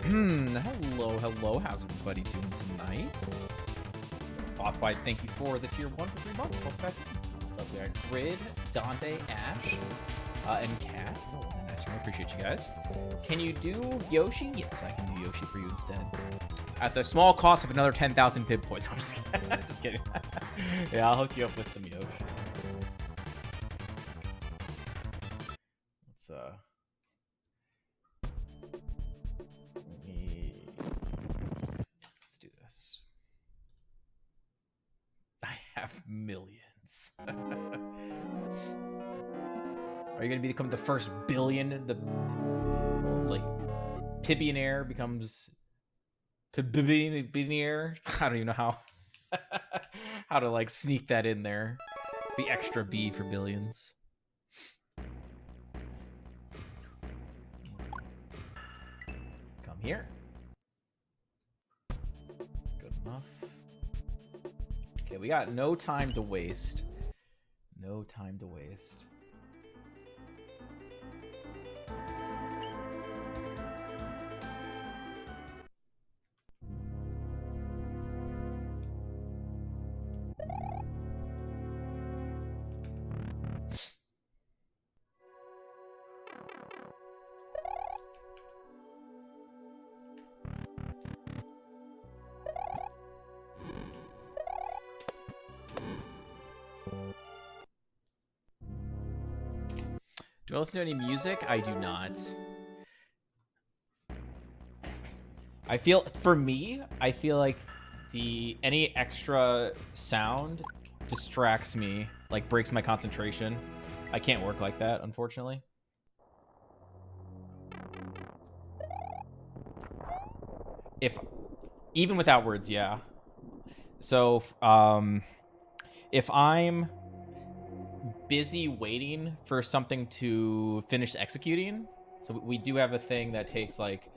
Hello, hello. How's everybody doing tonight? Botwide, thank you for the tier 1 for 3 months. Welcome back. What's up there? Grid, Dante, Ash, and Kat. Oh, nice one. Appreciate you guys. Can you do Yoshi? Yes, I can do Yoshi for you instead. At the small cost of another 10,000 pip points. I'm just kidding. Just kidding. Yeah, I'll hook you up with some Yoshi. Let's do this. I have millions. Are you gonna become the first billion? It's like Pibillionaire becomes Pibillionaire. I don't even know how to like sneak that in there. The extra B for billions. Come here. Good enough. Okay, we got no time to waste. No time to waste. Do I listen to any music? I do not. I feel like any extra sound distracts me, like breaks my concentration. I can't work like that, unfortunately. Even without words, yeah. So, if I'm busy waiting for something to finish executing, so we do have a thing that takes like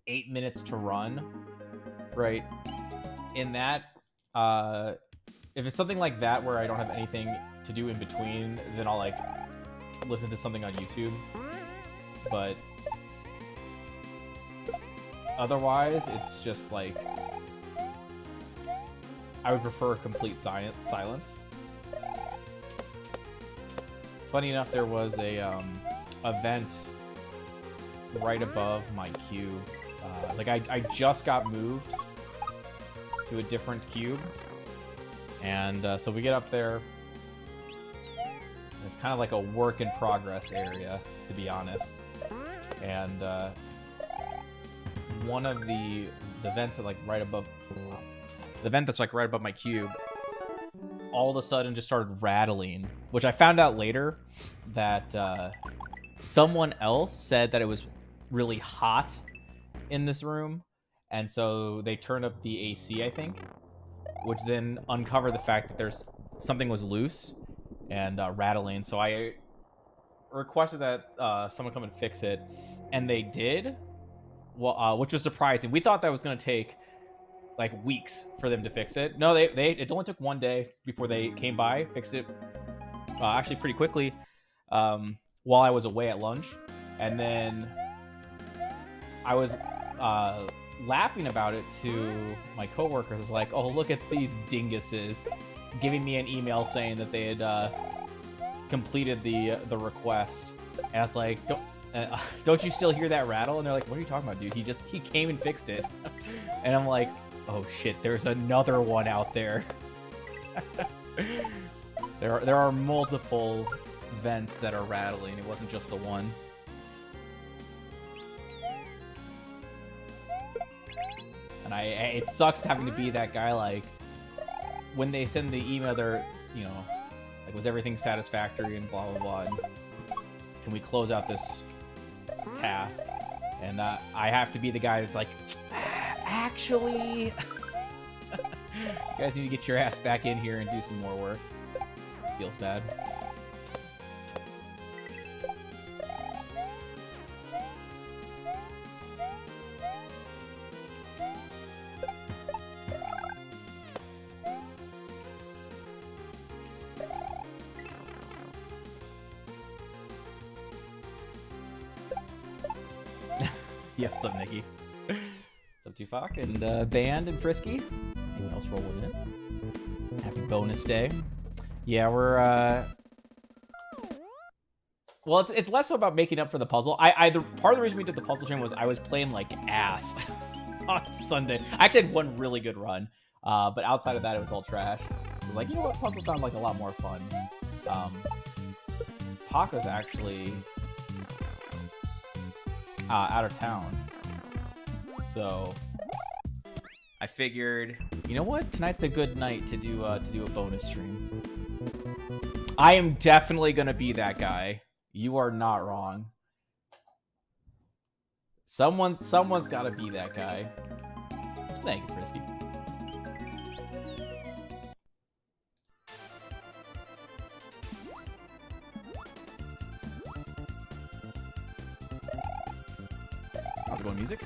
8 minutes to run, right? In that, if it's something like that where I don't have anything to do in between, then I'll like listen to something on YouTube. But otherwise, it's just like I would prefer complete silence. Funny enough, there was a event right above my cube. Like I just got moved to a different cube, and so we get up there. It's kind of like a work in progress area, to be honest. And one of the vents that the vent that's like right above my cube, all of a sudden just started rattling, which I found out later that someone else said that it was really hot in this room, and so they turned up the AC, I think, which then uncovered the fact that there's something was loose and rattling. So I requested that someone come and fix it, and they did, well, which was surprising. We thought that was going to take like weeks for them to fix it. No, it only took 1 day before they came by, fixed it actually pretty quickly while I was away at lunch. And then I was laughing about it to my coworkers, like, oh, look at these dinguses, giving me an email saying that they had completed the request. And I was like, don't you still hear that rattle? And they're like, what are you talking about, dude? He came and fixed it. And I'm like, oh shit, there's another one out there. There are multiple vents that are rattling. It wasn't just the one. And it sucks having to be that guy, like, when they send the email, they're, you know, like, was everything satisfactory and blah, blah, blah, and can we close out this task? And I have to be the guy that's like, actually, you guys need to get your ass back in here and do some more work. Feels bad. Yeah, what's up, Nikki? What's up, Tufok and Band and Frisky? Anyone else rolling in? Happy bonus day. Yeah, we're well, it's less so about making up for the puzzle. Part of the reason we did the puzzle stream was I was playing like ass on Sunday. I actually had one really good run, but outside of that, it was all trash. I was like, you know what, puzzles sound like a lot more fun. Paco's actually out of town, so I figured, you know what, tonight's a good night to do a bonus stream. I am definitely gonna be that guy. You are not wrong. Someone's got to be that guy. Thank you, Frisky. How's it going, music?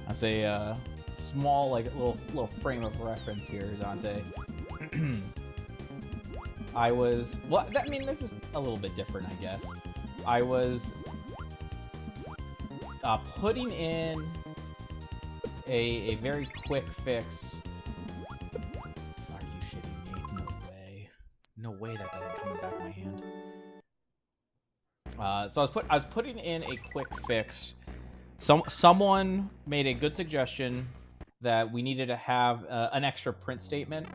As a small, like, little frame of reference here, Dante. I was, well, I mean, this is a little bit different, I guess. I was putting in a very quick fix. Are you shitting me? No way. No way that doesn't come in the back of my hand. So I was putting in a quick fix. Someone made a good suggestion that we needed to have an extra print statement.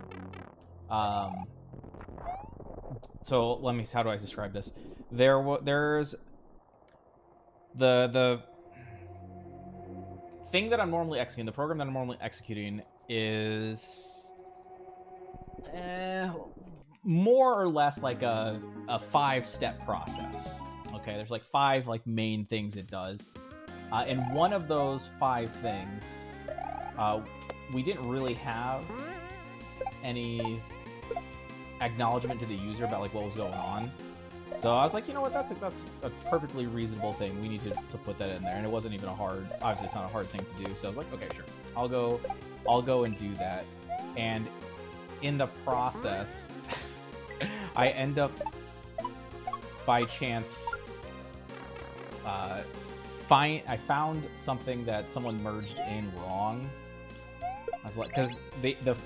So let me, how do I describe this? There's the thing that I'm normally executing, the program that I'm normally executing is more or less like a 5-step process. Okay, there's like 5 like main things it does. And one of those 5 things, we didn't really have any acknowledgement to the user about like what was going on. So I was like, you know what, that's a perfectly reasonable thing. We need to put that in there, and it wasn't even a hard. Obviously, it's not a hard thing to do. So I was like, okay, sure, I'll go and do that. And in the process, I end up by chance. I found something that someone merged in wrong. I was like, because the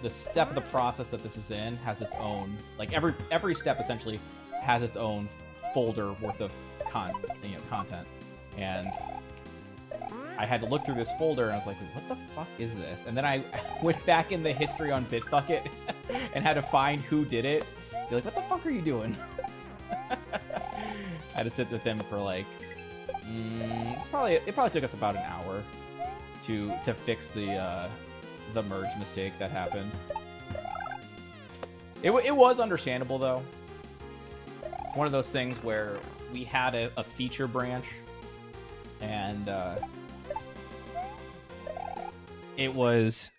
step of the process that this is in has its own, like every step essentially has its own folder worth of content, and I had to look through this folder and I was like, what the fuck is this? And then I went back in the history on Bitbucket and had to find who did it. Be like, what the fuck are you doing? I had to sit with them for like. It probably took us about an hour to fix the merge mistake that happened. It was understandable though. It's one of those things where we had a feature branch, and it was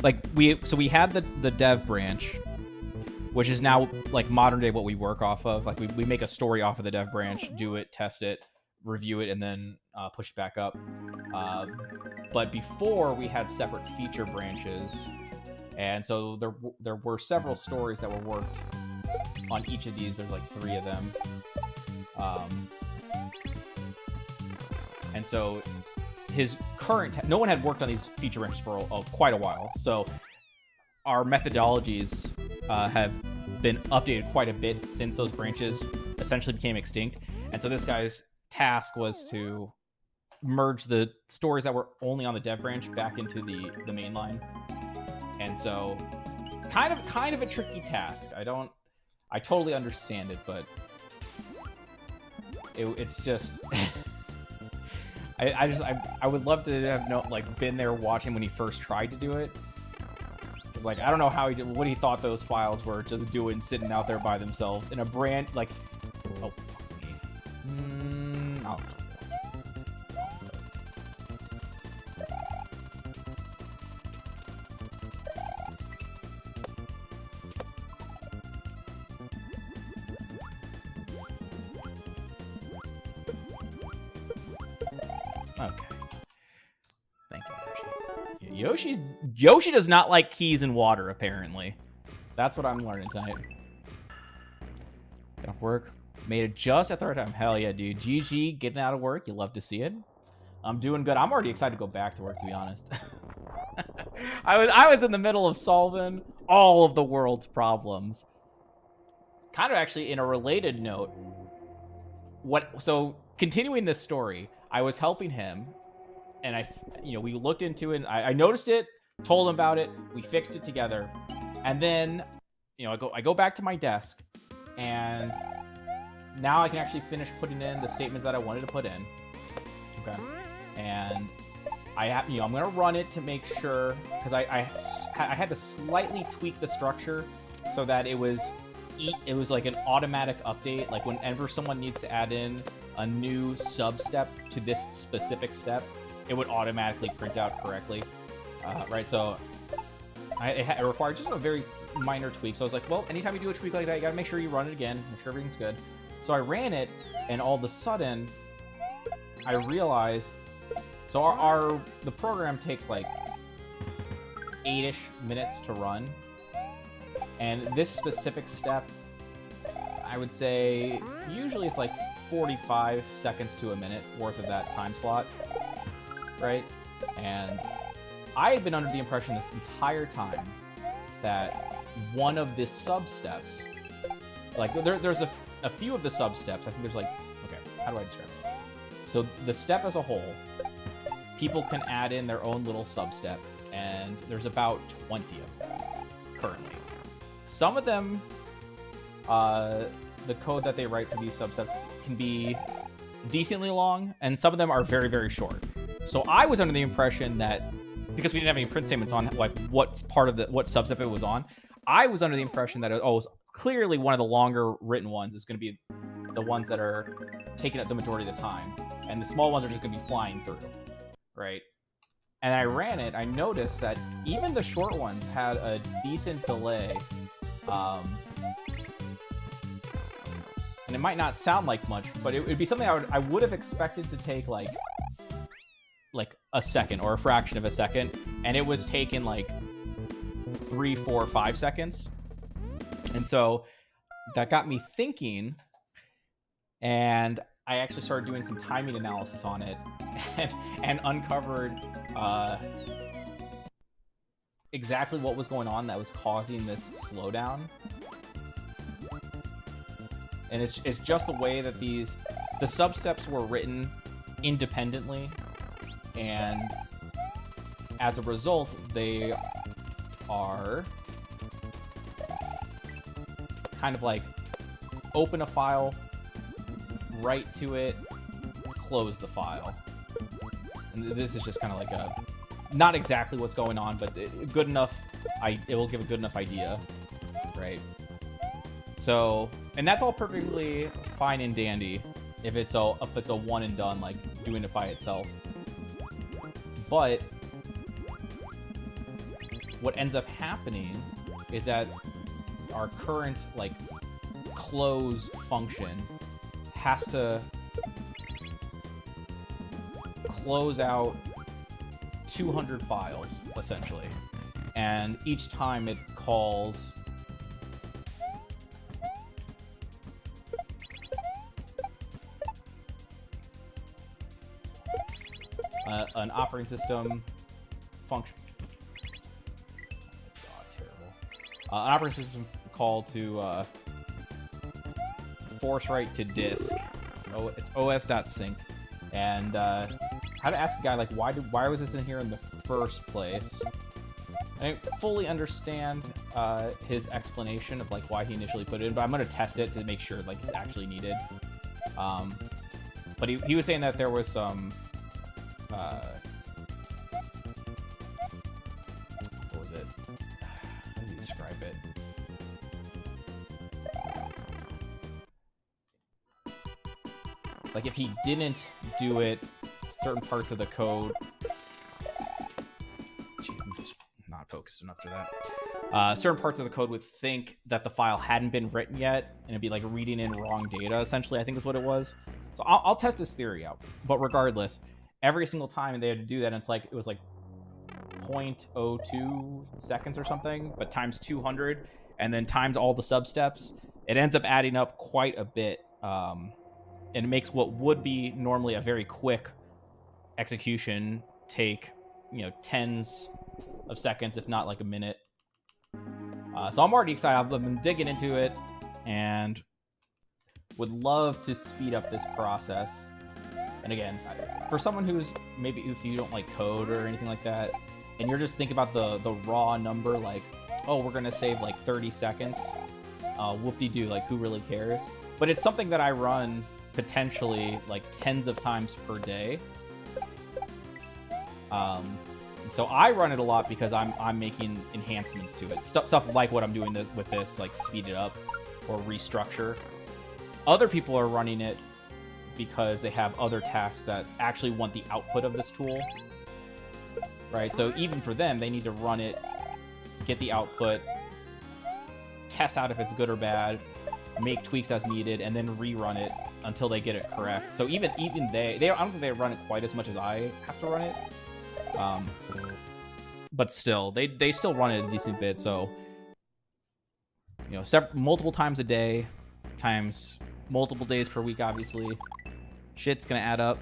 like we had the dev branch, which is now like modern day what we work off of. Like we make a story off of the dev branch, do it, test it, review it, and then push it back up. But before, we had separate feature branches, and so there were several stories that were worked on each of these. There's like 3 of them, and so his current no one had worked on these feature branches for quite a while. So our methodologies have been updated quite a bit since those branches essentially became extinct, and so this guy's task was to merge the stories that were only on the dev branch back into the main line. And so kind of a tricky task. I totally understand it, but it's just I would love to have been there watching when he first tried to do it. It's like, I don't know how he did, what he thought those files were just doing, sitting out there by themselves in a brand like, oh fuck me. Okay. Thank you, Yoshi. Yeah, Yoshi does not like keys in water, apparently. That's what I'm learning tonight. Got off work. Made it just at the right time. Hell yeah, dude. GG, getting out of work. You love to see it. I'm doing good. I'm already excited to go back to work, to be honest. I was in the middle of solving all of the world's problems. Kind of actually in a related note. So continuing this story, I was helping him, and we looked into it. I noticed it, told him about it. We fixed it together, and then, I go back to my desk, and now I can actually finish putting in the statements that I wanted to put in. Okay, and I'm gonna run it to make sure, because I had to slightly tweak the structure so that it was like an automatic update. Like whenever someone needs to add in a new sub step to this specific step, it would automatically print out correctly, right? So it required just a very minor tweak. So I was like, well, anytime you do a tweak like that, you gotta make sure you run it again, make sure everything's good. So I ran it, and all of a sudden, I realized, so the program takes like 8-ish minutes to run, and this specific step, I would say, usually it's like 45 seconds to a minute worth of that time slot, right? And I had been under the impression this entire time that one of the sub-steps, like there's a few of the sub-steps, I think there's like, okay, how do I describe this? So the step as a whole, people can add in their own little sub-step, and there's about 20 of them currently. Some of them, the code that they write for these sub-steps can be decently long, and some of them are very, very short. So I was under the impression that, because we didn't have any print statements on like what sub-step it was on, I was under the impression that it was clearly one of the longer written ones is going to be the ones that are taking up the majority of the time, and the small ones are just going to be flying through, right? And I ran it, I noticed that even the short ones had a decent delay, and it might not sound like much, but it would be something I would have expected to take like a second or a fraction of a second, and it was taking like 3, 4, 5 seconds. And so that got me thinking, and I actually started doing some timing analysis on it, and uncovered exactly what was going on that was causing this slowdown. And it's just the way that the sub-steps were written independently, and as a result, they are kind of like open a file, write to it, close the file. And this is just kind of like not exactly what's going on, but good enough. It will give a good enough idea, right? So, and that's all perfectly fine and dandy if it's a one and done, like doing it by itself. But what ends up happening is that our current like close function has to close out 200 files essentially, and each time it calls an operating system function. God, terrible. An operating system call to force write to disk. It's os.sync. And I had to ask a guy, like, why was this in here in the first place? I didn't fully understand his explanation of like why he initially put it in, but I'm gonna test it to make sure like it's actually needed. But he was saying that there was some what was it? How do you describe it? It's like if he didn't do it, certain parts of the code. Gee, I'm just not focused enough for that. Certain parts of the code would think that the file hadn't been written yet, and it'd be like reading in wrong data, essentially, I think is what it was. So I'll test this theory out. But regardless, every single time they had to do that, and it was like 0.02 seconds or something, but times 200, and then times all the sub steps, it ends up adding up quite a bit, and it makes what would be normally a very quick execution take, tens of seconds, if not like a minute. So I'm already excited. I've been digging into it and would love to speed up this process. And again, for someone who's maybe, if you don't like code or anything like that, and you're just thinking about the raw number, like, oh, we're gonna save like 30 seconds, whoop-de-doo, like, who really cares? But it's something that I run potentially like tens of times per day. So I run it a lot because I'm making enhancements to it. Stuff like what I'm doing with this, like speed it up or restructure. Other people are running it because they have other tasks that actually want the output of this tool, right? So even for them, they need to run it, get the output, test out if it's good or bad, make tweaks as needed, and then rerun it until they get it correct. So even they I don't think they run it quite as much as I have to run it. But still, they still run it a decent bit. So, multiple times a day, times multiple days per week, obviously, shit's gonna add up.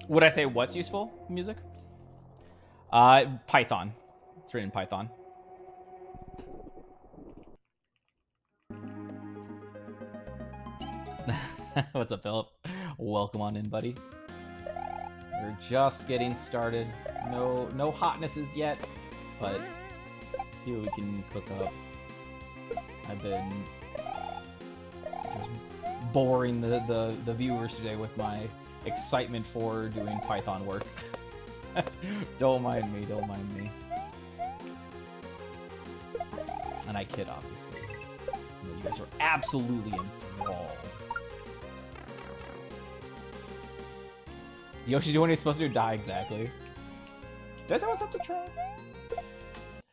Would I say what's useful? Music? Python. It's written in Python. What's up, Philip? Welcome on in, buddy. We're just getting started. No hotnesses yet, but see what we can cook up. I've been just boring the viewers today with my excitement for doing Python work. Don't mind me, don't mind me. And I kid, obviously. You guys are absolutely enthralled. Yoshi doing what he's supposed to do? Die, exactly. Did I say what's up to try?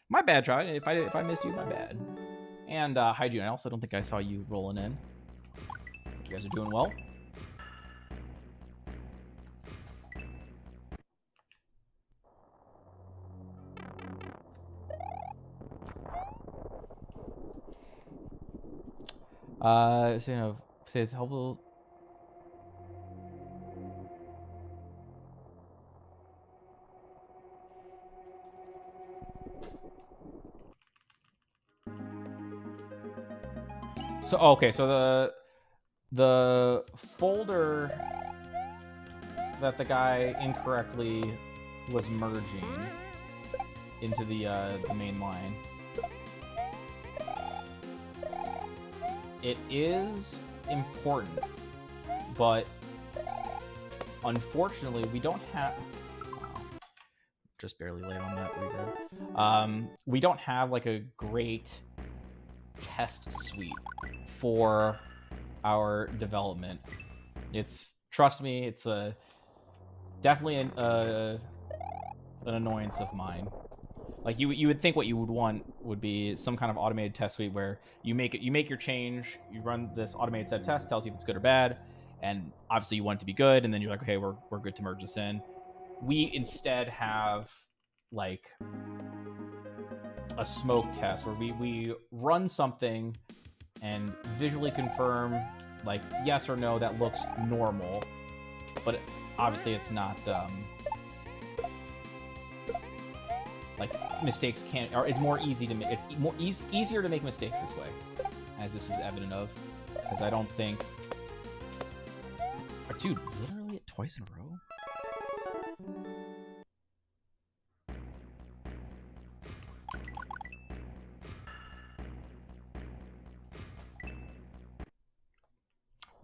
My bad, Try. If I missed you, my bad. And hi, June. I also don't think I saw you rolling in. You guys are doing well. Says helpful. So okay, so the folder that the guy incorrectly was merging into the main line. It is important, but unfortunately, we don't have. Wow, just barely late on that regrab. We don't have like a great test suite for our development. Trust me, it's definitely an annoyance of mine. Like you would think what you would want would be some kind of automated test suite where you make your change, you run this automated set test, tells you if it's good or bad, and obviously you want it to be good, and then you're like, okay, we're good to merge this in. We instead have like a smoke test where we run something and visually confirm like yes or no that looks normal, but obviously it's not like mistakes can't, or it's more easy to make, it's easier to make mistakes this way, as this is evident of, because I don't think, dude, literally twice in a row.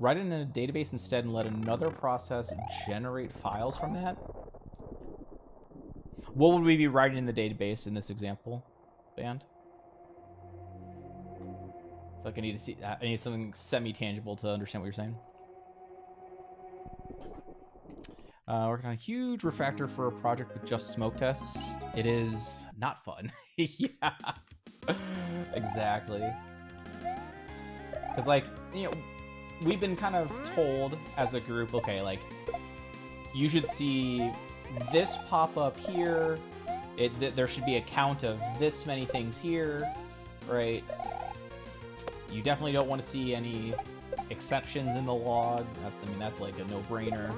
Write it in a database instead and let another process generate files from that. What would we be writing in the database in this example, Band? I feel like I need to see. I need something semi-tangible to understand what you're saying. Working on a huge refactor for a project with just smoke tests. It is not fun. Yeah, exactly. Because, like, you know, we've been kind of told as a group, okay, like, you should see this pop up here. There should be a count of this many things here, right? You definitely don't want to see any exceptions in the log. I mean, that's like a no-brainer.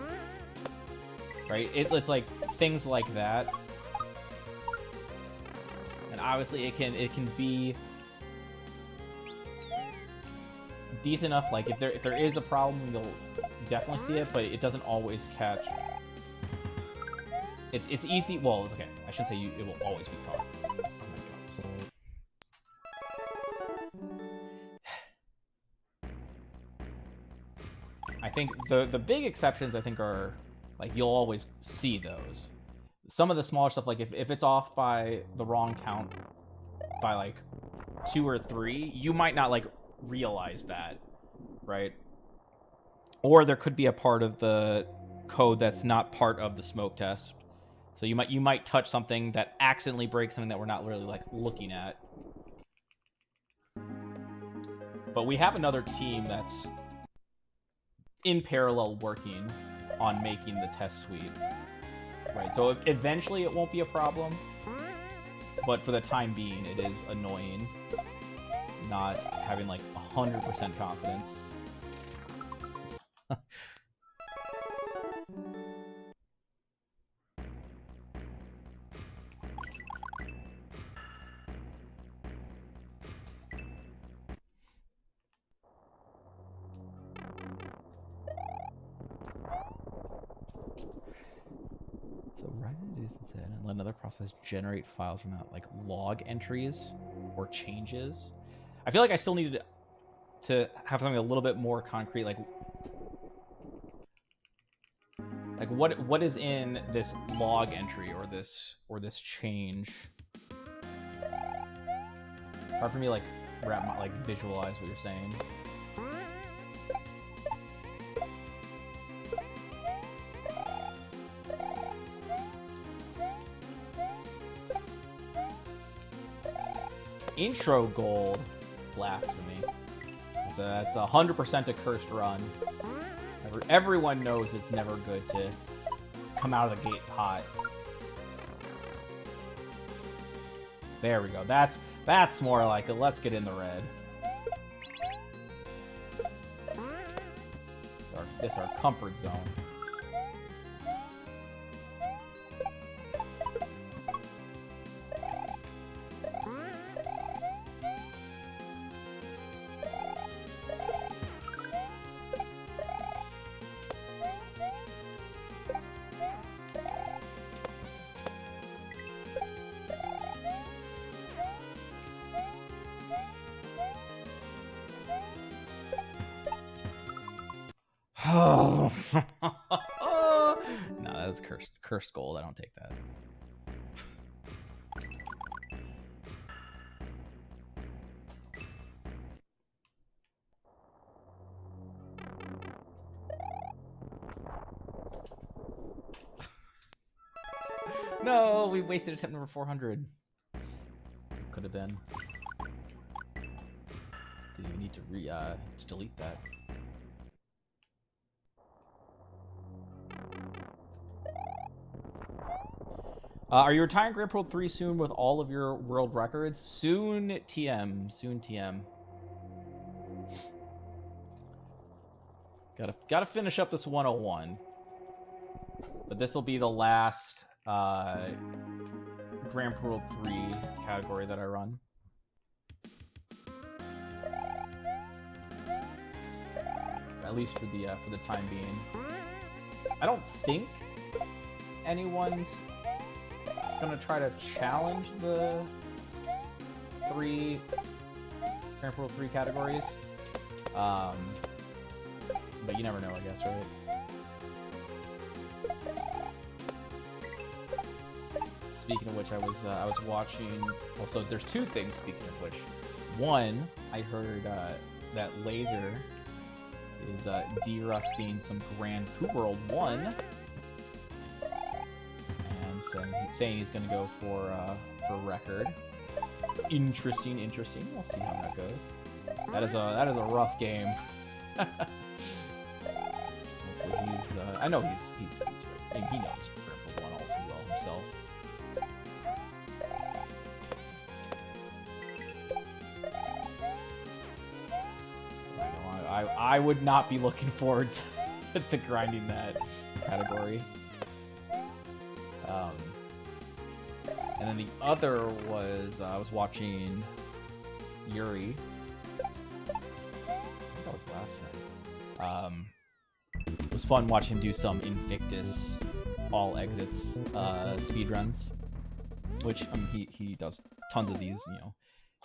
Right? It's like things like that. And obviously it can be decent enough, like if there is a problem, you'll definitely see it, but it doesn't always catch. It's easy, well, it's okay. I shouldn't say it will always be caught. Oh my god. I think the big exceptions I think are like you'll always see those. Some of the smaller stuff, like if it's off by the wrong count by like 2 or 3, you might not like realize that, right? Or there could be a part of the code that's not part of the smoke test. So you might touch something that accidentally breaks something that we're not really like looking at. But we have another team that's in parallel working on making the test suite, right? So eventually it won't be a problem, but for the time being, it is annoying not having like 100% confidence. So write it is instead and let another process generate files from that, like log entries or changes. I feel like I still needed to have something a little bit more concrete, like what is in this log entry or this change. It's hard for me to like visualize what you're saying. Intro gold, blasphemy. That's 100% a cursed run. Everyone knows it's never good to come out of the gate hot. There we go. That's more like a let's get in the red. It's our comfort zone. Oh. No, that was cursed gold. I don't take that. No, we wasted attempt number 400. Could have been. Didn't even need to delete that. Are you retiring Grand Pro 3 soon with all of your world records? Soon TM. Soon TM. Gotta finish up this 101. But this will be the last Grand Pro 3 category that I run. At least for the time being. I don't think anyone's gonna try to challenge the 3 Grand Pro 3 categories. But you never know, I guess, right? Speaking of which, I was watching. Well, so there's 2 things. Speaking of which, one, I heard that Laser is de-rusting some Grand Poo World 1 he's saying he's gonna go for record. Interesting. We'll see how that goes. That is a rough game. He's I know he's right. He knows Grandpa 1 all too well himself. I would not be looking forward to grinding that category. And then the other was I was watching Yuri. I think that was last night. It was fun watching him do some Invictus all exits speedruns, which he does tons of these. You know,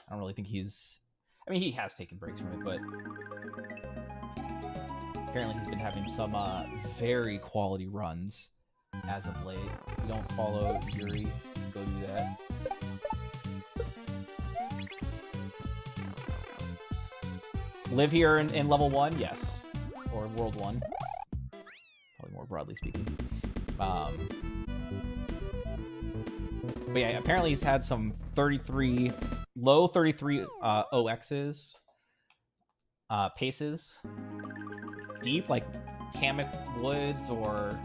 I don't really think he's. I mean, he has taken breaks from it, but apparently he's been having some very quality runs as of late. If you don't follow Yuri, go do that. Live here in level 1, yes, or world 1, probably more broadly speaking. But yeah, apparently he's had some low 33 OXs, paces, deep, like Kamek Woods or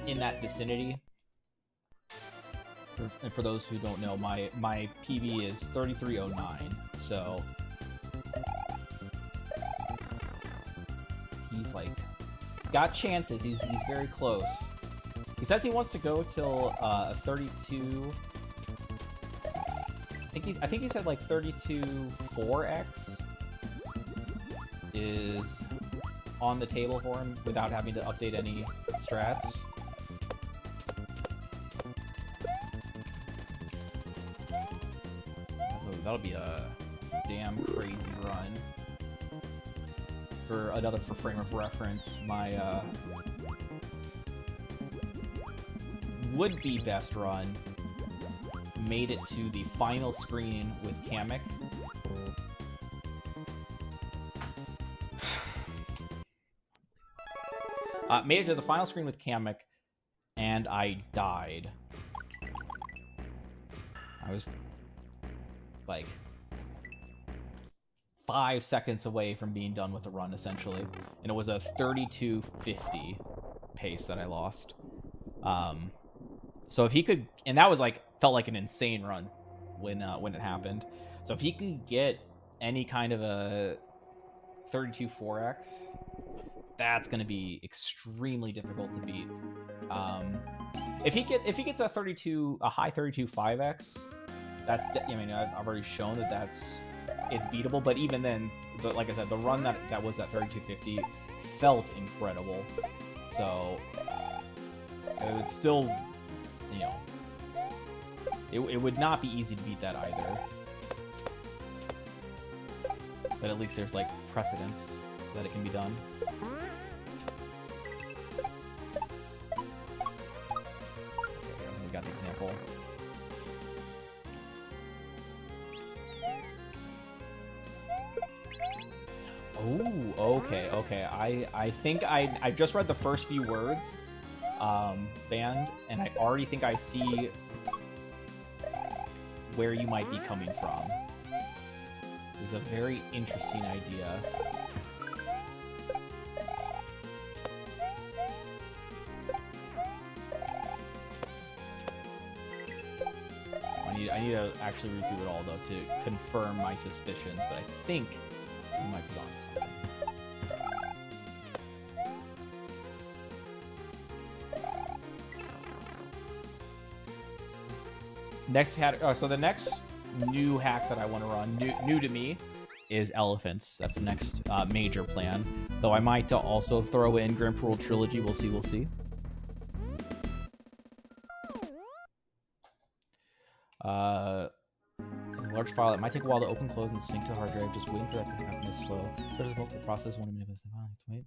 in that vicinity. And for those who don't know, my PB is 3309, so he's got chances. He's very close. He says he wants to go till 32. I think he said like 32 4x is on the table for him without having to update any strats. That'll be a damn crazy run. For frame of reference, my would-be best run made it to the final screen with Kamek. Made it to the final screen with Kamek, and I died. I was like 5 seconds away from being done with the run, essentially, and it was a 32:50 pace that I lost. So if he could, and that was felt like an insane run when it happened. So if he can get any kind of a 32 4x, that's going to be extremely difficult to beat. If he gets a high 32 5x, that's I've already shown that it's beatable. But even then, like I said, the run that was that 32:50 felt incredible. So it would still, it would not be easy to beat that either. But at least there's precedence that it can be done. We got the example. Oh, okay. I think I just read the first few words, band, and I already think I see where you might be coming from. This is a very interesting idea. I need to actually read through it all, though, to confirm my suspicions, but I think we might be on something. So the next new hack that I want to run, new to me, is elephants. That's the next major plan. Though I might also throw in Grand Prix Trilogy. We'll see. There's a large file that might take a while to open, close, and sync to the hard drive. Just waiting for that to happen is slow. So there's multiple process. 1 minute. Wait.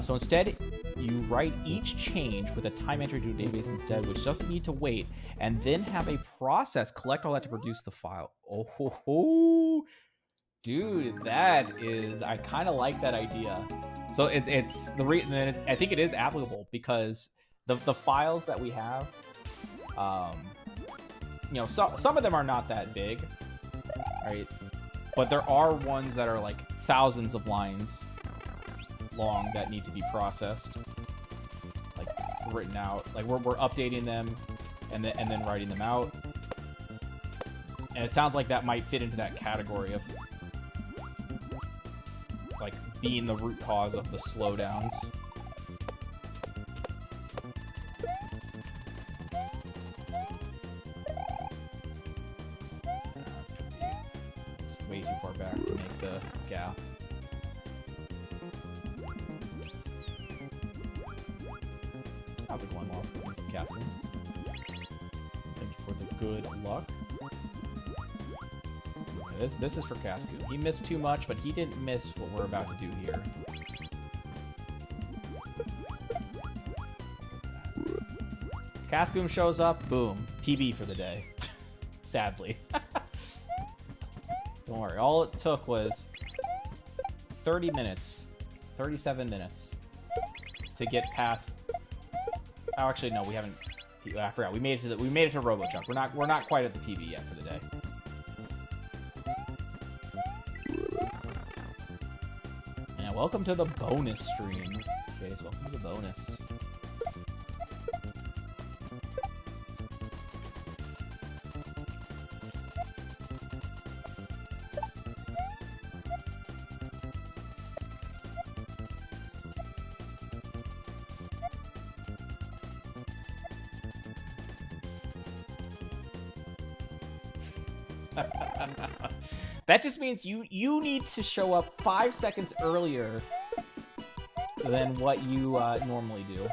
So instead, You write each change with a time entry to a database instead, which doesn't need to wait, and then have a process collect all that to produce the file. Oh, ho, ho. Dude, that is, I kind of like that idea. So it's the reason, and I think it is applicable because the files that we have, you know, some of them are not that big, right? But there are ones that are like thousands of lines long that need to be processed, like written out. Like we're updating them and then writing them out. And it sounds like that might fit into that category of like being the root cause of the slowdowns. That's gonna be just way too far back to make the gap. How's it going, Lost? What's up, Catherine? Thank you for the good luck. This is for Cascoon. He missed too much, but he didn't miss what we're about to do here. Cascoon shows up, boom, PB for the day. Sadly. Don't worry, all it took was 30 minutes, 37 minutes to get past. Oh, actually, no, we haven't. I forgot. We made it to RoboChuck. We're not quite at the PB yet for the day. And welcome to the bonus stream. Chase, welcome to the bonus. That just means you need to show up 5 seconds earlier than what you normally do.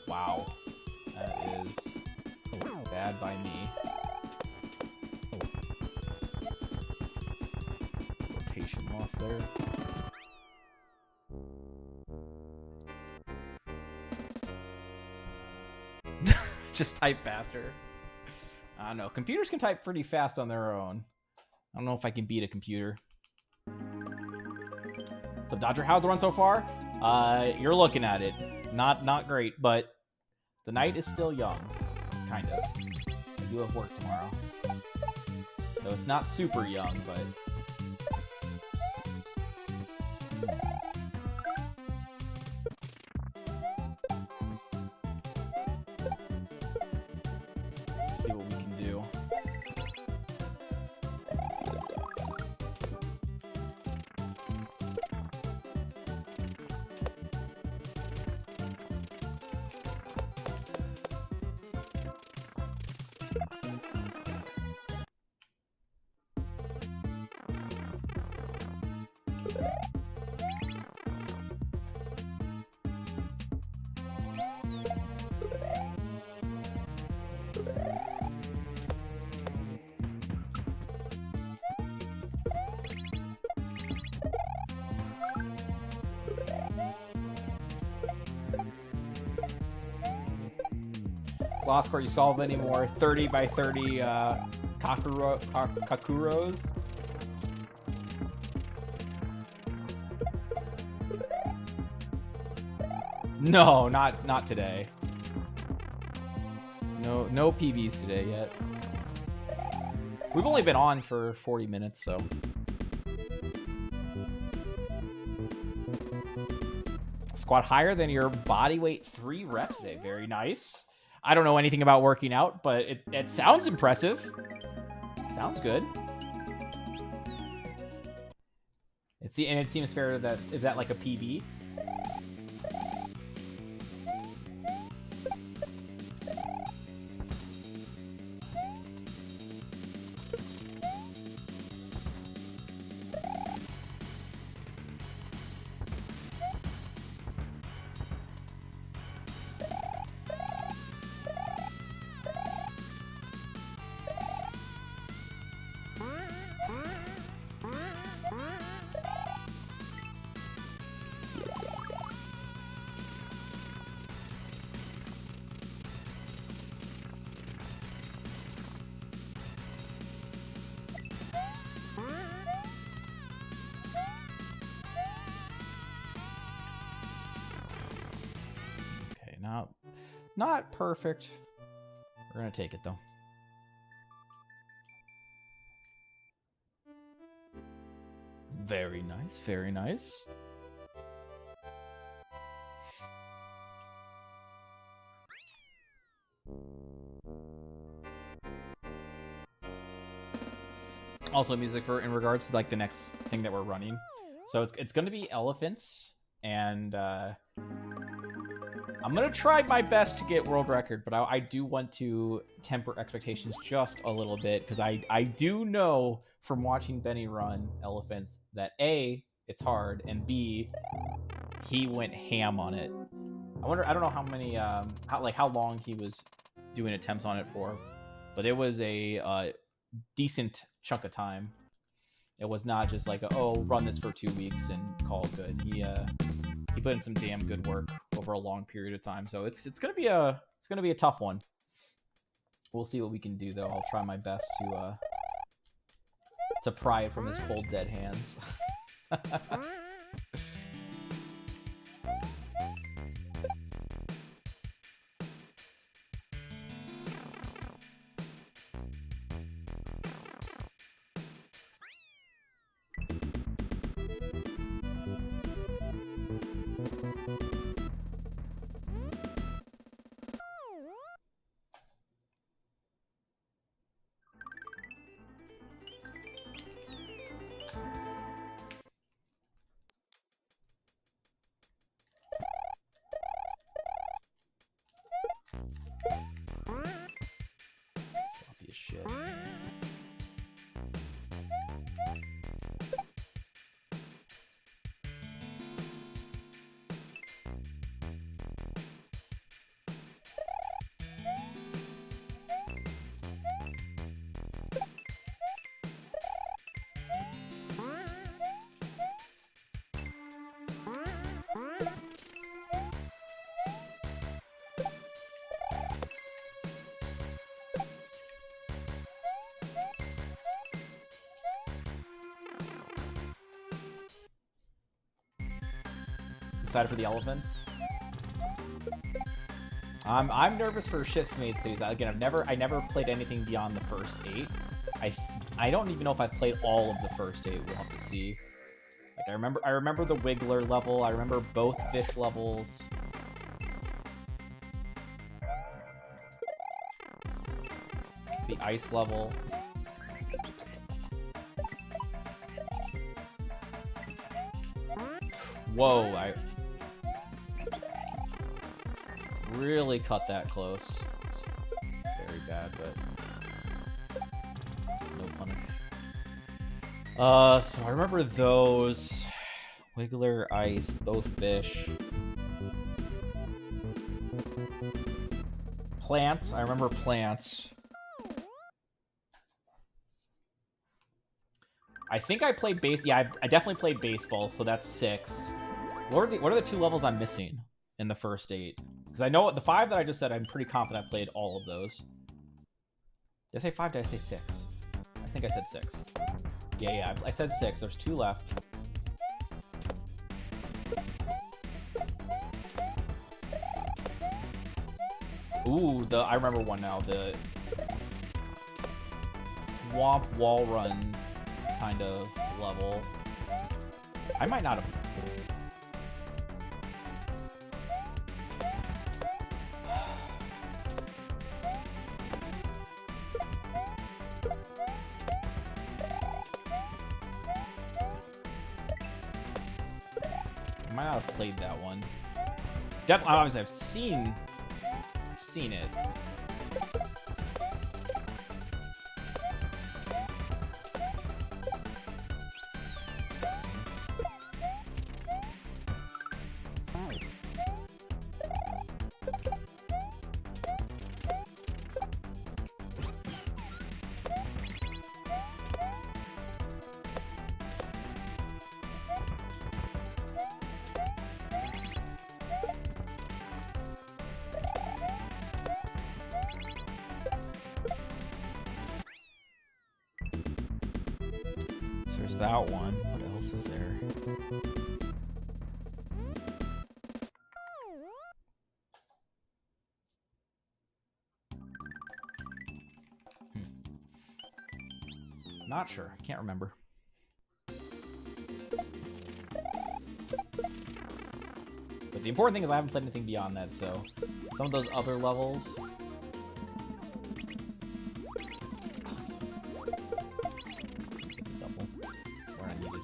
Wow. That is bad by me. Rotation loss there. Just type faster. I don't know. Computers can type pretty fast on their own. I don't know if I can beat a computer. What's up, Dodger? How's the run so far? You're looking at it. Not great, but the night is still young. Kind of. I do have work tomorrow. So it's not super young, but... see what we can do. Lost Court, you solve any more 30 by 30 Kakuros? No, not today. No PBs today yet. We've only been on for 40 minutes, so. Squat higher than your body weight 3 reps today. Very nice. I don't know anything about working out, but it sounds impressive. Sounds good. And it seems fair that is that like a PB? Not perfect. We're gonna take it though. Very nice, very nice. Also music for in regards to like the next thing that we're running. So it's gonna be elephants, and I'm gonna try my best to get world record, but I do want to temper expectations just a little bit, because I do know from watching Benny run elephants that A, it's hard, and B, he went ham on it. I don't know how many how long he was doing attempts on it for, but it was a decent chunk of time. It was not just like run this for 2 weeks and call it good. He put in some damn good work over a long period of time. So it's gonna be a tough one. We'll see what we can do though. I'll try my best to pry it from his cold dead hands. Sloppy as shit. Excited for the elephants. I'm nervous for Shipsmates Cities. Again, I never played anything beyond the first 8. I don't even know if I've played all of the first 8. We'll have to see. Like I remember the Wiggler level. I remember both fish levels. The ice level. Whoa, I really cut that close. It's very bad, but no punish. So I remember those. Wiggler, ice, both fish. Plants, I remember plants. I think I played base. Yeah, I definitely played baseball, so that's 6. What are the 2 levels I'm missing in the first 8? Because I know the 5 that I just said, I'm pretty confident I played all of those. Did I say 5? Did I say 6? I think I said 6. Yeah, I said 6. There's 2 left. Ooh, I remember one now. The swamp wall run kind of level. I might not have. I might not have played that one. Definitely, obviously, I've seen it. Disgusting. So there's that one. What else is there? Not sure. I can't remember. But the important thing is I haven't played anything beyond that, so some of those other levels... Double. Where I needed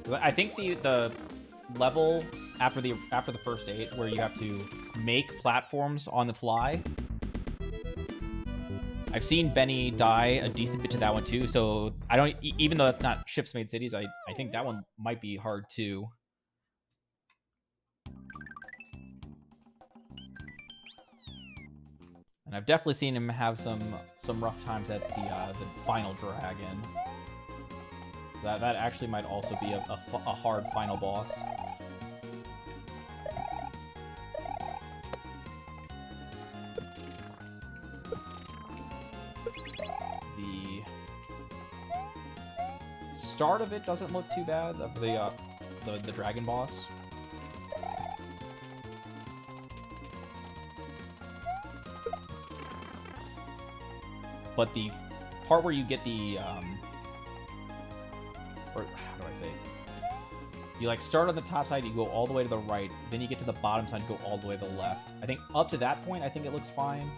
it. I think the level after the first 8 where you have to make platforms on the fly... I've seen Benny die a decent bit to that one too, so I don't. Even though that's not Ships Made Cities, I think that one might be hard too. And I've definitely seen him have some rough times at the final dragon. That actually might also be a hard final boss. Start of it doesn't look too bad, of the dragon boss. But the part where you get the or how do I say? You like start on the top side, you go all the way to the right, then you get to the bottom side, go all the way to the left. I think up to that point, I think it looks fine.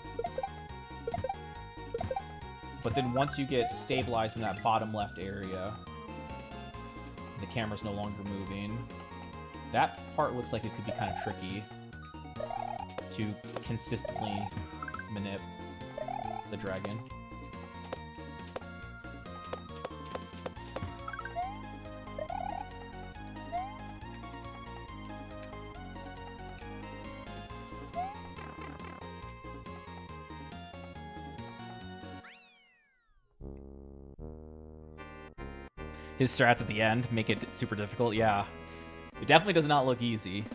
But then once you get stabilized in that bottom left area, the camera's no longer moving. That part looks like it could be kind of tricky to consistently manip the dragon. His strats at the end make it super difficult. Yeah, it definitely does not look easy.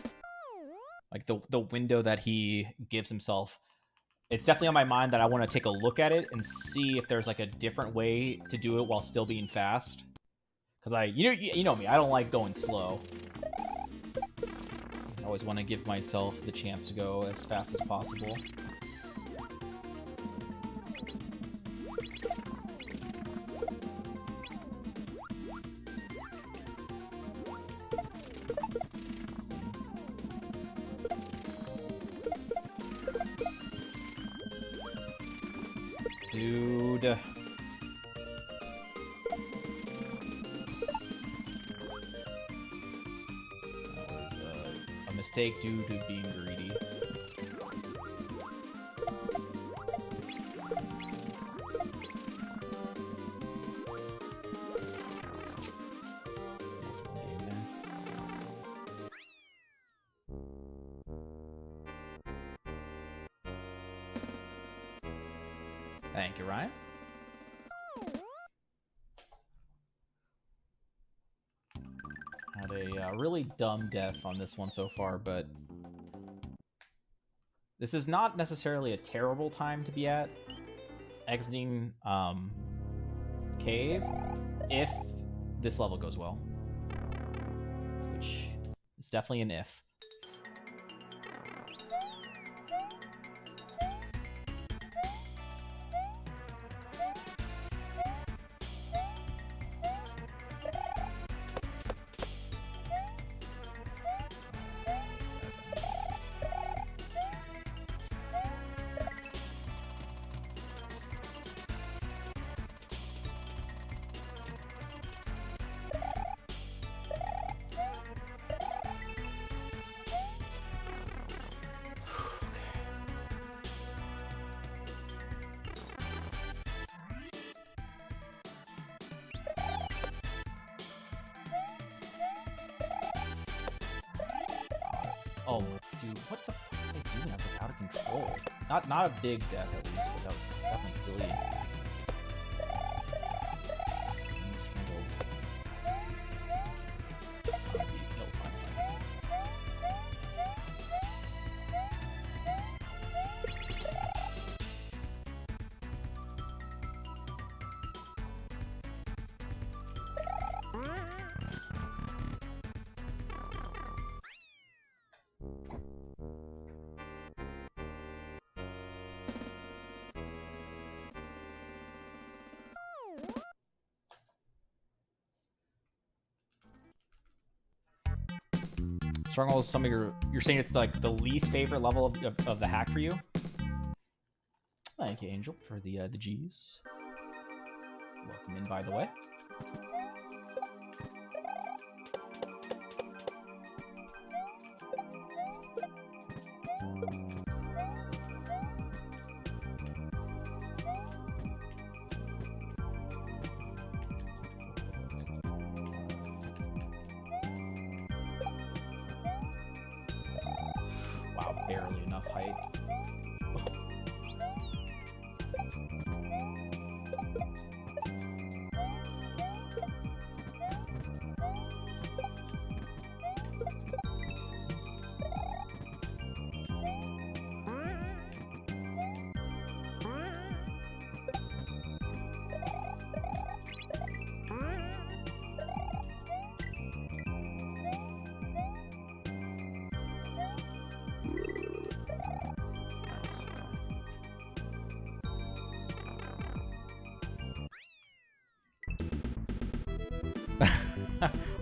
Like the window that he gives himself, it's definitely on my mind that I want to take a look at it and see if there's like a different way to do it while still being fast. Because you know me, I don't like going slow. I always want to give myself the chance to go as fast as possible. Dude. That was a mistake due to being greedy. Thank you, Ryan. Had a really dumb death on this one so far, but this is not necessarily a terrible time to be at exiting cave if this level goes well, which is definitely an if. Oh, dude, what the fuck was I doing? I was like out of control. Not a big death at least, but that was definitely silly. Stronghold is some of you're saying it's like the least favorite level of the hack for you? Thank you, Angel, for the G's. Welcome in, by the way. Wow, barely enough height.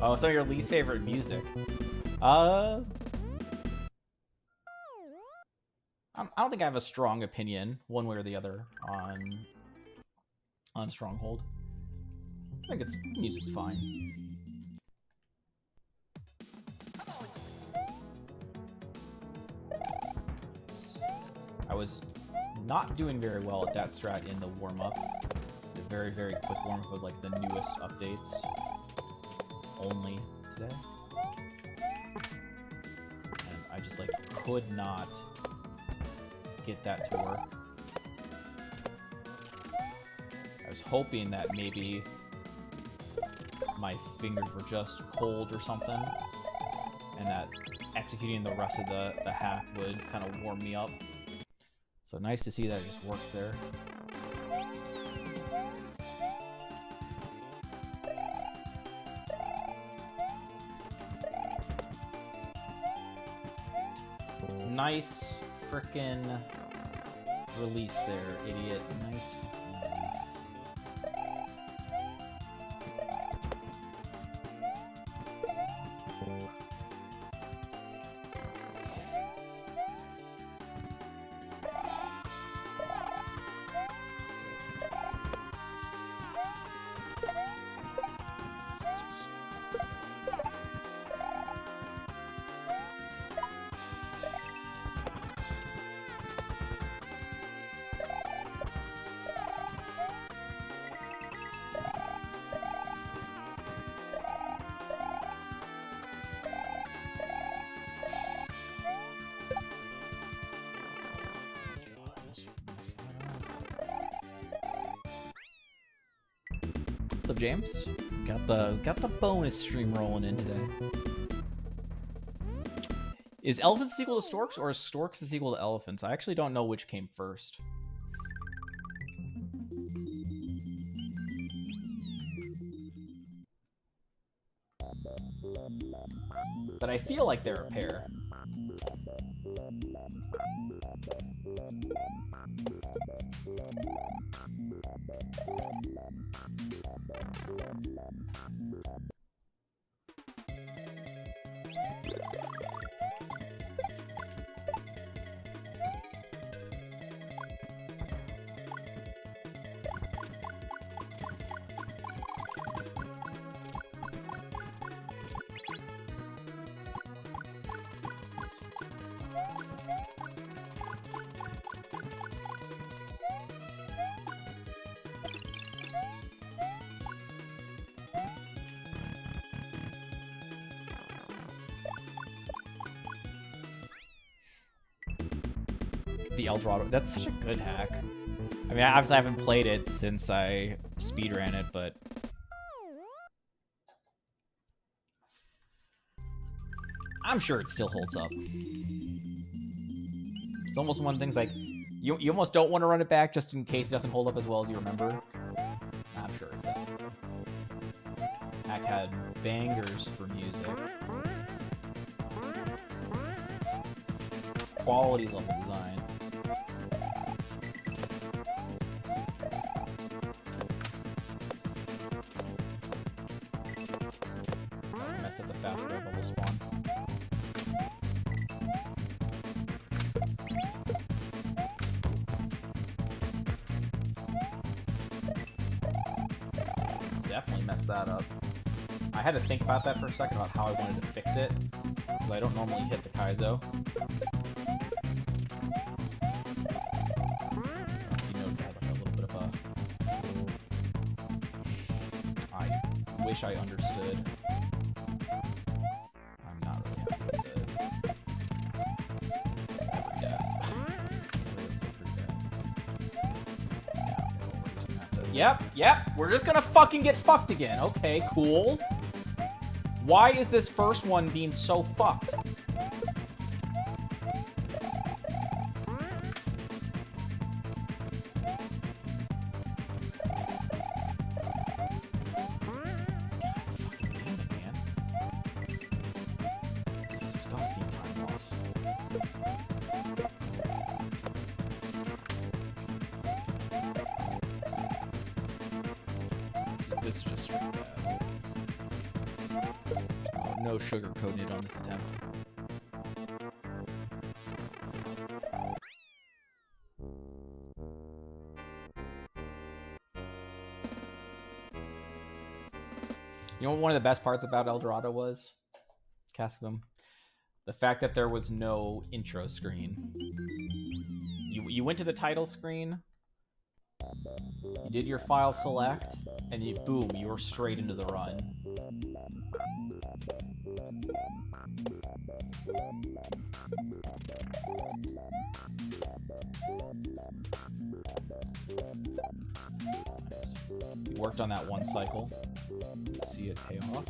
Oh, some of your least favorite music. I don't think I have a strong opinion one way or the other on Stronghold. I think its music's fine. I was not doing very well at that strat in the warm-up. The very, very quick warm-up with like the newest updates. Only today. And I just like could not get that to work. I was hoping that maybe my fingers were just cold or something, and that executing the rest of the hack would kind of warm me up. So nice to see that it just worked there. Nice frickin' release there, idiot. Nice release. What's up, James? Got the bonus stream rolling in today. Is Elephants the sequel to Storks, or is Storks the sequel to Elephants? I actually don't know which came first. But I feel like they're a pair. The Eldorado. That's such a good hack. I mean, obviously I haven't played it since I speedran it, but I'm sure it still holds up. It's almost one of the things like you almost don't want to run it back just in case it doesn't hold up as well as you remember. I'm sure. Hack had bangers for music. Quality level design. Messed up the fast red bubble spawn. messed that up. I had to think about that for a second about how I wanted to fix it, because I don't normally hit the Kaizo. You notice I had like a little bit of a... I wish I understood. I'm not really happy with it. Every death. Let's go through that. Yeah, yep, we're just gonna fucking get fucked again. Okay, cool. Why is this first one being so fucked? Disgusting time loss. This is just straight bad. No sugarcoating it on this attempt. You know what one of the best parts about El Dorado was? Caskabum? The fact that there was no intro screen. You went to the title screen, you did your file select, and you boom, you were straight into the run. You worked on that one cycle. See it pay off.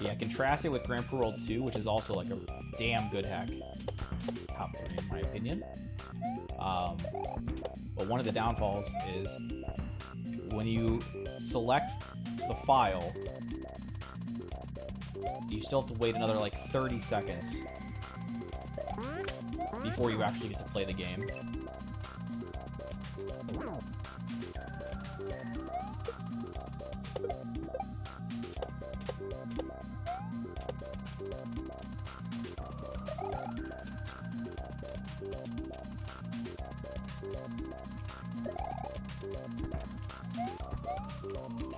Yeah, contrast it with Grand Prix World 2, which is also like a damn good hack. Top 3 in my opinion. But one of the downfalls is when you select the file, you still have to wait another like 30 seconds before you actually get to play the game.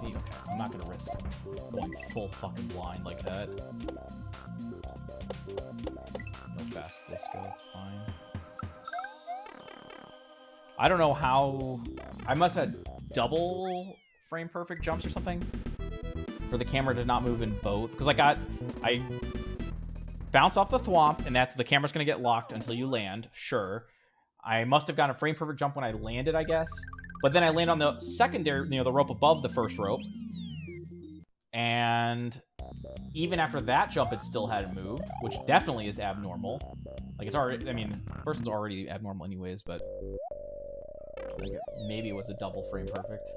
Okay, I'm not gonna risk going full fucking blind like that. No fast disco, it's fine. I don't know how... I must have double frame perfect jumps or something for the camera to not move in both. Because I bounce off the thwomp, and that's the camera's gonna get locked until you land, sure. I must have gotten a frame perfect jump when I landed, I guess. But then I land on the secondary, the rope above the first rope. And even after that jump, it still hadn't moved, which definitely is abnormal. Like, it's already, I mean, first one's already abnormal anyways, but like, maybe it was a double frame perfect.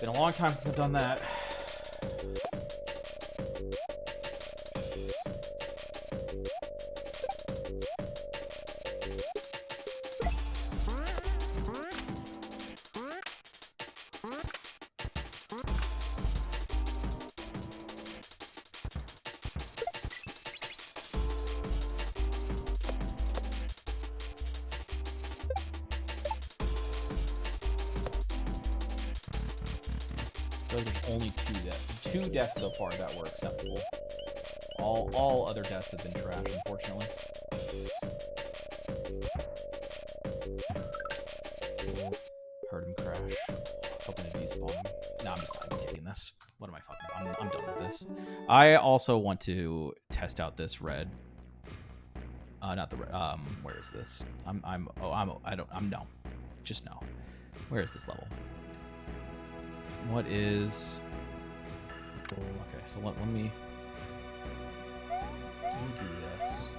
Been a long time since I've done that. There's only two deaths so far that were acceptable. All other deaths have been trash, unfortunately. Heard him crash. Hoping to despawn him. No, I'm taking this. What am I fucking... I'm done with this. I also want to test out this red. Not the red. Where is this? No. Just no. Where is this level? What is... Okay, so let me do this.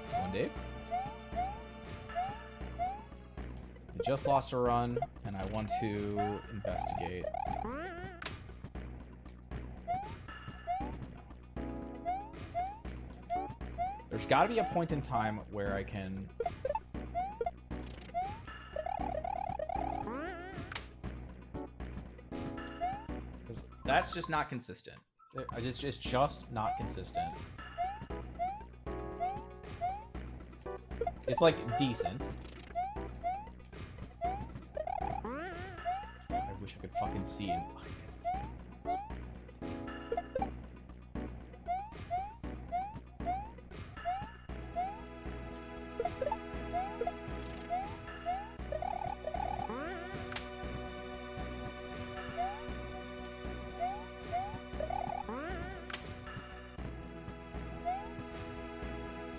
It's going, Dave. just lost a run, and I want to investigate. There's got to be a point in time where I can... Because that's just not consistent. It's just not consistent. It's, like, decent. I wish I could fucking see it.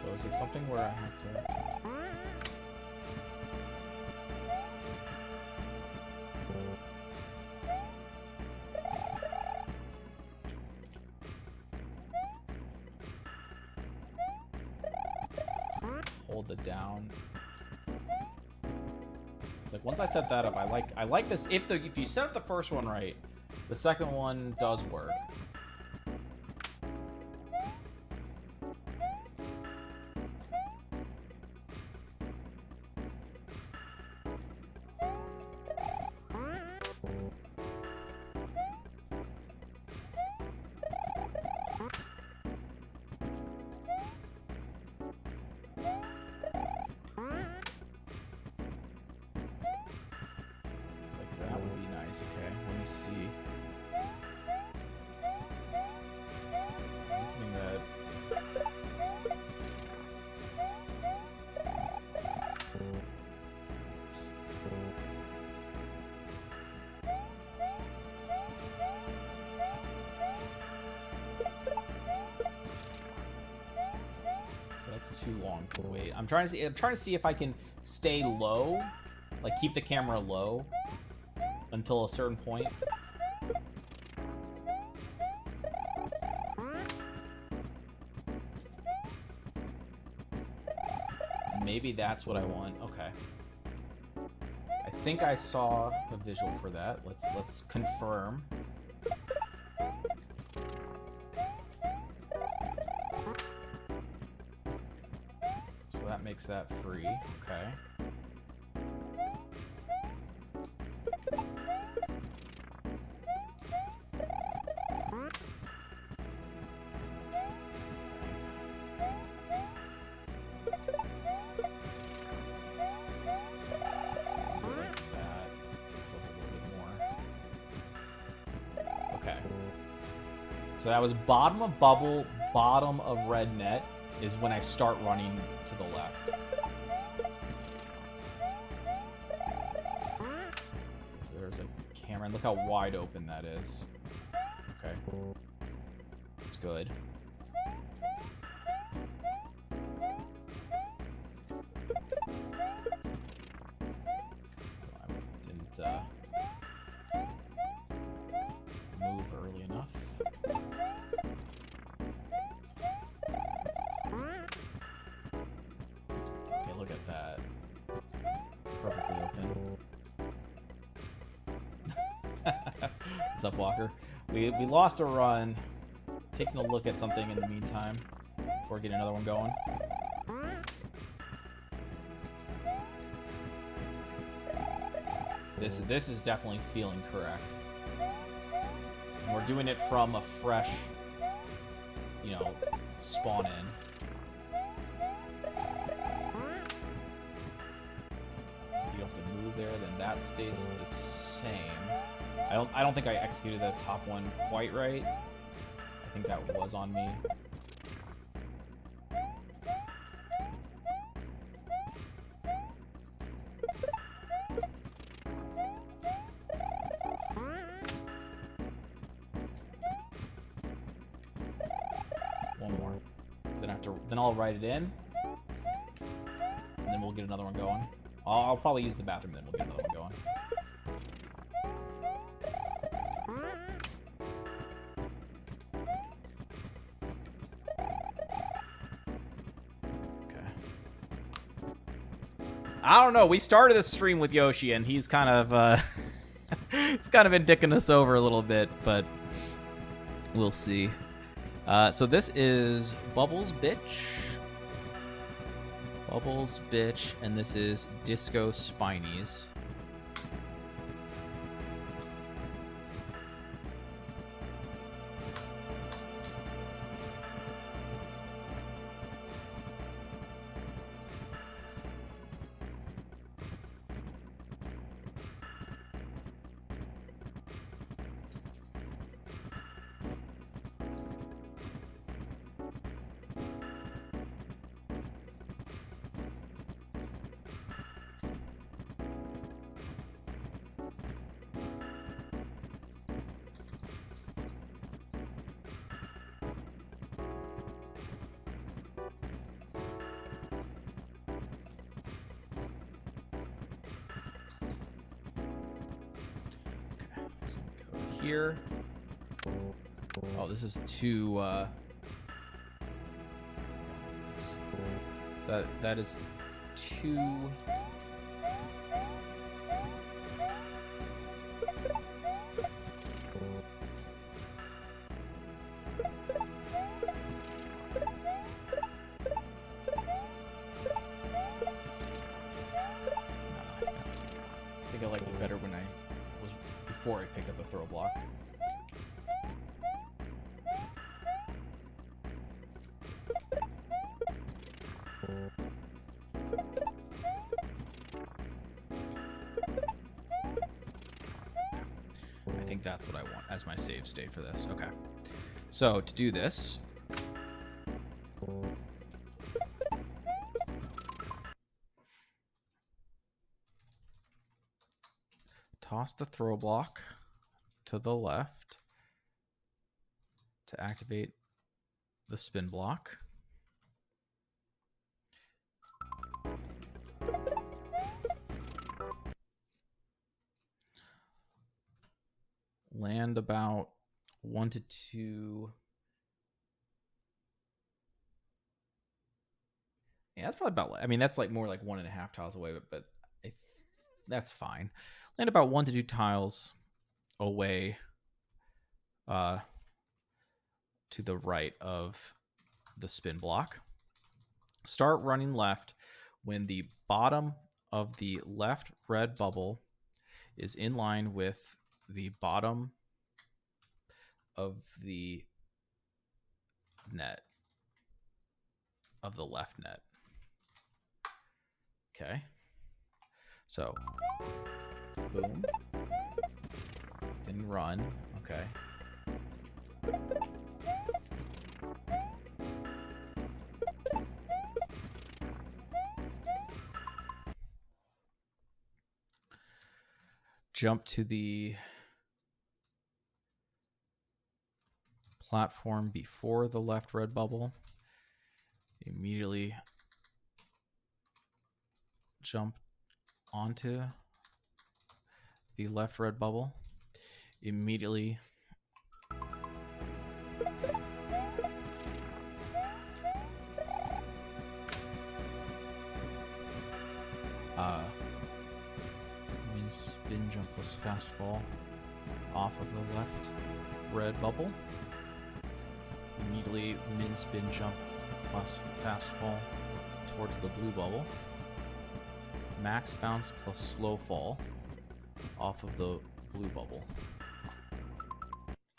So is it something where I have to... hold it down. It's like once I set that up, I like this. If you set up the first one right, the second one does work. Okay, let me see. Something that... So that's too long to wait. I'm trying to see if I can stay low, like keep the camera low until a certain point. Maybe that's what I want. Okay. I think I saw a visual for that. Let's confirm. So that makes that free. Okay. So that was bottom of bubble, bottom of red net is when I start running to the left. So there's a camera, and look how wide open that is. Okay. That's good. I didn't move early enough. Okay, look at that. Perfectly open. What's up, Walker? We lost a run. Taking a look at something in the meantime before getting another one going. This is definitely feeling correct. And we're doing it from a fresh, you know, spawn in. If you have to move there, then that stays the same. I don't think I executed the top one quite right. I think that was on me. One more. Then I'll write it in, and then we'll get another one going. I'll probably use the bathroom, then we'll get another one going. I don't know. We started this stream with Yoshi, and he's kind of he's kind of been dicking us over a little bit, but we'll see. So this is Bubbles Bitch. Bubbles Bitch, and this is Disco Spinies. Here. Oh, this is too that is too I think I liked it better when I was before I picked up a throw block. I think that's what I want as my save state for this. Okay. So to do this, toss the throw block to the left to activate the spin block. Land about 1 to 2. Yeah, that's probably about, I mean, that's like more like 1.5 tiles away, but that's fine. Land about 1 to 2 tiles away to the right of the spin block. Start running left when the bottom of the left red bubble is in line with the bottom of the net, of the left net. Okay. So, boom. Then run. Okay. Jump to the platform before the left red bubble. Immediately jump onto the left red bubble. Immediately min spin jump plus fast fall off of the left red bubble. Immediately min spin jump plus fast fall towards the blue bubble. Max bounce plus slow fall off of the blue bubble.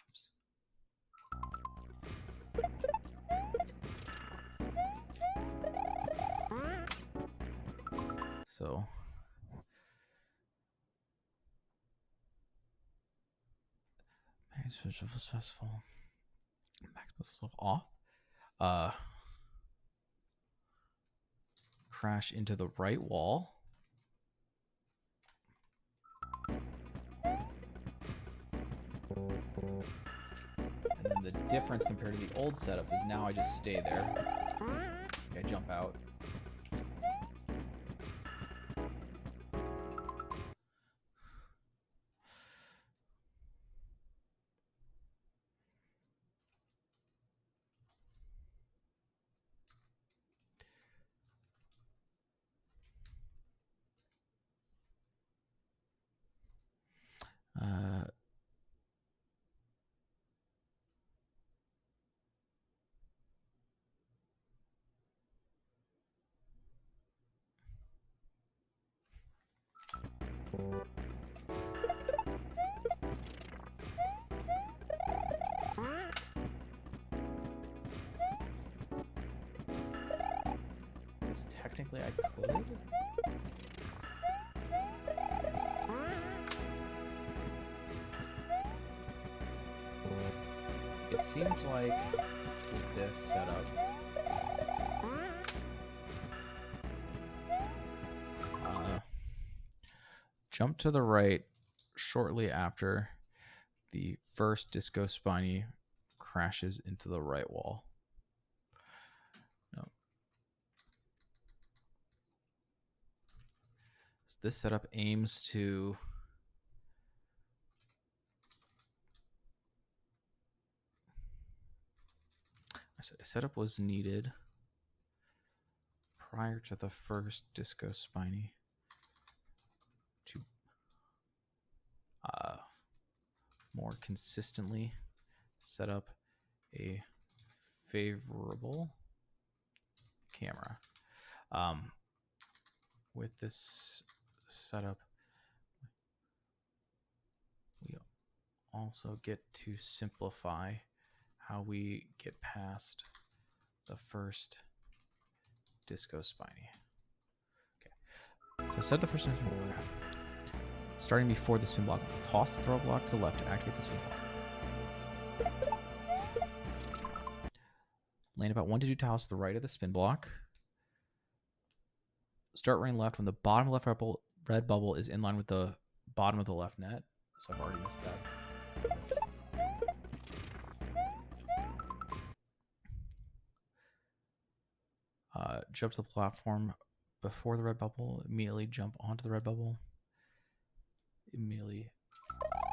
Oops. So max bounce plus fast fall. Max bounce slow off. Crash into the right wall. And then the difference compared to the old setup is now I just stay there. Okay, jump out. Because technically I could. It seems like with this setup, jump to the right shortly after the first Disco Spiny crashes into the right wall. No. So this setup aims to a setup was needed prior to the first Disco Spiny to more consistently set up a favorable camera. With this setup, we also get to simplify how we get past the first Disco Spiny. Okay, so set the first spin block. Starting before the spin block, toss the throw block to the left to activate the spin block. Land about 1 to 2 tiles to the right of the spin block. Start running left when the bottom left red bubble is in line with the bottom of the left net. So I've already missed that. Jump to the platform before the red bubble. Immediately jump onto the red bubble. Immediately.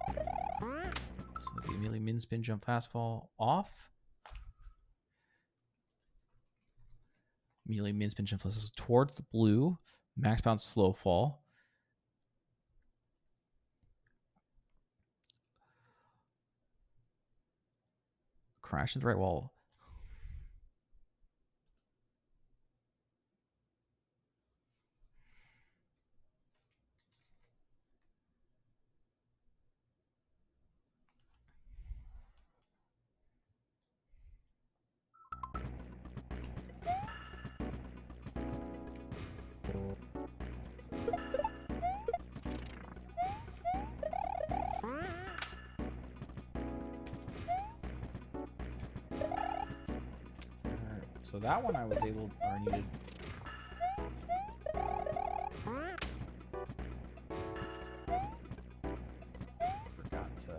So the immediately min spin jump fast fall off. Immediately min spin jump fast towards the blue. Max bounce slow fall. Crash into the right wall. So that one I was able, or needed. Forgot to.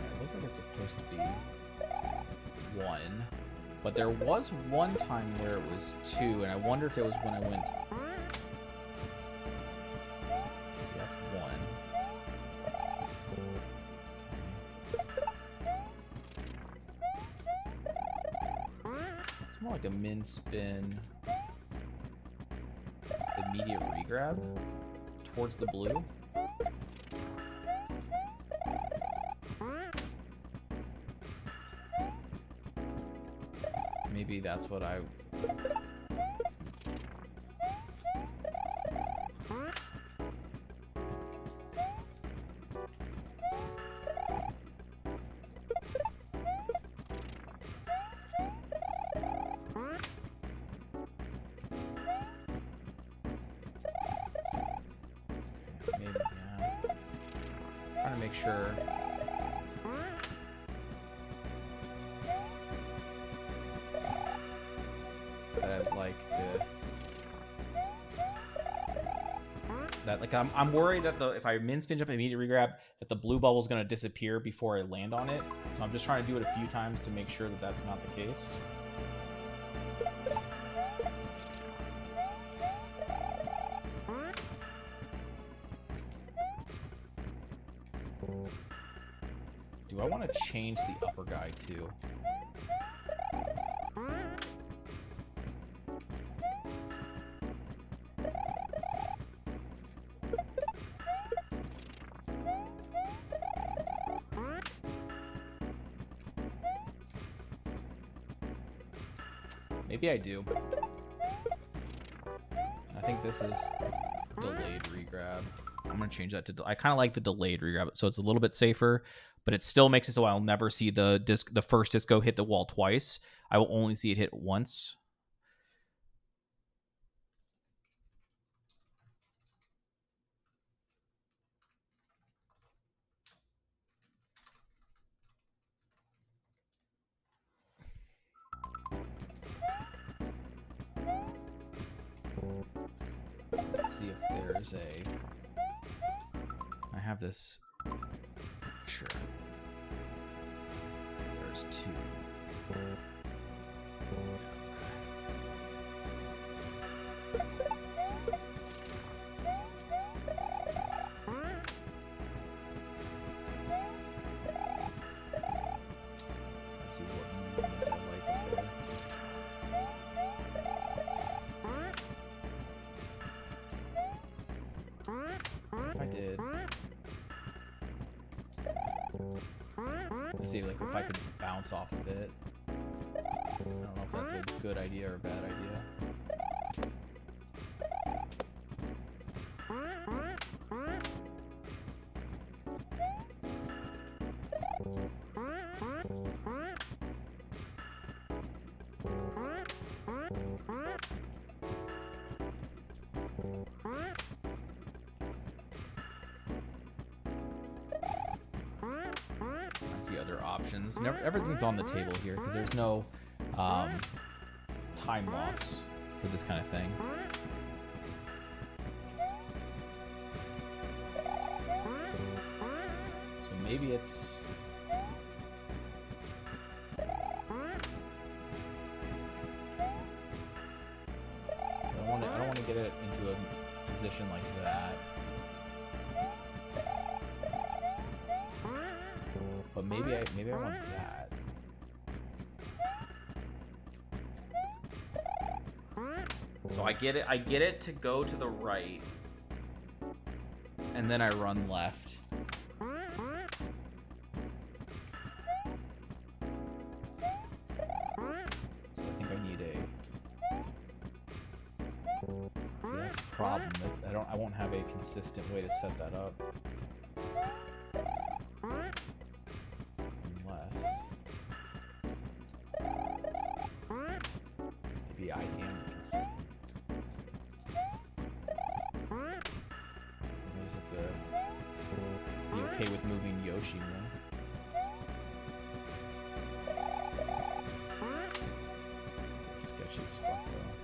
It looks like it's supposed to be 1, but there was one time where it was 2, and I wonder if it was when I went. See, that's 1. It's more like a min spin, immediate regrab towards the blue. Maybe that's what I... Maybe, yeah. Trying to make sure... I'm worried that if I min spin jump immediate regrab, that the blue bubble is going to disappear before I land on it. So I'm just trying to do it a few times to make sure that that's not the case. Do I want to change the upper guy too? Maybe I do. I think this is delayed regrab. I'm going to change that to... I kind of like the delayed regrab, so it's a little bit safer, but it still makes it so I'll never see the first disco hit the wall twice. I will only see it hit once. Let's see if there's a... I have this picture. There's two. Let's see what movement I like up there. If I did, let's see, like if I could bounce off of it. I don't know if that's a good idea or a bad idea. I see other options. Everything's on the table here because there's no time loss for this kind of thing. So maybe it's... I don't want to get it into a position like that. But maybe I want that. So I get it to go to the right, and then I run left. So I think I need a... See, that's the problem. I won't have a consistent way to set that up. Maybe I am consistent. I just have to be okay with moving Yoshi now. Sketchy as fuck though.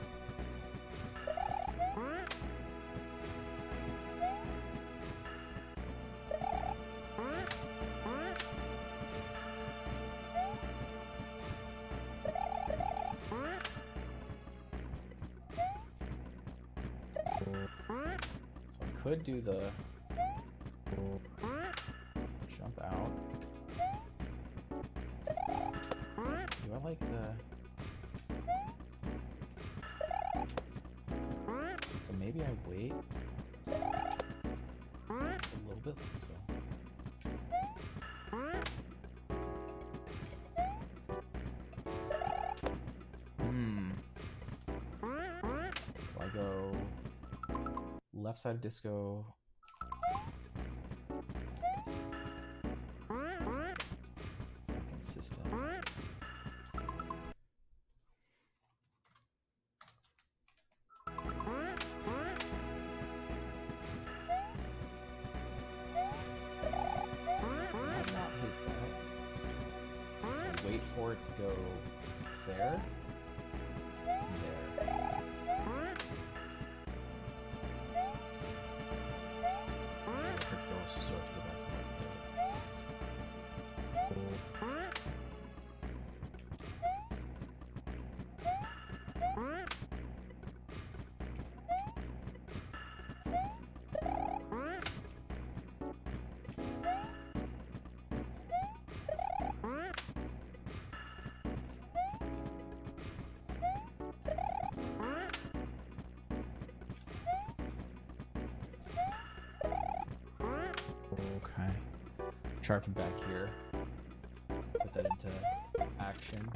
Could do the jump out. Do I like the... So maybe I wait a little bit. Let's go. So I go left side of disco. It's not consistent. Might not hit that. So wait for it to go there. Okay. Chart from back here. Put that into action.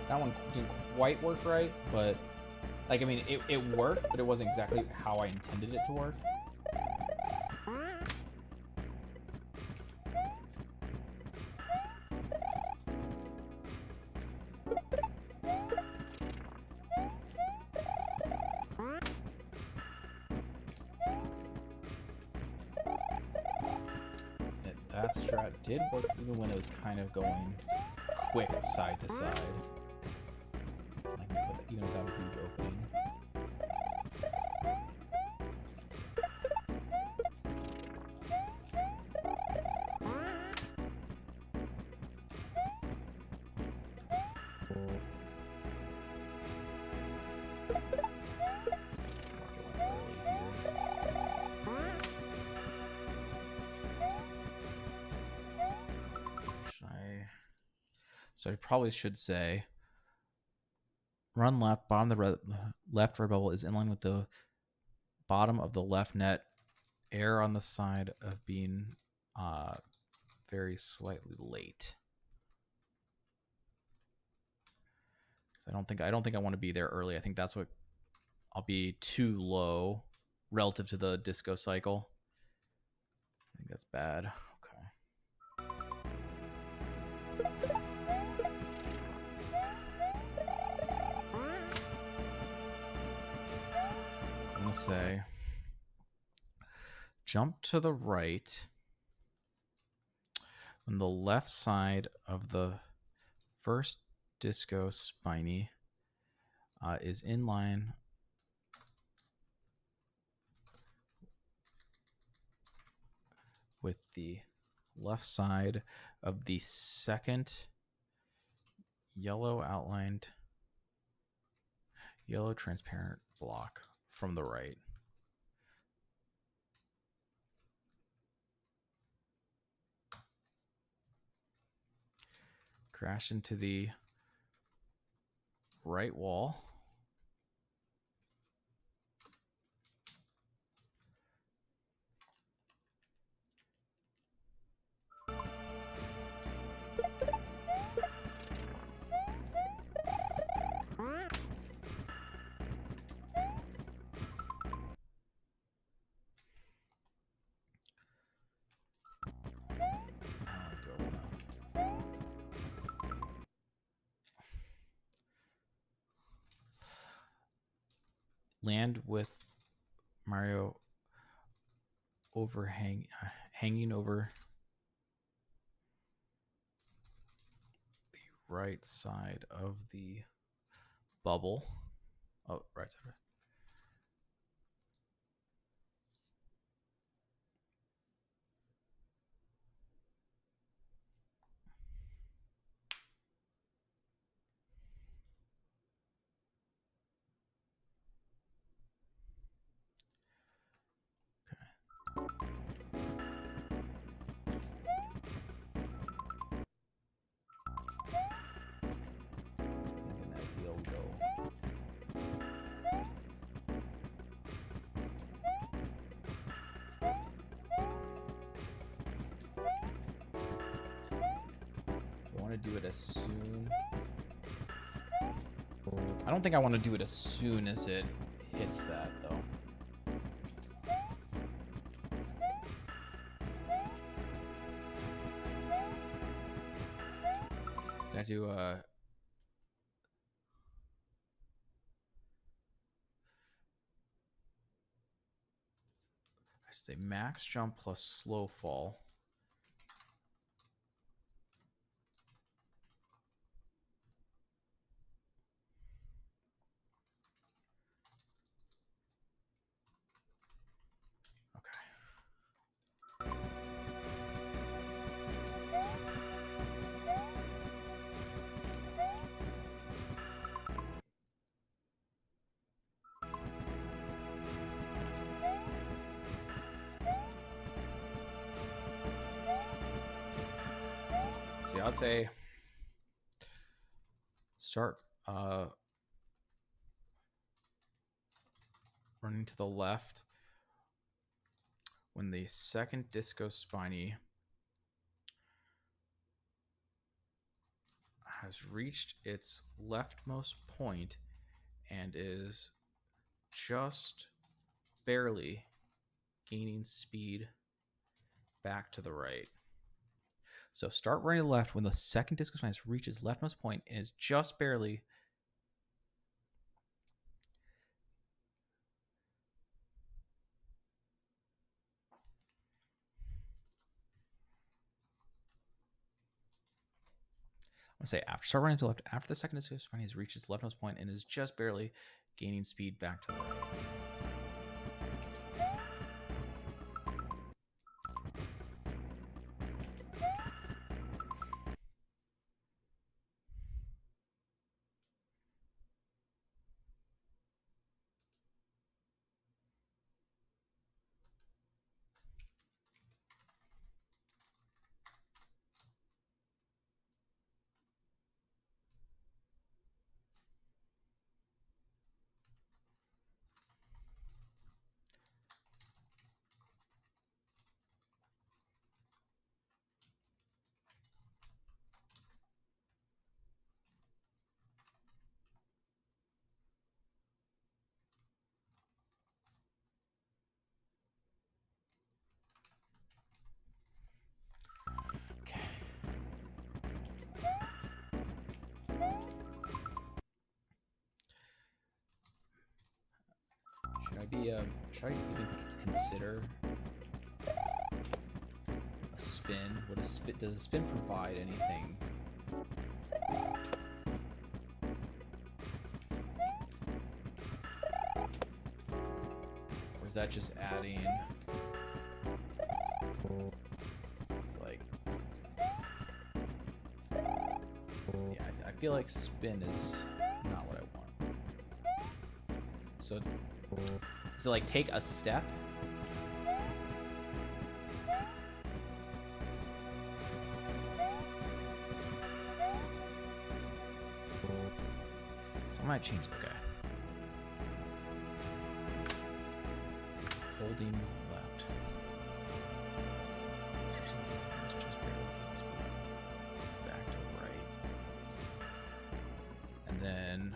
That one didn't quite work right, but like, I mean, it worked, but it wasn't exactly how I intended it to work. That strat did work even when it was kind of going quick side to side. Like, even without a huge opening. So I probably should say run left, bottom of the left red bubble is in line with the bottom of the left net. Err on the side of being very slightly late. I don't think I want to be there early. I think that's what I'll be too low relative to the disco cycle. I think that's bad. Okay. So I'm gonna say jump to the right on the left side of the first disco spiny is in line with the left side of the second yellow outlined, yellow transparent block from the right. Crash into the right wall. Land with Mario hanging over the right side of the bubble. Oh, right side. Do it as soon. I don't think I want to do it as soon as it hits that, though. Can I do I say max jump plus slow fall. I'd say start running to the left when the second disco spiny has reached its leftmost point and is just barely gaining speed back to the right. So start running to the left when the second disco spine has reached its leftmost point and is just barely start running to the left after the second disco spine has reached its leftmost point and is just barely gaining speed back to the right. Should I even consider a spin? Does a spin provide anything? Or is that just adding? It's like, yeah, I feel like spin is not what I want. So, does it like take a step? So I might change. Okay. Holding left. Back to the right. And then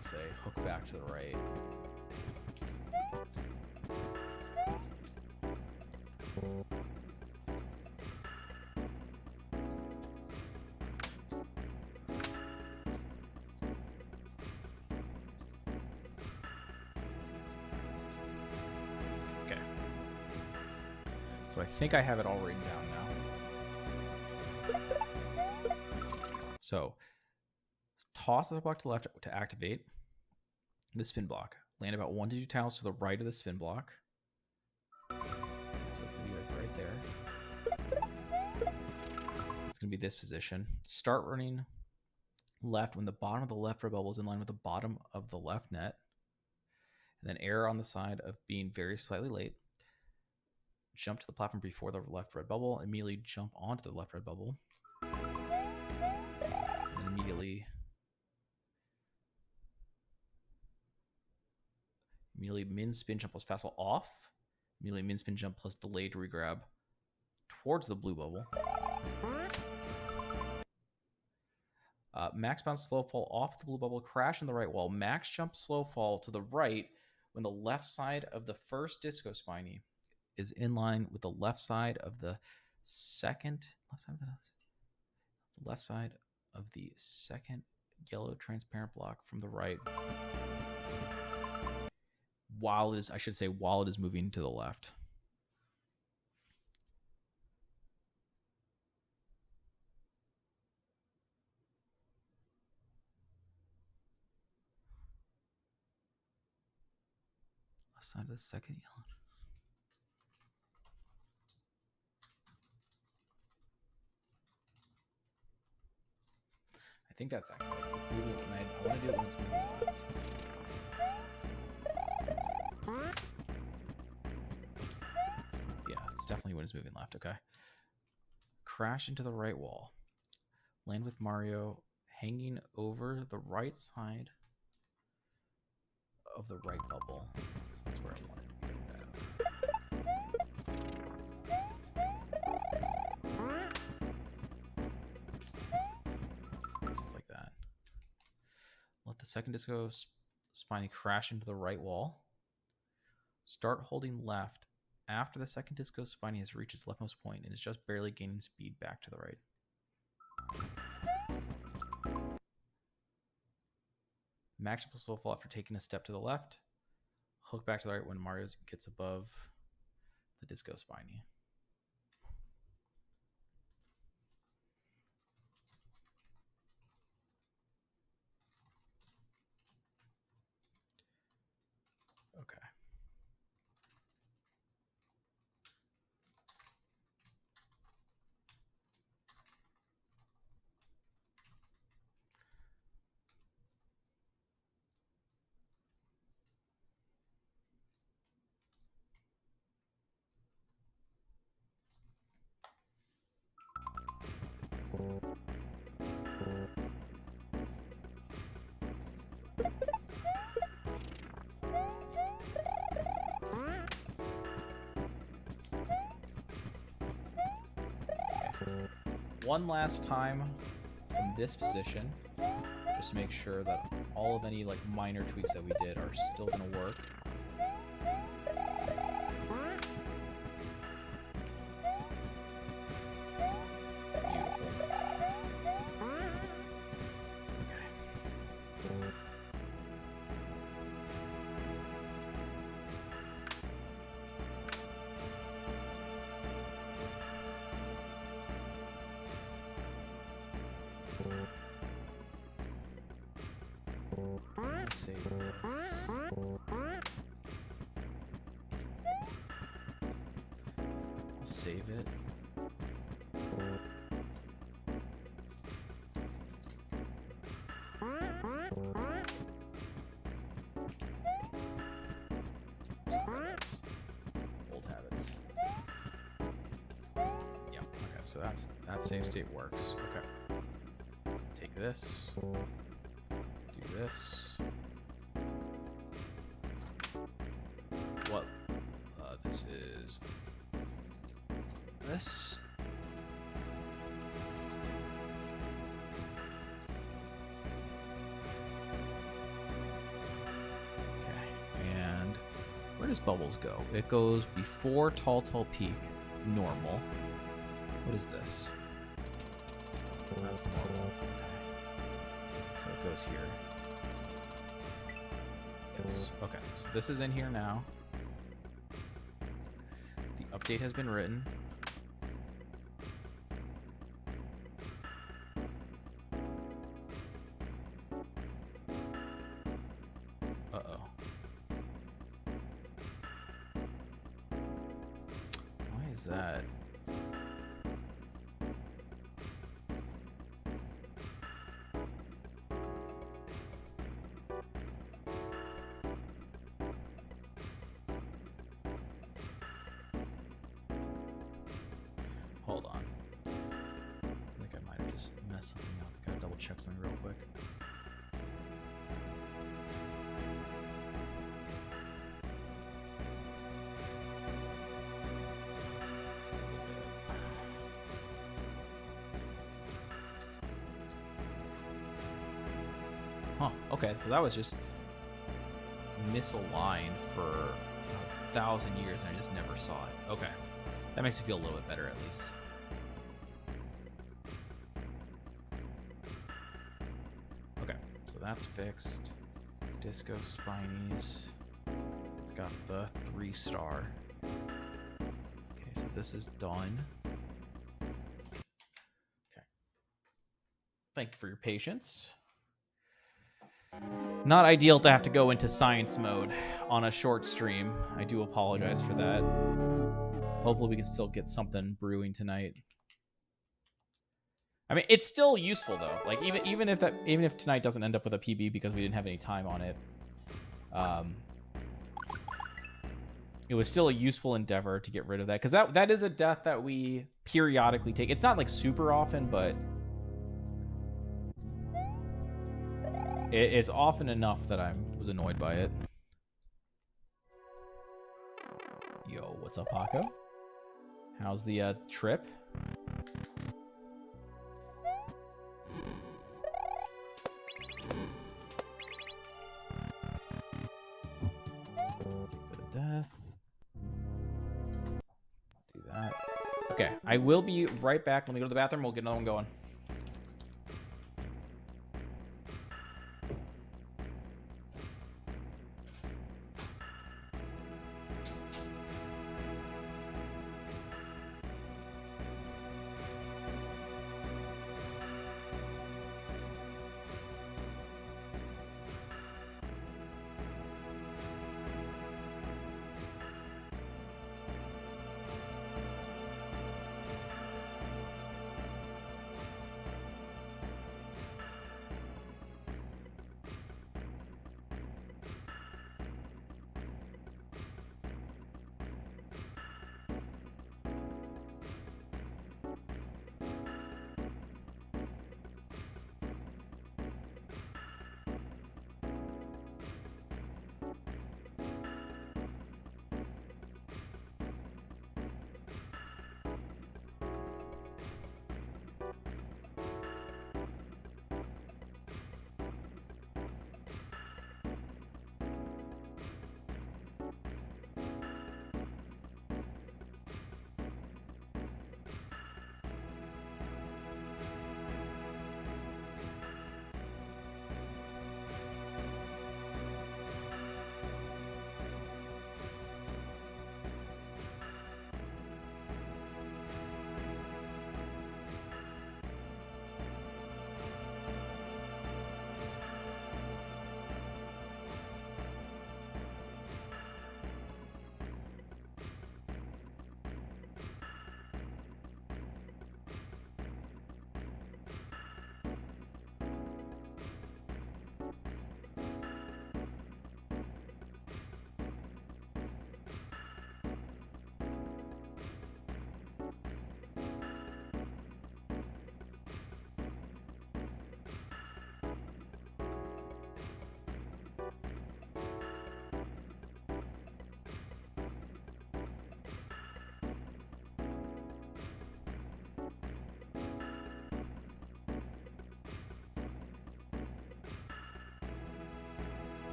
say hook back to the right. Okay. So I think I have it all written down now. So toss the block to the left to activate the spin block. Land about 1 to 2 tiles to the right of the spin block. So that's going to be like right there. It's going to be this position. Start running left when the bottom of the left red bubble is in line with the bottom of the left net. And then error on the side of being very slightly late. Jump to the platform before the left red bubble. Immediately jump onto the left red bubble. And immediately min spin jump plus fastball off. Immediately min spin jump plus delayed regrab towards the blue bubble. Max bounce slow fall off the blue bubble, crash in the right wall. Max jump slow fall to the right when the left side of the first disco spiny is in line with the left side of the second yellow transparent block from the right. While it is moving to the left. Left side of the second yellow. I think that's actually moving. I want to do it when it's moving left. It's definitely when it's moving left. Okay. Crash into the right wall. Land with Mario hanging over the right side of the right bubble. So that's where I wanted to be like that. Just like that. Let the second disco spiny crash into the right wall. Start holding left after the second disco spiny has reached its leftmost point and is just barely gaining speed back to the right. Maximal soul fall after taking a step to the left. Hook back to the right when Mario gets above the disco spiny. Okay. One last time from this position, just to make sure that all of any like minor tweaks that we did are still going to work. Save this. I'll save it. Old habits. Yeah, okay, so that save state works. Okay. Take this. Do this. What? This is this. Okay, and where does Bubbles go? It goes before Tall Peak, normal. What is this? That's normal. Okay. So it goes here. Yes. Okay, so this is in here now. The update has been written. Uh-oh. Why is that? Hold on. I think I might have just messed something up. Gotta double check something real quick. Huh, okay, so that was just misaligned for 1,000 years and I just never saw it. Okay. That makes me feel a little bit better, at least. Okay, so that's fixed. Disco Spinies. It's got the 3-star. Okay, so this is done. Okay. Thank you for your patience. Not ideal to have to go into science mode on a short stream. I do apologize for that. Hopefully we can still get something brewing tonight. I mean, it's still useful though. Like even if tonight doesn't end up with a PB because we didn't have any time on it, it was still a useful endeavor to get rid of that, because that is a death that we periodically take. It's not like super often, but it's often enough that I was annoyed by it. Yo, what's up, Paco? How's the trip? Death. Do that. Okay, I will be right back. Let me go to the bathroom. We'll get another one going.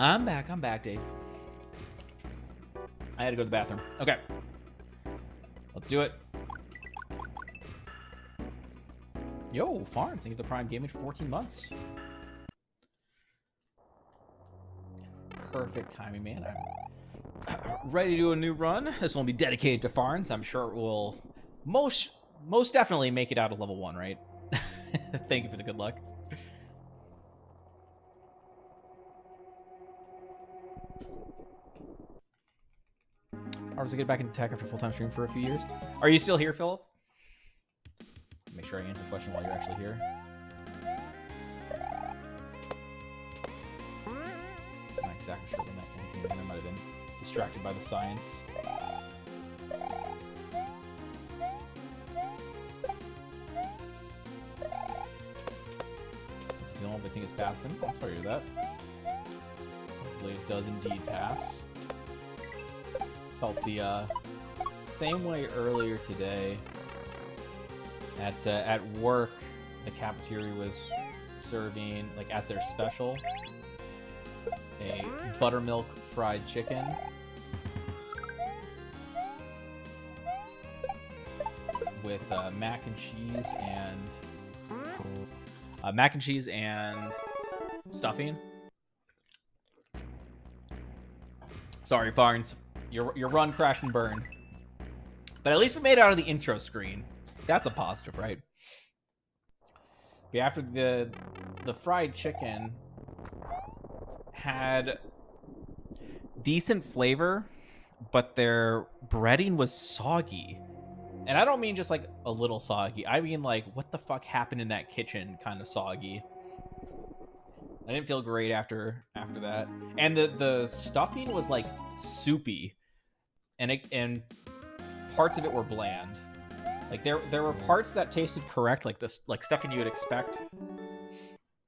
I'm back, Dave. I had to go to the bathroom. Okay. Let's do it. Yo, Farn, thank you for the Prime Gaming for 14 months. Perfect timing, man. I'm ready to do a new run. This one will be dedicated to Farns. I'm sure it will most definitely make it out of level 1, right? Thank you for the good luck. How does it get back into tech after full-time stream for a few years? Are you still here, Philip? Make sure I answer the question while you're actually here. I'm not exactly sure when that came in. I might have been distracted by the science. It's feeling, I think it's passing. I'm sorry to hear that. Hopefully it does indeed pass. Felt the same way earlier today. At work, the cafeteria was serving, like at their special, a buttermilk fried chicken. With mac and cheese and stuffing. Sorry, Farns. Your run crashed and burned. But at least we made it out of the intro screen. That's a positive, right? But after the fried chicken had decent flavor, but their breading was soggy. And I don't mean just like a little soggy. I mean like, what the fuck happened in that kitchen kind of soggy. I didn't feel great after that. And the stuffing was like soupy. And parts of it were bland. Like there were parts that tasted correct, like this, like stuffing you would expect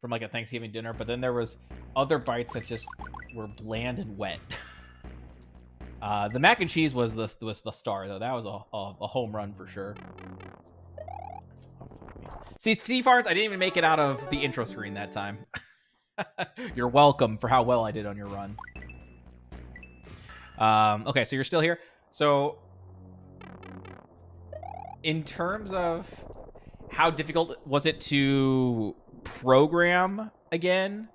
from like a Thanksgiving dinner, but then there was other bites that just were bland and wet. The mac and cheese was the star though. That was a home run for sure. See Farts, I didn't even make it out of the intro screen that time. You're welcome for how well I did on your run. Okay, so you're still here. So in terms of how difficult was it to program again,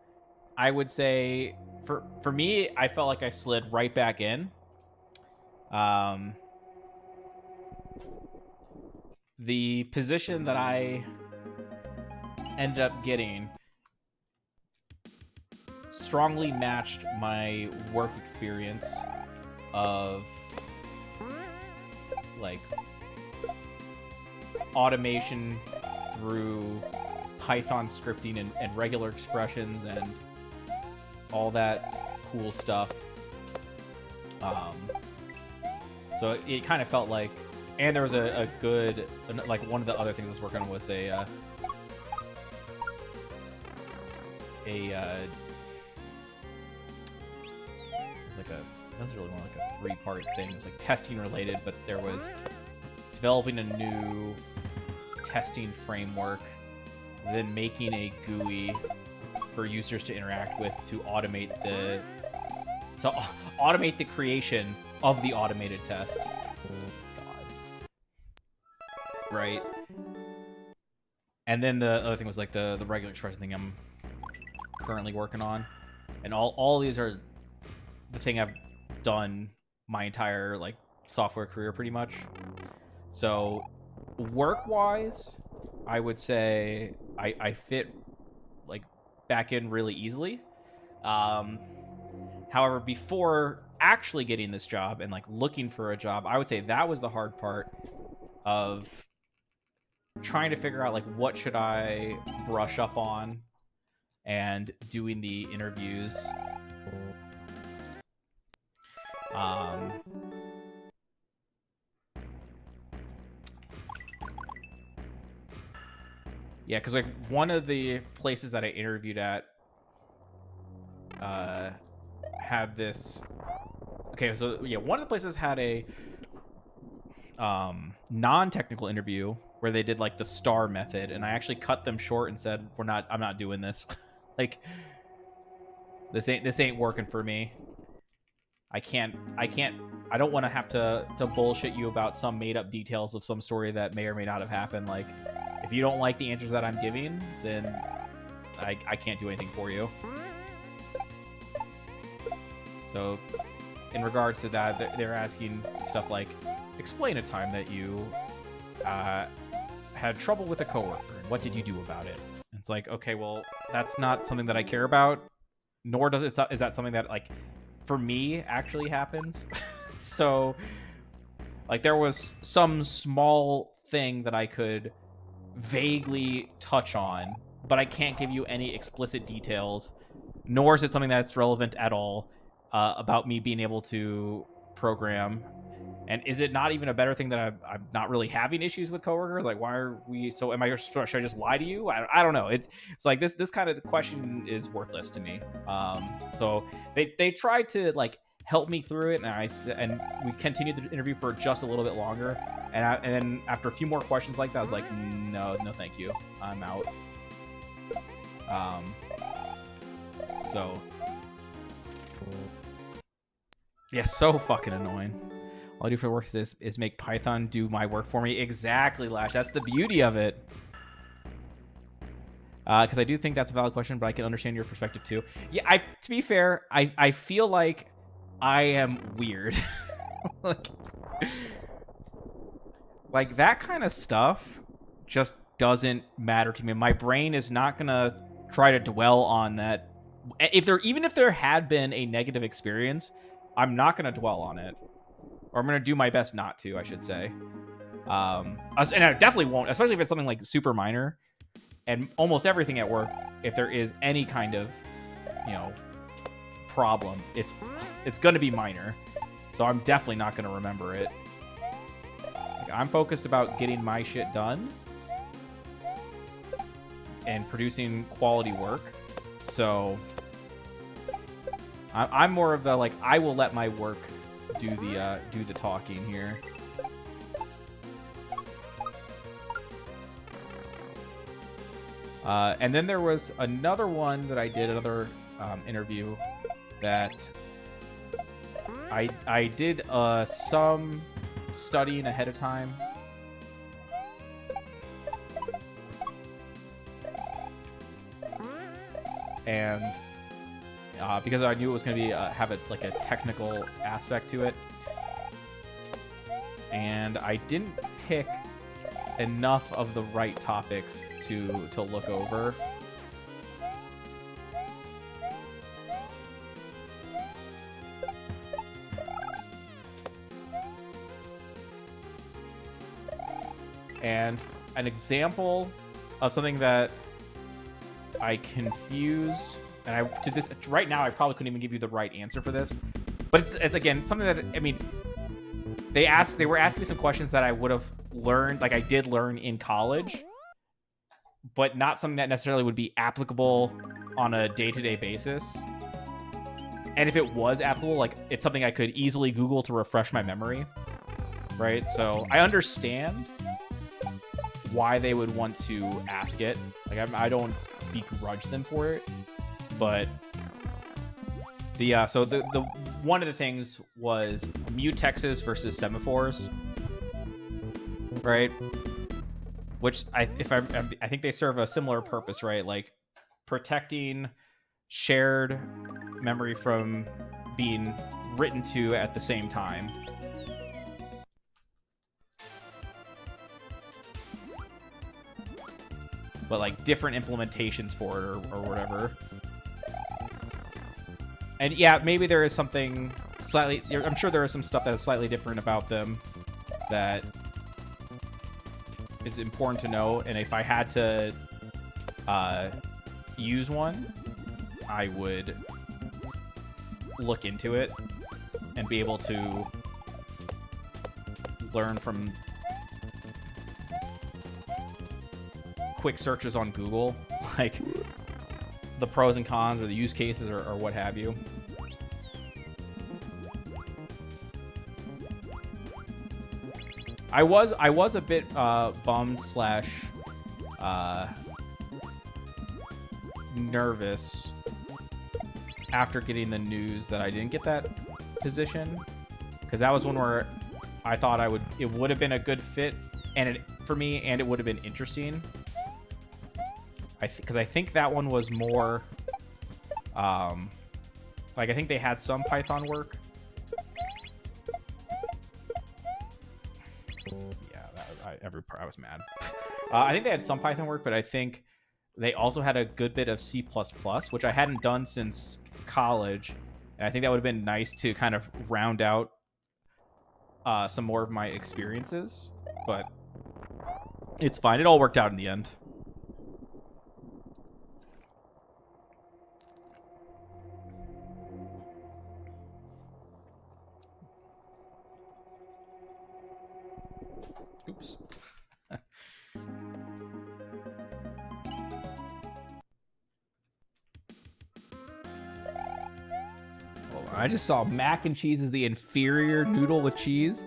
I would say for me, I felt like I slid right back in. The position that I ended up getting strongly matched my work experience of like automation through Python scripting and regular expressions and all that cool stuff. So it kind of felt like, and there was a good, like one of the other things I was working on was it wasn't really more like a 3-part thing. It was like testing related, but there was developing a new testing framework, then making a GUI for users to interact with to automate the creation of the automated test. God. Right. And then the other thing was like the regular expression thing I'm currently working on. And all these are the thing I've done my entire like software career pretty much. So work-wise, I would say I fit like back in really easily. However, before actually getting this job and like looking for a job, I would say that was the hard part of trying to figure out like what should I brush up on and doing the interviews. Yeah, because like one of the places that I interviewed at had this. Okay, so yeah, one of the places had a non-technical interview where they did like the STAR method, and I actually cut them short and said, I'm not doing this. Like this ain't working for me. I don't want to have to bullshit you about some made up details of some story that may or may not have happened. Like, if you don't like the answers that I'm giving, then I can't do anything for you. So in regards to that, they're asking stuff like, explain a time that you had trouble with a coworker, and what did you do about it? And it's like, okay, well, that's not something that I care about, nor is that something that, like, for me, actually happens. So, like, there was some small thing that I could vaguely touch on, but I can't give you any explicit details, nor is it something that's relevant at all about me being able to program. And is it not even a better thing that I'm not really having issues with coworkers? Like, why are we so? Should I just lie to you? I don't know. It's like this kind of question is worthless to me. So they tried to like help me through it, and we continued the interview for just a little bit longer. And then after a few more questions like that, I was like, no, thank you, I'm out. So Yeah, so fucking annoying. All I do for work is make Python do my work for me. Exactly, Lash. That's the beauty of it. Because I do think that's a valid question, but I can understand your perspective too. Yeah, to be fair, I feel like I am weird. like that kind of stuff just doesn't matter to me. My brain is not gonna try to dwell on that. Even if there had been a negative experience, I'm not gonna dwell on it, or I'm gonna do my best not to, I should say. And I definitely won't, especially if it's something like super minor. And almost everything at work, if there is any kind of, problem, it's gonna be minor. So I'm definitely not gonna remember it. Like, I'm focused about getting my shit done and producing quality work. So I'm more of the like, I will let my work do the talking here. And then there was another one that I did, another interview that I did some studying ahead of time. And because I knew it was going to be have a technical aspect to it. And I didn't pick enough of the right topics to look over. And an example of something that I confused, and right now I probably couldn't even give you the right answer for this, but it's again something that, I mean, they were asking me some questions that I would have learned, like I did learn in college, but not something that necessarily would be applicable on a day-to-day basis. And if it was applicable, like, it's something I could easily Google to refresh my memory, right? So I understand why they would want to ask it. Like, I don't begrudge them for it, but so the one of the things was mutexes versus semaphores, right? Which I think they serve a similar purpose, right? Like protecting shared memory from being written to at the same time. But like different implementations for it or whatever. And yeah, maybe there is something slightly, I'm sure there is some stuff that is slightly different about them that is important to know. And if I had to use one, I would look into it and be able to learn from quick searches on Google, like the pros and cons or the use cases or what have you. I was a bit bummed slash nervous after getting the news that I didn't get that position, because that was one where I thought it would have been a good fit for me, and it would have been interesting. Because I think that one was more, like I think they had some Python work. Yeah, I was mad. I think they had some Python work, but I think they also had a good bit of C++, which I hadn't done since college, and I think that would have been nice to kind of round out some more of my experiences. But it's fine. It all worked out in the end. Oops. I just saw mac and cheese is the inferior noodle with cheese.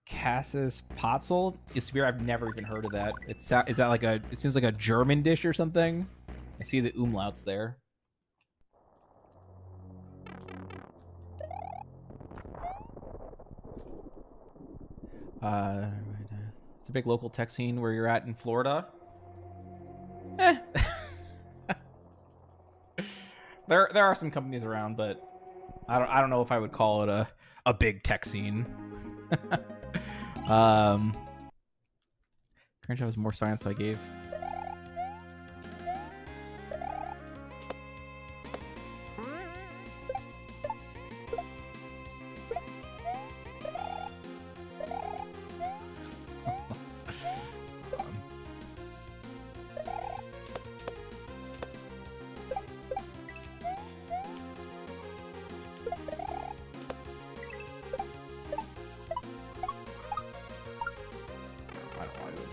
Cassis Potzel is beer. I've never even heard of that. Is that like it seems like a German dish or something? I see the umlauts there. It's a big local tech scene where you're at in Florida. There are some companies around, but I don't know if I would call it a big tech scene. Current job was more science, so I gave.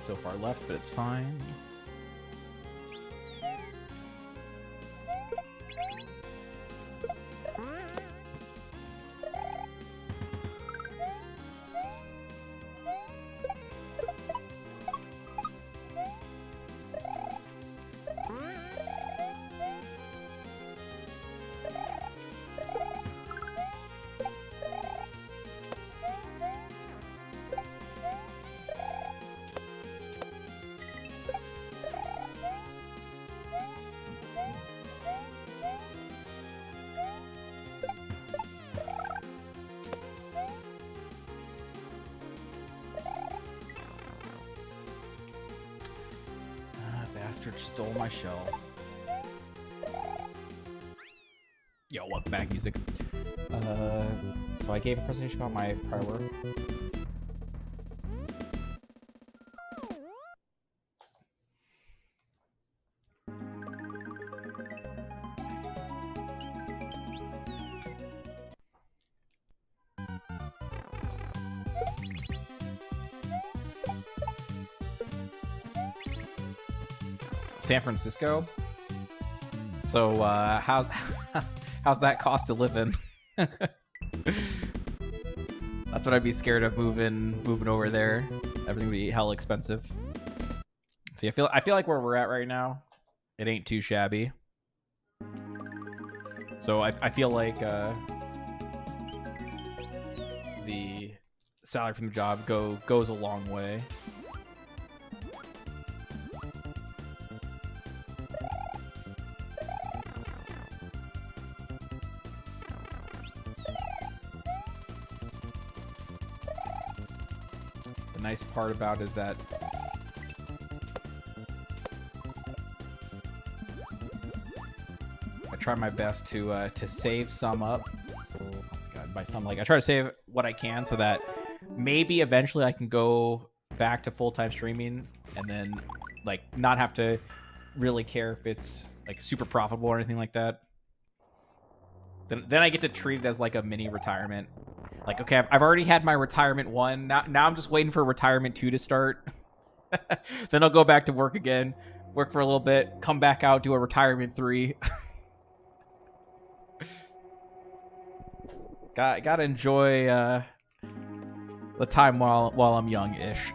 So far left, but it's fine. Bastard stole my shell. Yo, welcome back, music. So I gave a presentation about my prior work. San Francisco. So how's that cost of living? That's what I'd be scared of moving over there. Everything would be hell expensive. See, I feel like where we're at right now, it ain't too shabby. So I feel like the salary from the job goes a long way. Nice part about it is that I try my best to save some up. Oh my God, by some, like I try to save what I can so that maybe eventually I can go back to full-time streaming and then like not have to really care if it's like super profitable or anything like that. Then I get to treat it as like a mini retirement. Like, okay, I've already had my retirement 1. Now I'm just waiting for retirement 2 to start. Then I'll go back to work again, work for a little bit, come back out, do a retirement 3. Gotta enjoy the time while I'm young-ish.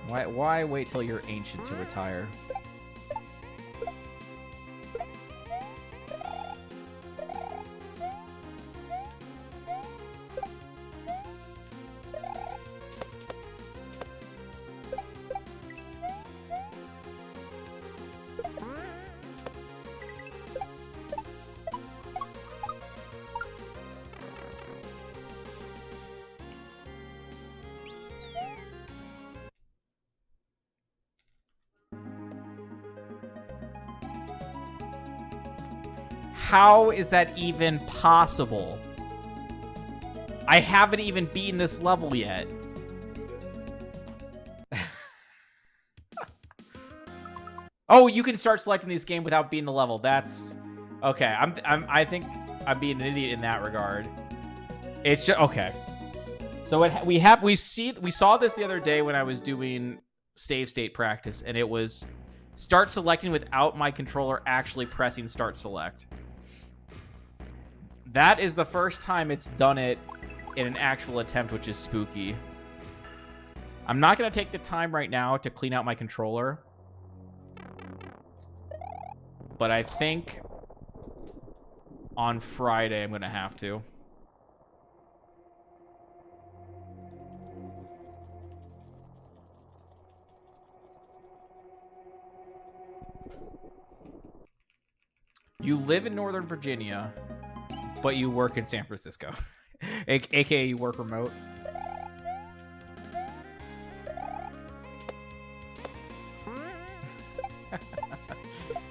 Why wait till you're ancient to retire? How is that even possible? I haven't even beaten this level yet. Oh, you can start selecting this game without beating the level. That's okay. I think I'm being an idiot in that regard. It's just okay. So we saw this the other day when I was doing save state practice, and it was start selecting without my controller actually pressing start select. That is the first time it's done it in an actual attempt, which is spooky. I'm not going to take the time right now to clean out my controller. But I think on Friday. I'm gonna have to. You live in Northern Virginia, but you work in San Francisco. AKA you work remote.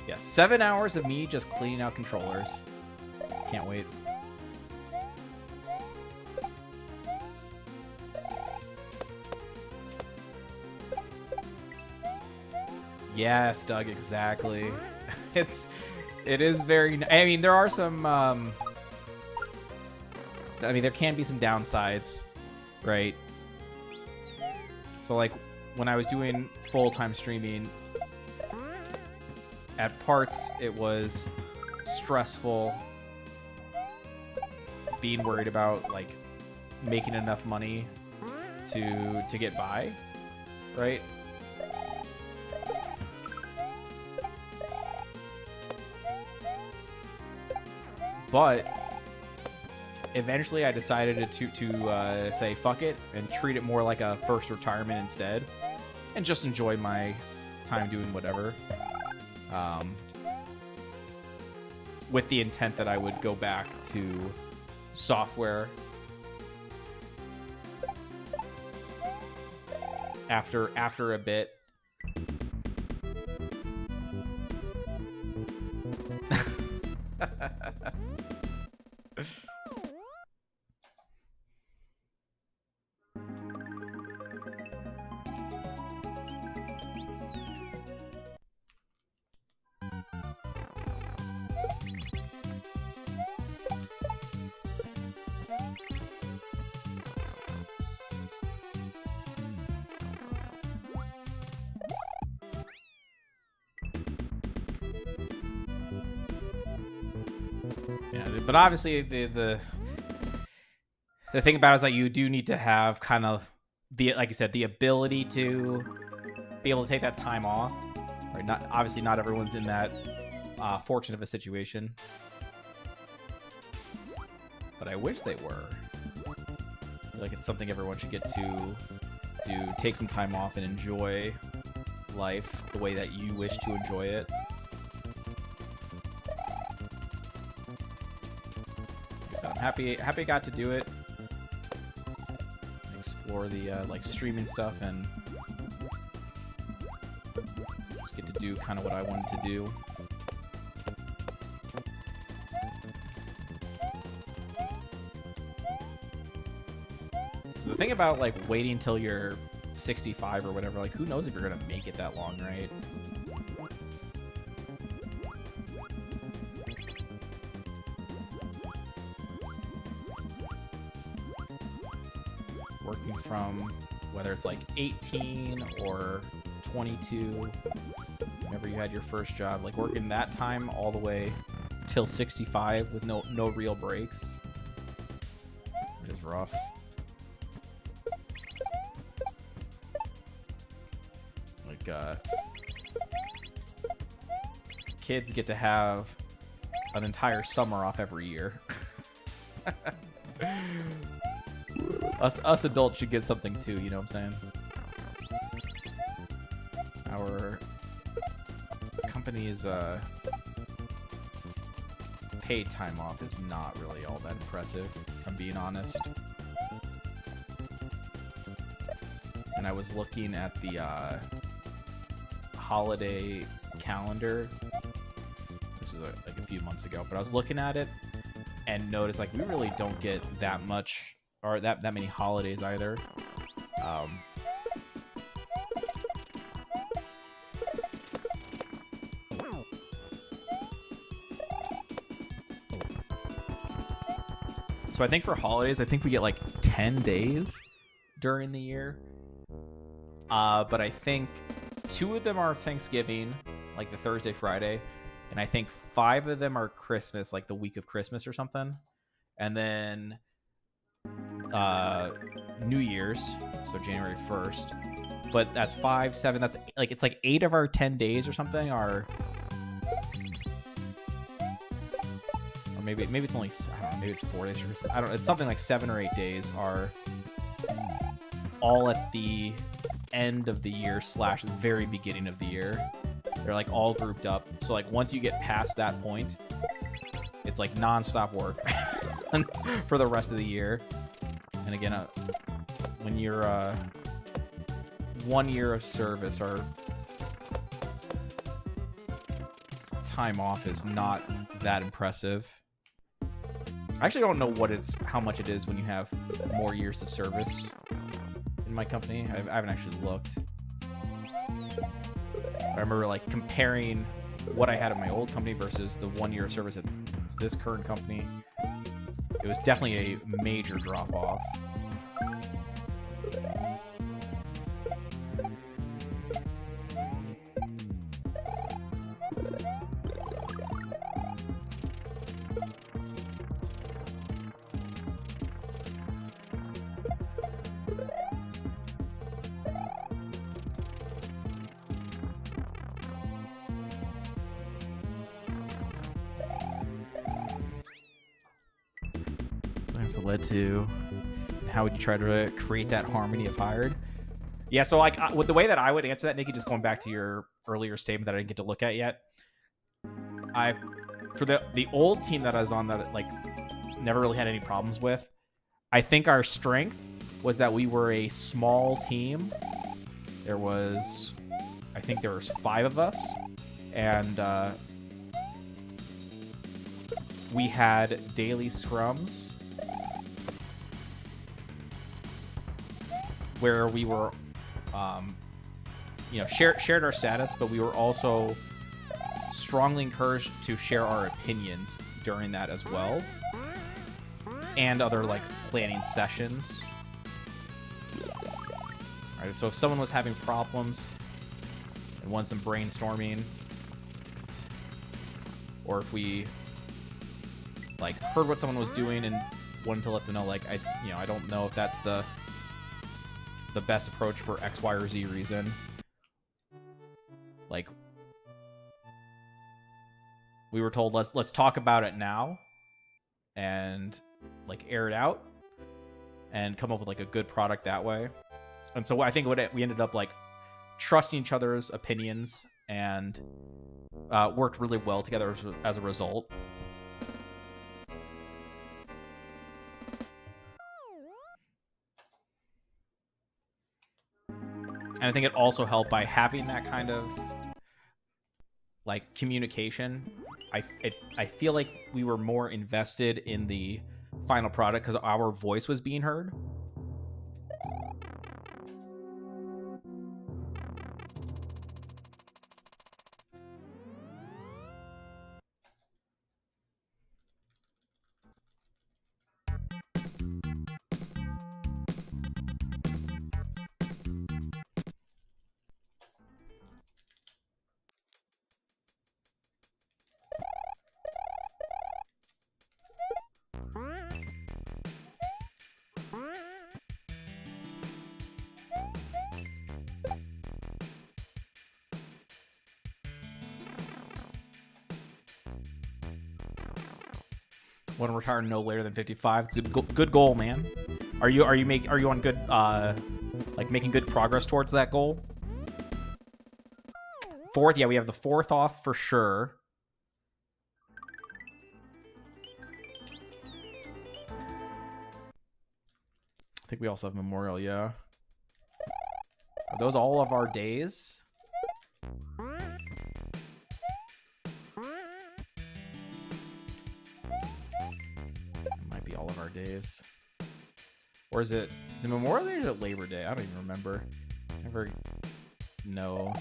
Yeah, 7 hours of me just cleaning out controllers. Can't wait. Yes, Doug, exactly. It is very... I mean, there are some... I mean, there can be some downsides, right? So, like, when I was doing full-time streaming, at parts, it was stressful being worried about, like, making enough money to get by, right? But eventually I decided to say fuck it and treat it more like a first retirement instead and just enjoy my time doing whatever. With the intent that I would go back to software after a bit. But obviously, the thing about it is that you do need to have kind of like you said, the ability to be able to take that time off. Right? Not everyone's in that fortunate of a situation, but I wish they were. I feel like it's something everyone should get to do. Take some time off and enjoy life the way that you wish to enjoy it. Happy I got to do it. Explore the like streaming stuff and just get to do kind of what I wanted to do. So the thing about like waiting till you're 65 or whatever, like who knows if you're gonna make it that long, right? From whether it's like 18 or 22, whenever you had your first job, like working that time all the way till 65 with no real breaks, which is rough. Like kids get to have an entire summer off every year. Us adults should get something too, you know what I'm saying? Our company's paid time off is not really all that impressive, if I'm being honest. And I was looking at the holiday calendar. This was like a few months ago, but I was looking at it and noticed like we really don't get that much or that many holidays either. So I think for holidays, I think we get like 10 days during the year. But I think 2 of them are Thanksgiving, like the Thursday, Friday. And I think 5 of them are Christmas, like the week of Christmas or something. And then New Year's, so January 1st. But that's 5, 7, that's like, it's like 8 of our 10 days or something are or maybe it's only, I don't know, maybe it's 4 days. Or I don't. It's something like 7 or 8 days are all at the end of the year / the very beginning of the year. They're like all grouped up. So like once you get past that point, it's like non-stop work for the rest of the year. And again, when you're 1 year of service or time off is not that impressive. I actually don't know how much it is when you have more years of service in my company. I haven't actually looked. I remember like comparing what I had at my old company versus the 1 year of service at this current company. It was definitely a major drop off. Led to, how would you try to create that harmony of hired? Yeah, so like with the way that I would answer that, Nikki, just going back to your earlier statement that I didn't get to look at yet, for the old team that I was on that like never really had any problems with, I think our strength was that we were a small team. There was 5 of us, and we had daily scrums where we were, shared our status, but we were also strongly encouraged to share our opinions during that as well, and other like planning sessions. All right, so if someone was having problems and wanted some brainstorming, or if we like heard what someone was doing and wanted to let them know, like I don't know if that's the best approach for X, Y, or Z reason. Like, we were told, let's talk about it now and like air it out and come up with like a good product that way. And so I think we ended up like trusting each other's opinions and worked really well together as a result. And I think it also helped by having that kind of like communication. I feel like we were more invested in the final product because our voice was being heard. Want to retire no later than 55. Good goal, man. Are you on good like making good progress towards that goal? 4th, yeah, we have the 4th off for sure. I think we also have Memorial, yeah. Are those all of our days? All of our days, or is it Memorial Day or is it Labor Day? I don't even remember. Never know.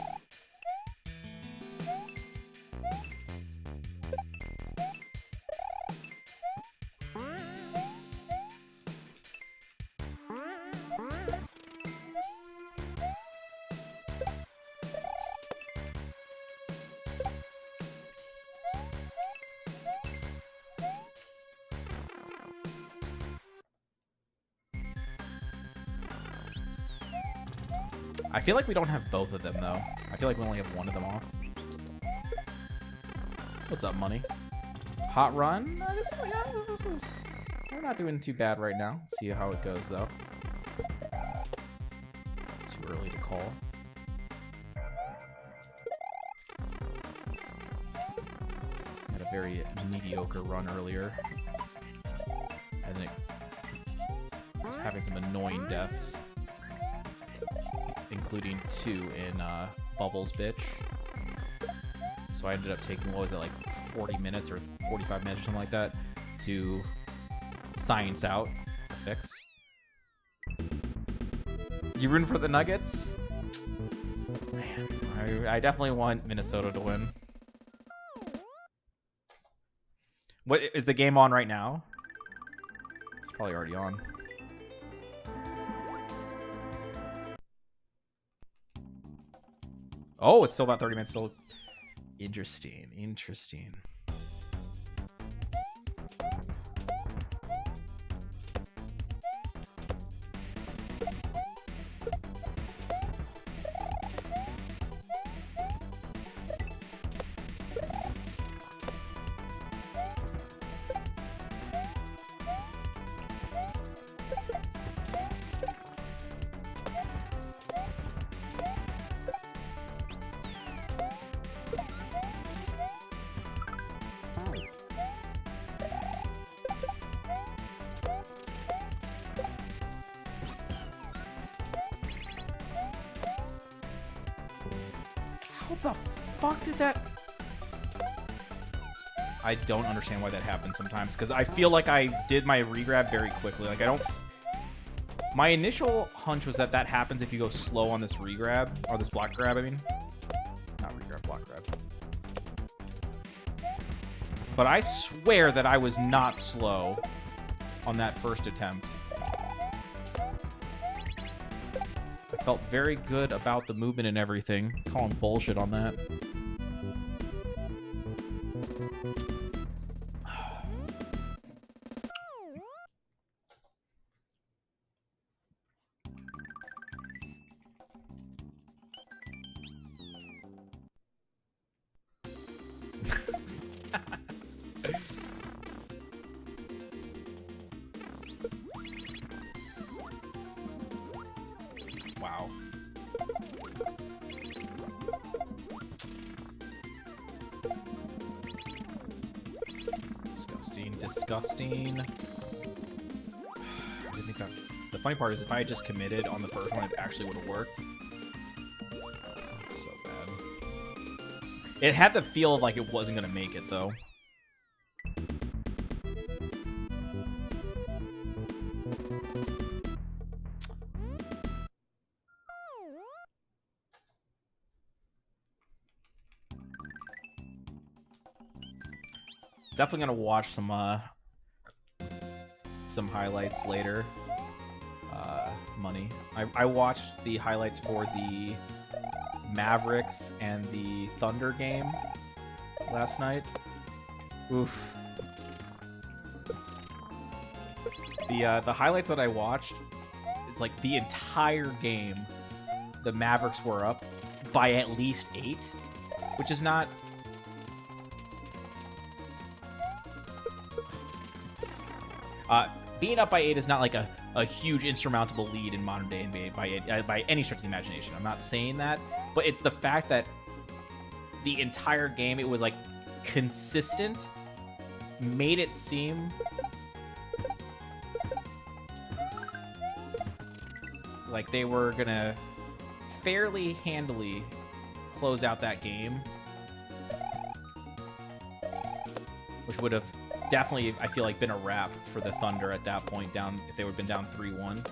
I feel like we don't have both of them, though. I feel like we only have one of them off. What's up, money? Hot run. This is. We're not doing too bad right now. Let's see how it goes though. Too early to call. Had a very mediocre run earlier, and then it was having some annoying deaths, including 2 in Bubbles Bitch. So I ended up taking, what was it, like 40 minutes or 45 minutes or something like that to science out a fix. You rooting for the Nuggets? Man, I definitely want Minnesota to win. What is the game on right now? It's probably already on. Oh, it's still about 30 minutes. Still interesting. Interesting. How the fuck did that... I don't understand why that happens sometimes, because I feel like I did my regrab very quickly. Like, I don't... My initial hunch was that that happens if you go slow on this regrab, or this block grab, I mean. Not regrab, block grab. But I swear that I was not slow on that first attempt. I felt very good about the movement and everything. Calling bullshit on that. Wow. Disgusting, disgusting. I didn't think that... The funny part is if I had just committed on the first one, it actually would have worked. That's so bad. It had the feel like it wasn't going to make it, though. Definitely gonna watch some highlights later. Money. I watched the highlights for the Mavericks and the Thunder game last night. Oof. The highlights that I watched, it's like the entire game, the Mavericks were up by at least 8, which is not. Being up by 8 is not like a huge insurmountable lead in modern day NBA by any stretch of the imagination. I'm not saying that, but it's the fact that the entire game, it was like consistent, made it seem like they were gonna fairly handily close out that game, which would have definitely, I feel like, been a wrap for the Thunder at that point, down if they would have been down 3-1.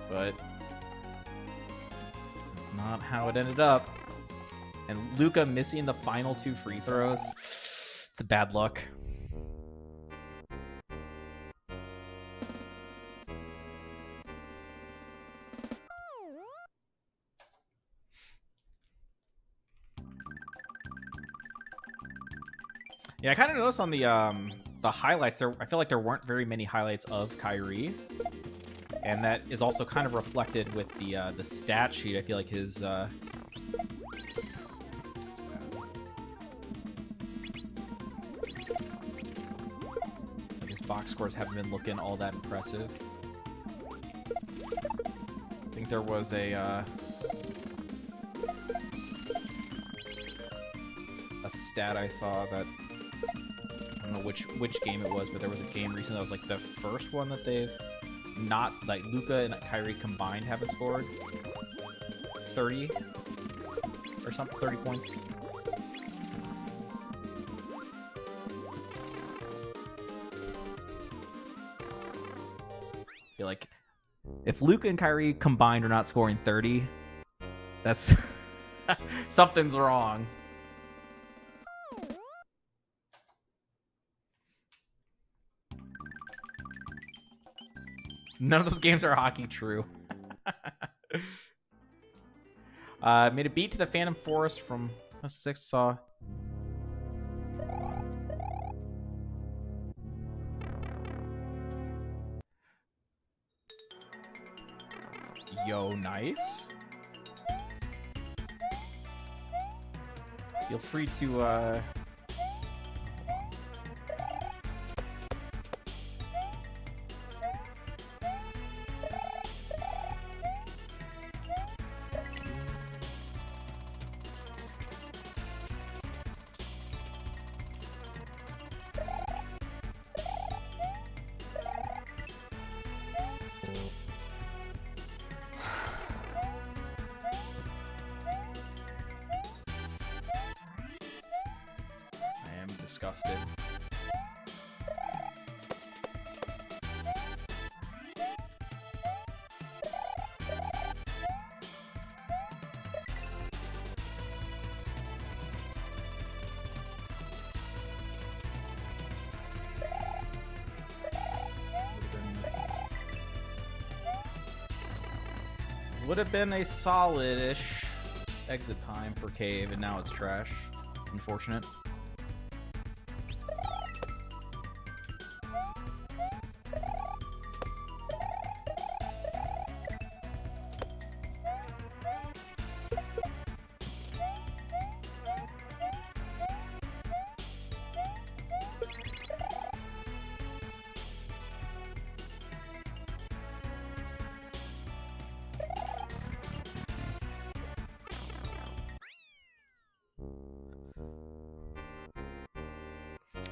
But that's not how it ended up. And Luka missing the final 2 free throws. It's a bad luck. Yeah, I kind of noticed on the highlights there. I feel like there weren't very many highlights of Kyrie, and that is also kind of reflected with the stat sheet. I feel like his box scores haven't been looking all that impressive. I think there was a stat I saw that I don't know which game it was, but there was a game recently that was like the first one that they've not like Luka and Kyrie combined haven't scored 30 or something, 30 points. I feel like if Luka and Kyrie combined are not scoring 30, that's something's wrong. None of those games are hockey, true. Made a beat to the Phantom Forest from 6 saw. Yo, nice. Feel free to disgusted. Would have been a solid-ish exit time for Cave, and now it's trash. Unfortunate.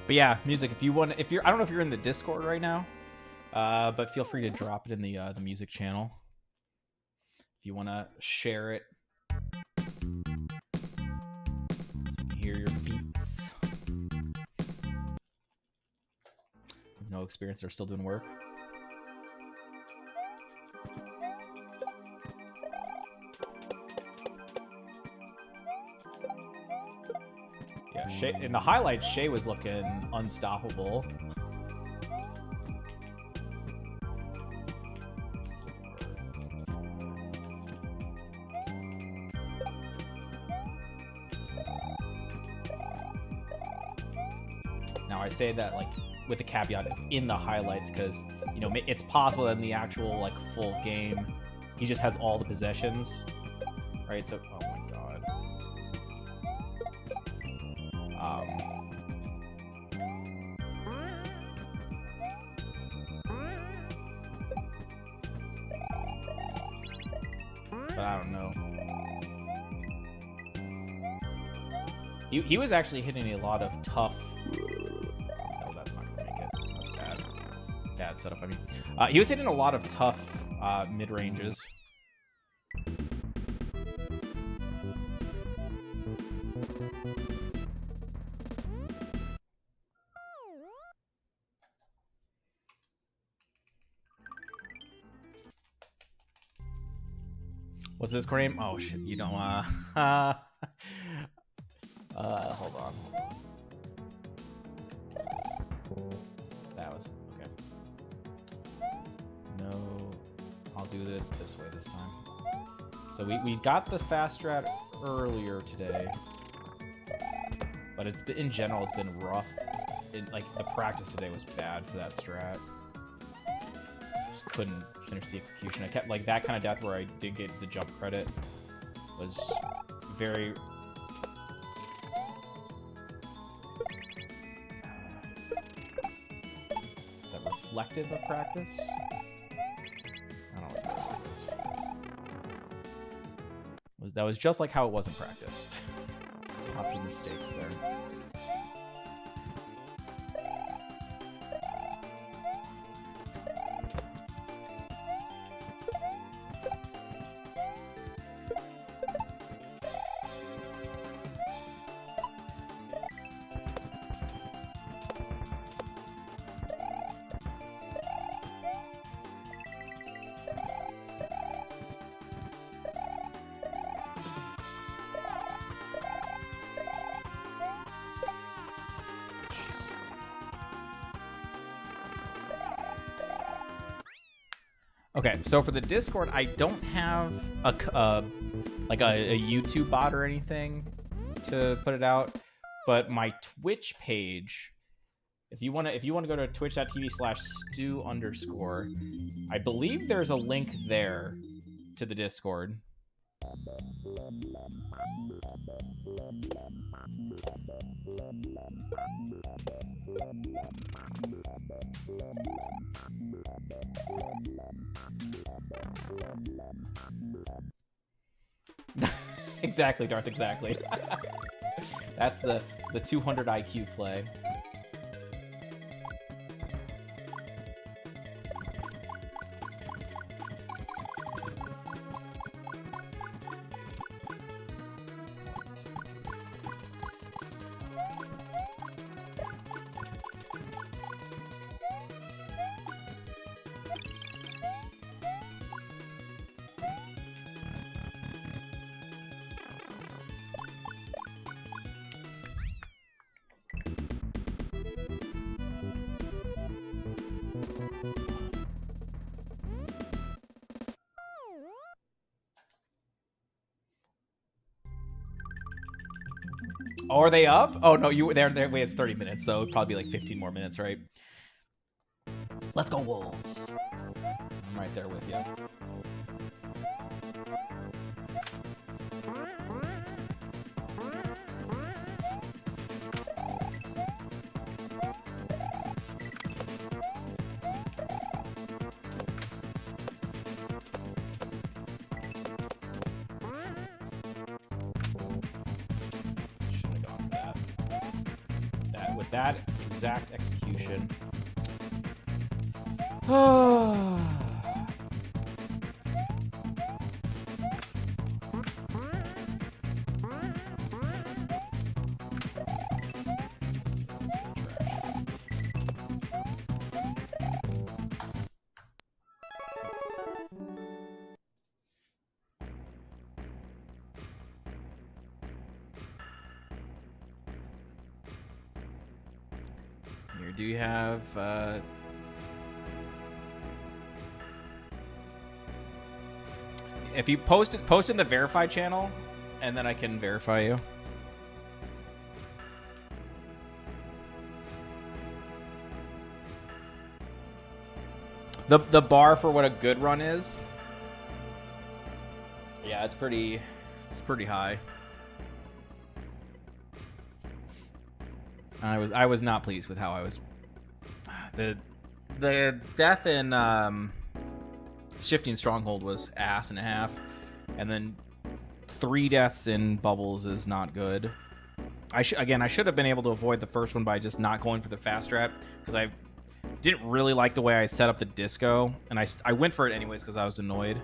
But yeah, music. If you want, I don't know if you're in the Discord right now, but feel free to drop it in the music channel if you want to share it, so you can hear your beats. No experience. They're still doing work. Yeah, Shay, in the highlights, Shay was looking unstoppable. Now I say that like with the caveat of in the highlights, because you know it's possible that in the actual like full game, he just has all the possessions, right? So oh my god. But I don't know. He was actually hitting a lot of tough. No, that's not gonna make it. That's bad. Bad setup. I mean, he was hitting a lot of tough mid ranges. What's this name? Oh shit, you don't hold on. That was okay. No, I'll do it this way this time. So we got the fast strat earlier today, but it's been, in general it's been rough. Like the practice today was bad for that strat. Just couldn't finish the execution. I kept like that kind of death where I did get the jump credit was very. reflective of practice. I don't know what it is. That was just like how it was in practice. Lots of mistakes there. Okay, so for the Discord, I don't have a YouTube bot or anything to put it out, but my Twitch page, if you wanna go to twitch.tv/stew_, I believe there's a link there to the Discord. Exactly, Darth, exactly. That's the 200 IQ play. Oh, are they up? Oh no, they're wait, it's 30 minutes, so it'd probably be like 15 more minutes, right? Let's go, Wolves. I'm right there with you. That exact execution. Here, do you have if you post in the verified channel, and then I can verify you. The bar for what a good run is. Yeah, it's pretty high. I was not pleased with how I was. The death in Shifting Stronghold was ass and a half, and then 3 deaths in Bubbles is not good. I should have been able to avoid the first one by just not going for the fast strat, because I didn't really like the way I set up the disco, and I went for it anyways because I was annoyed.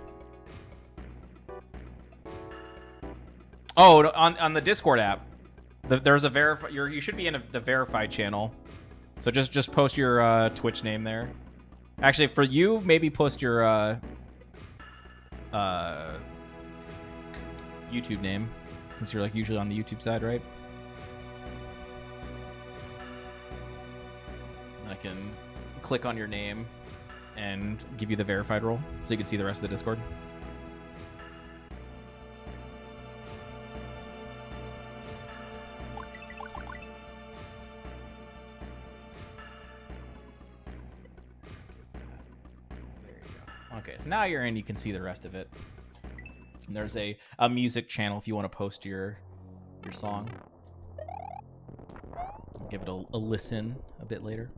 Oh, on the Discord app, there's a you should be in the verified channel, so just post your Twitch name there. Actually, for you, maybe post your YouTube name, since you're like usually on the YouTube side, right? I can click on your name and give you the verified role, so you can see the rest of the Discord. Okay, so now you're in, you can see the rest of it. And there's a music channel if you want to post your song. I'll give it a listen a bit later.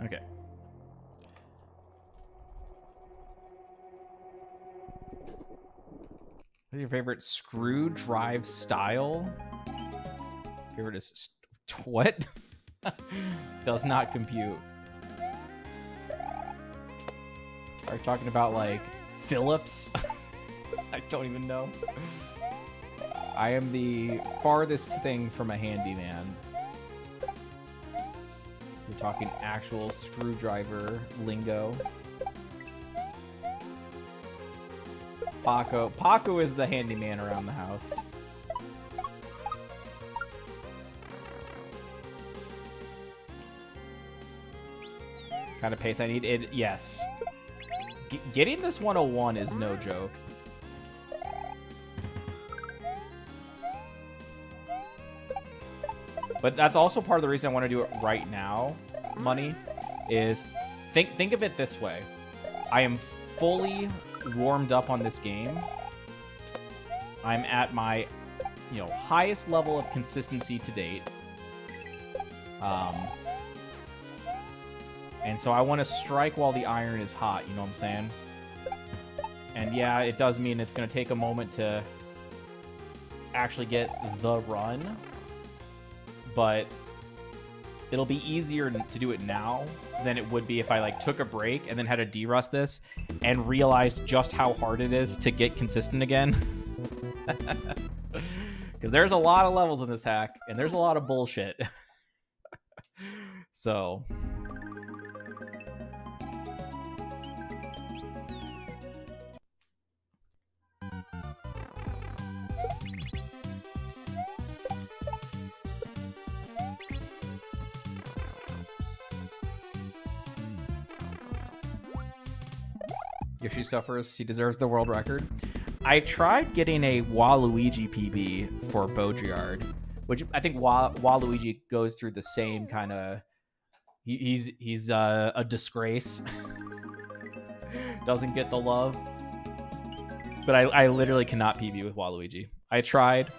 Okay. What's your favorite screw drive style? Favorite is what? Does not compute. Are you talking about like Phillips? I don't even know. I am the farthest thing from a handyman. We're talking actual screwdriver lingo. Paco. Paco is the handyman around the house. Kind of pace I need. It, yes. Getting this 101 is no joke. But that's also part of the reason I want to do it right now, Money, is think of it this way. I am fully warmed up on this game. I'm at my, highest level of consistency to date. And so I want to strike while the iron is hot, you know what I'm saying? And yeah, it does mean it's going to take a moment to actually get the run. But it'll be easier to do it now than it would be if I like took a break and then had to de-rust this and realized just how hard it is to get consistent again. Because there's a lot of levels in this hack and there's a lot of bullshit. So Yoshi suffers. He deserves the world record. I tried getting a Waluigi PB for Beaujard, which I think Waluigi goes through the same kind of... He's a disgrace. Doesn't get the love. But I literally cannot PB with Waluigi. I tried.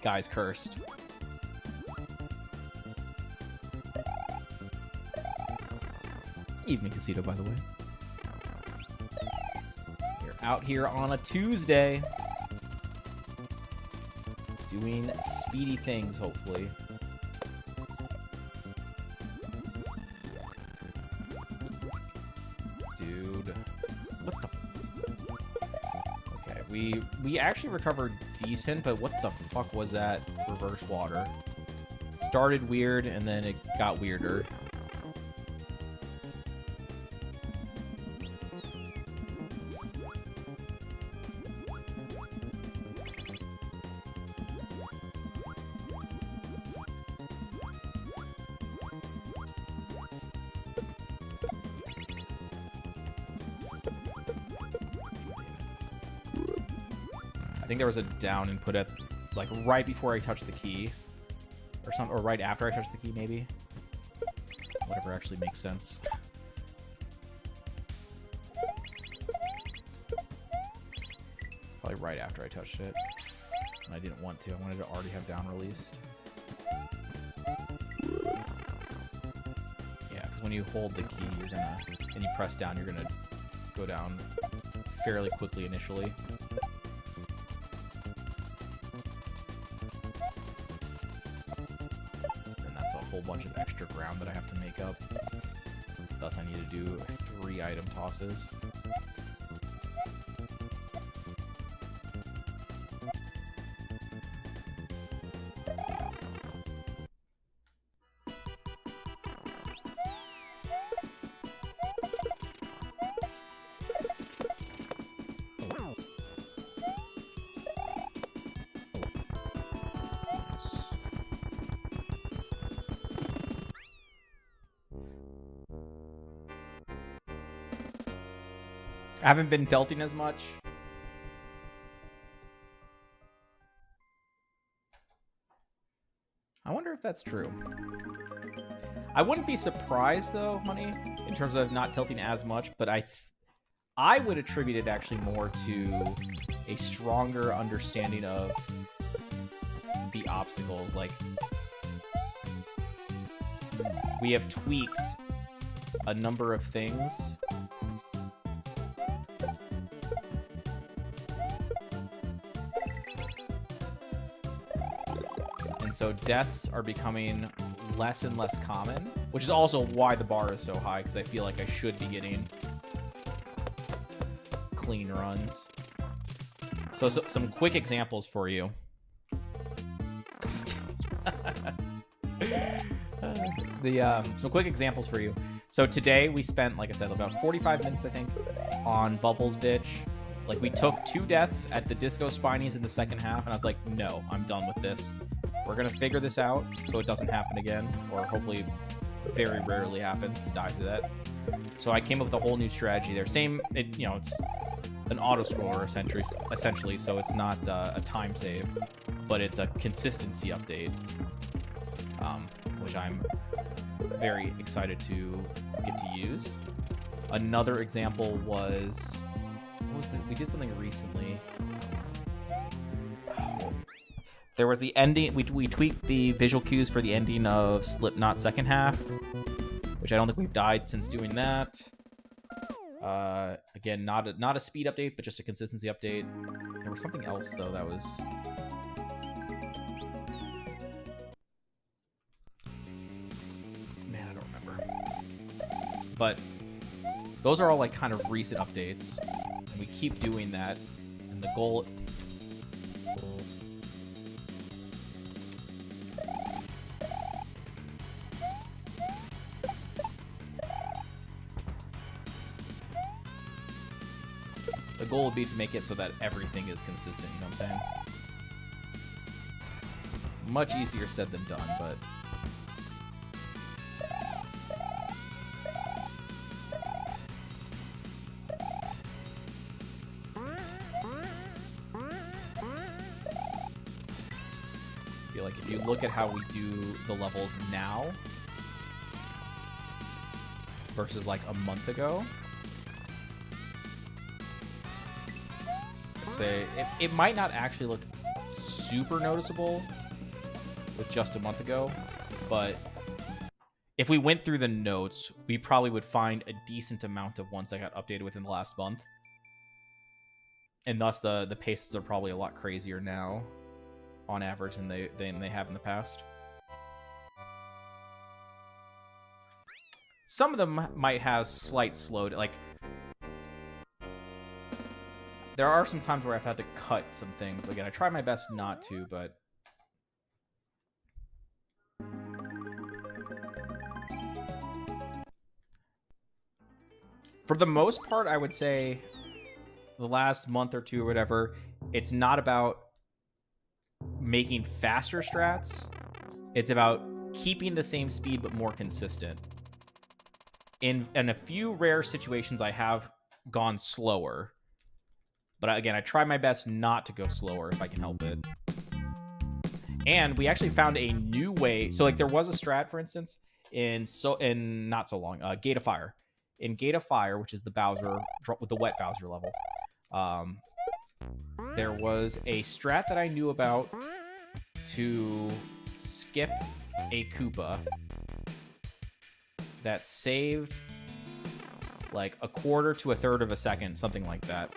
Guy's cursed. Evening Casito, by the way. Out here on a Tuesday doing speedy things, hopefully. Dude, what the... Okay, we actually recovered decent, but what the fuck was that reverse water? It started weird and then it got weirder. I think there was a down input at, like, right before I touched the key. Or right after I touched the key, maybe. Whatever actually makes sense. Probably right after I touched it. And I didn't want to. I wanted to already have down released. Yeah, because when you hold the key, you're gonna... and you press down, you're gonna go down fairly quickly initially. Bunch of extra ground that I have to make up. Thus I need to do 3 item tosses. I haven't been tilting as much. I wonder if that's true. I wouldn't be surprised, though, Money, in terms of not tilting as much, but I would attribute it actually more to a stronger understanding of the obstacles. Like, we have tweaked a number of things. And so deaths are becoming less and less common, which is also why the bar is so high, because I feel like I should be getting clean runs. So some quick examples for you. Some quick examples for you. So today we spent, like I said, about 45 minutes, I think, on Bubbles Bitch. Like, we took 2 deaths at the Disco Spinies in the second half, and I was like, no, I'm done with this. We're going to figure this out so it doesn't happen again, or hopefully very rarely happens to die to that. So I came up with a whole new strategy there. You know, it's an auto-scroller, essentially, so it's not a time save, but it's a consistency update, which I'm very excited to get to use. Another example was... we did something recently. There was the ending. We tweaked the visual cues for the ending of Slipknot second half, which I don't think we've died since doing that. Again, not a speed update, but just a consistency update. There was something else though that was... man, I don't remember. But those are all like kind of recent updates. We keep doing that, and the goal... the goal would be to make it so that everything is consistent, you know what I'm saying? Much easier said than done, but... like, if you look at how we do the levels now versus like a month ago, I'd say it might not actually look super noticeable with just a month ago, but if we went through the notes, we probably would find a decent amount of ones that got updated within the last month, and thus the paces are probably a lot crazier now on average than they have in the past. Some of them might have slight slowed, like there are some times where I've had to cut some things. Again, I try my best not to, but for the most part, I would say the last month or two or whatever, it's not about making faster strats. It's about keeping the same speed but more consistent. In a few rare situations, I have gone slower, but again, I try my best not to go slower if I can help it. And we actually found a new way. So like there was a strat, for instance, in not so long, Gate of Fire. In Gate of Fire, which is the Bowser with the wet Bowser level, there was a strat that I knew about to skip a Koopa that saved like a quarter to a third of a second, something like that.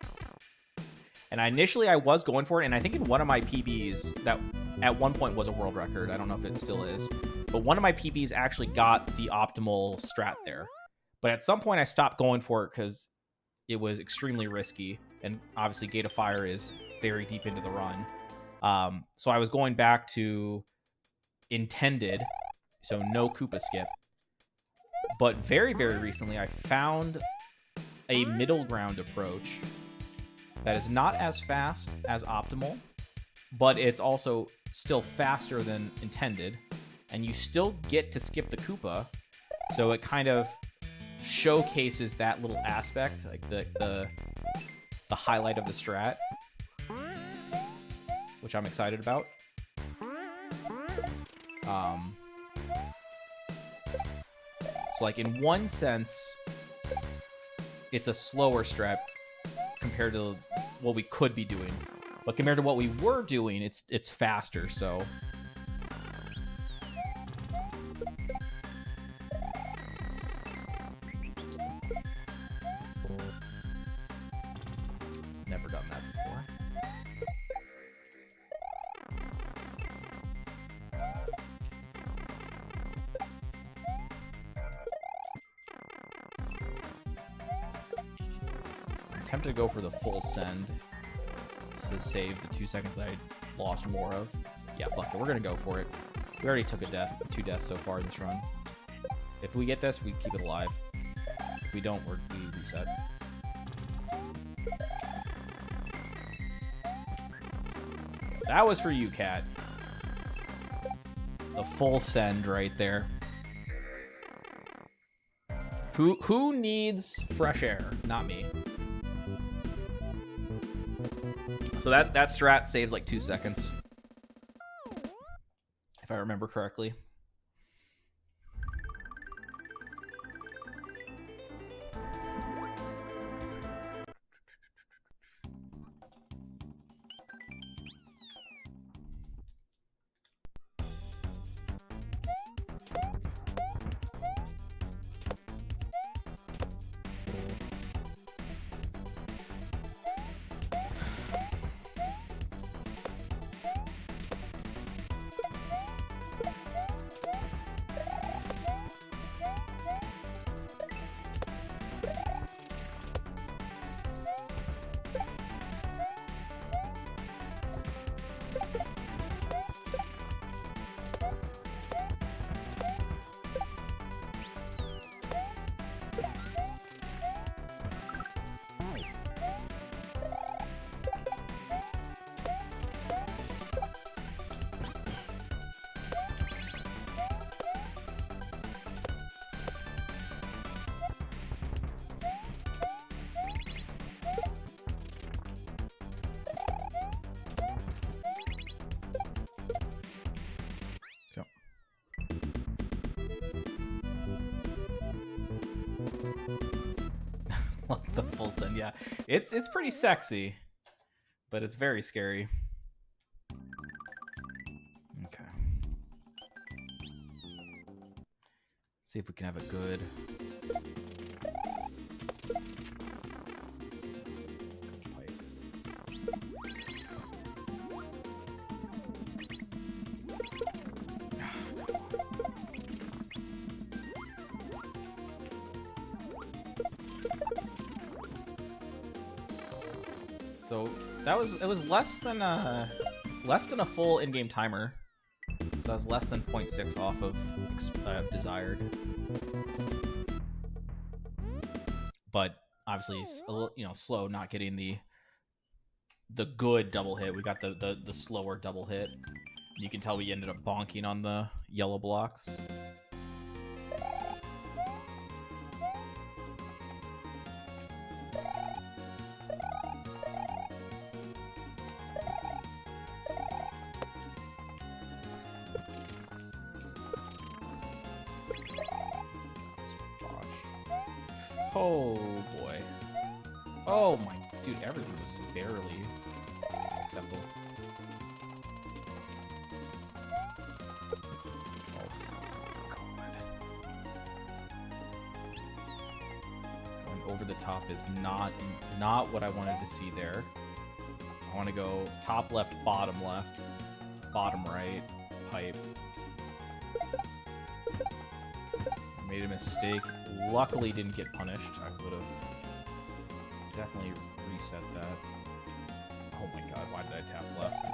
And initially I was going for it, and I think in one of my PBs that at one point was a world record, I don't know if it still is, but one of my PBs actually got the optimal strat there. But at some point I stopped going for it because it was extremely risky, and obviously Gate of Fire is very deep into the run. So I was going back to intended, so no Koopa skip. But very, very recently, I found a middle ground approach that is not as fast as optimal, but it's also still faster than intended, and you still get to skip the Koopa, so it kind of showcases that little aspect, like the highlight of the strat, which I'm excited about. So like in one sense, it's a slower strat compared to what we could be doing, but compared to what we were doing, it's faster. So Never done that before. I'm tempted to go for the full send to save the 2 seconds that I lost more of. Yeah, fuck it. We're gonna go for it. We already took a death, 2 deaths so far in this run. If we get this, we keep it alive. If we don't, we reset. That was for you, Cat. The full send right there. Who needs fresh air? Not me. So that strat saves like 2 seconds. If I remember correctly. The full send, yeah. It's pretty sexy, but it's very scary. Okay. Let's see if we can have a good... So it was less than a full in-game timer. So that was less than 0.6 off of desired. But obviously a little, slow, not getting the good double hit. We got the slower double hit. You can tell we ended up bonking on the yellow blocks. Oh boy. Oh my dude, everything was barely acceptable. Oh god. Going over the top is not what I wanted to see there. I want to go top left, bottom right, pipe. Made a mistake. Luckily didn't get punished. I would have definitely reset that. Oh my god, why did I tap left?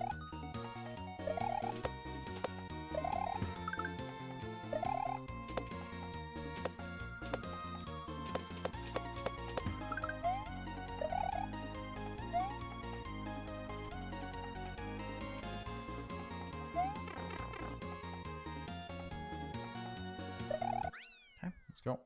Okay, let's go.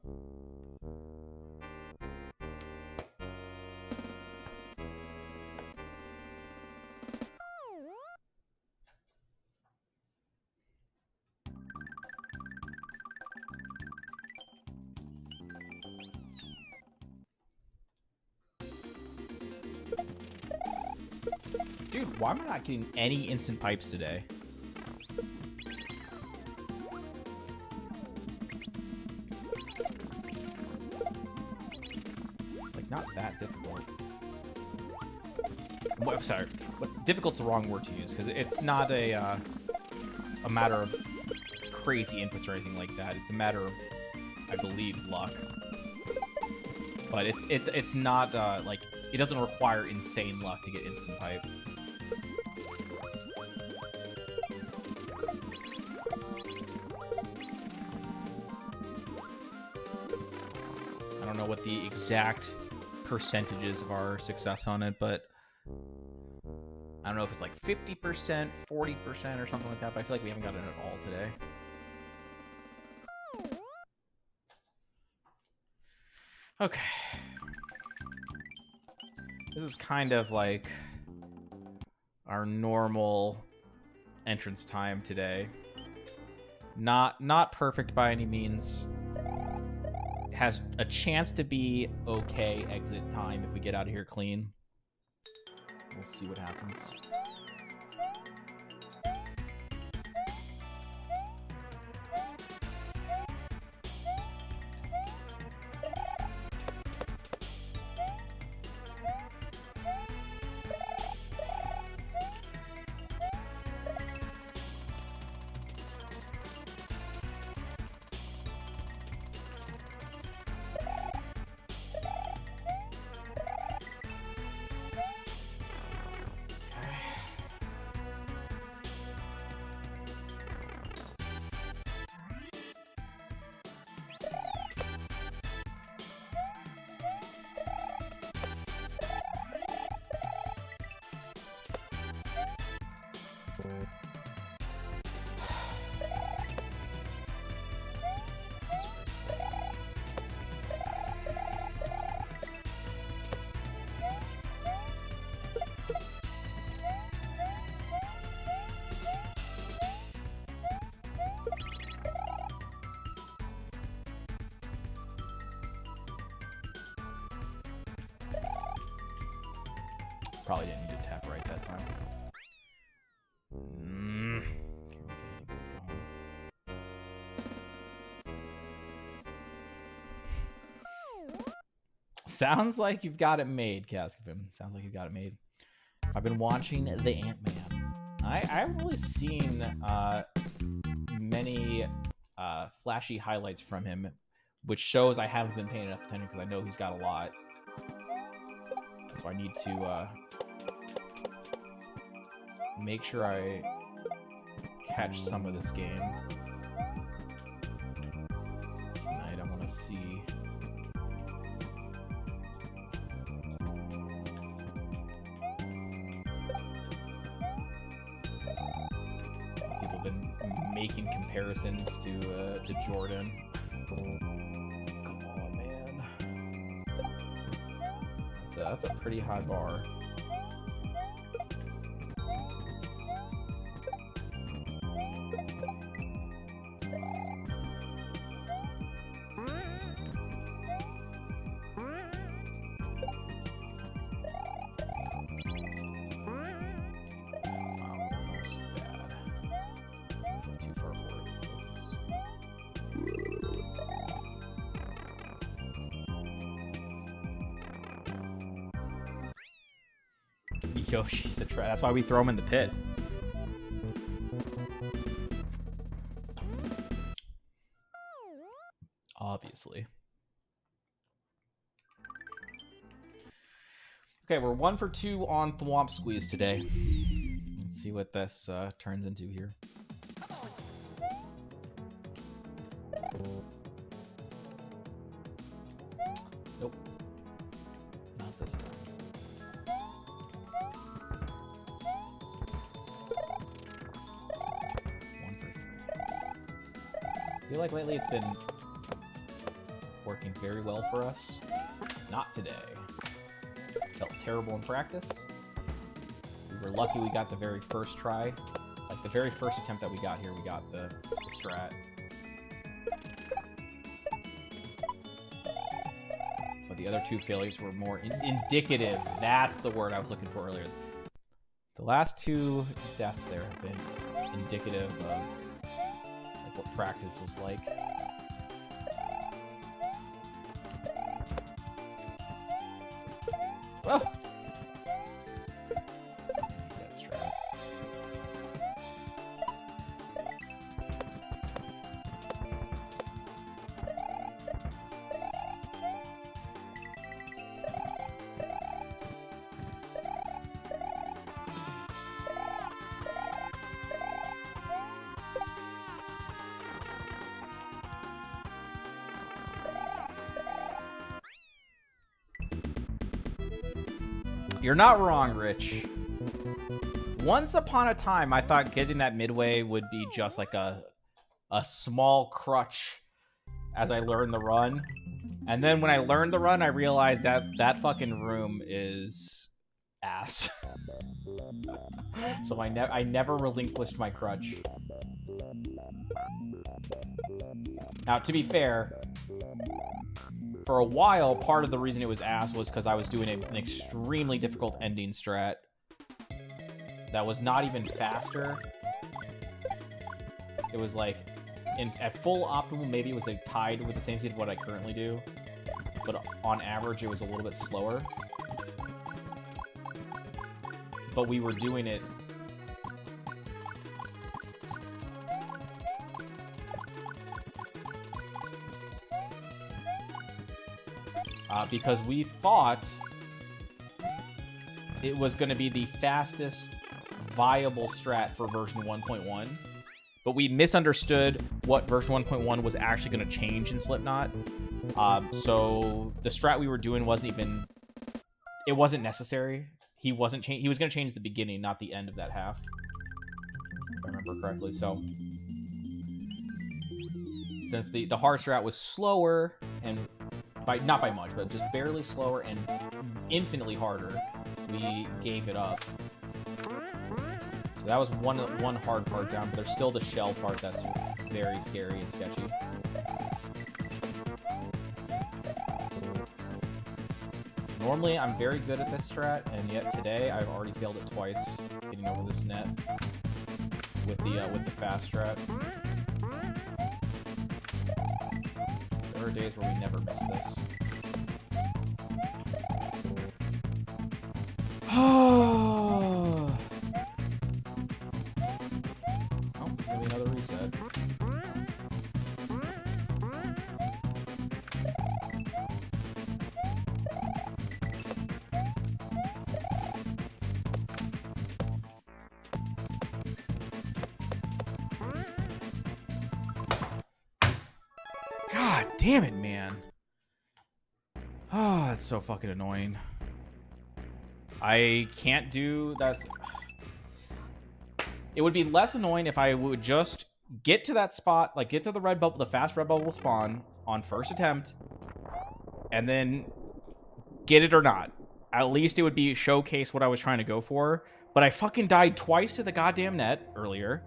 Dude, why am I not getting any instant pipes today? It's like not that difficult. Well, sorry, but difficult's the wrong word to use, because it's not a matter of crazy inputs or anything like that. It's a matter of, I believe, luck. But it's not, like, it doesn't require insane luck to get instant pipe. I don't know what the exact percentages of our success on it, but I don't know if it's like 50%, 40% or something like that, but I feel like we haven't gotten it at all today. Okay. This is kind of like our normal entrance time today. Not perfect by any means. Has a chance to be okay exit time if we get out of here clean. We'll see what happens. Probably didn't need to tap right that time. Sounds like you've got it made, Cascavim. Sounds like you've got it made. I've been watching the Ant-Man. I haven't really seen many flashy highlights from him, which shows I haven't been paying enough attention because I know he's got a lot. So I need to make sure I catch some of this game. Tonight I want to see... People have been making comparisons to Jordan. Come on, man. That's a pretty high bar. Yoshi's a trap. That's why we throw him in the pit. Obviously. Okay, we're 1 for 2 on Thwomp Squeeze today. Let's see what this turns into here. Nope. Not this time. I feel like lately it's been working very well for us. Not today. Felt terrible in practice. We were lucky we got the very first try. Like the very first attempt that we got here, we got the strat. But the other two failures were more indicative. That's the word I was looking for earlier. The last two deaths there have been indicative of what practice was like. Oh. That's right. You're not wrong, Rich. Once upon a time, I thought getting that midway would be just like a small crutch as I learned the run. And then when I learned the run, I realized that that fucking room is ass. So I never relinquished my crutch. Now, to be fair, for a while, part of the reason it was ass was because I was doing an extremely difficult ending strat that was not even faster. It was like, at full optimal, maybe it was like tied with the same speed of what I currently do. But on average, it was a little bit slower. But we were doing it... because we thought it was going to be the fastest viable strat for version 1.1, but we misunderstood what version 1.1 was actually going to change in Slipknot. So the strat we were doing wasn't necessary. He was going to change the beginning, not the end of that half, if I remember correctly. So since the hard strat was slower, and not by much, but just barely slower and infinitely harder, we gave it up. So that was one hard part down, but there's still the shell part that's very scary and sketchy. Normally, I'm very good at this strat, and yet today I've already failed it twice, getting over this net with the fast strat. There are days where we never miss this. Oh, it's gonna be another reset. God damn it, man. Oh, that's so fucking annoying. I can't do that. It would be less annoying if I would just get to that spot, like get to the red bubble, the fast red bubble spawn on first attempt, and then get it or not. At least it would be showcase what I was trying to go for. But I fucking died twice to the goddamn net earlier.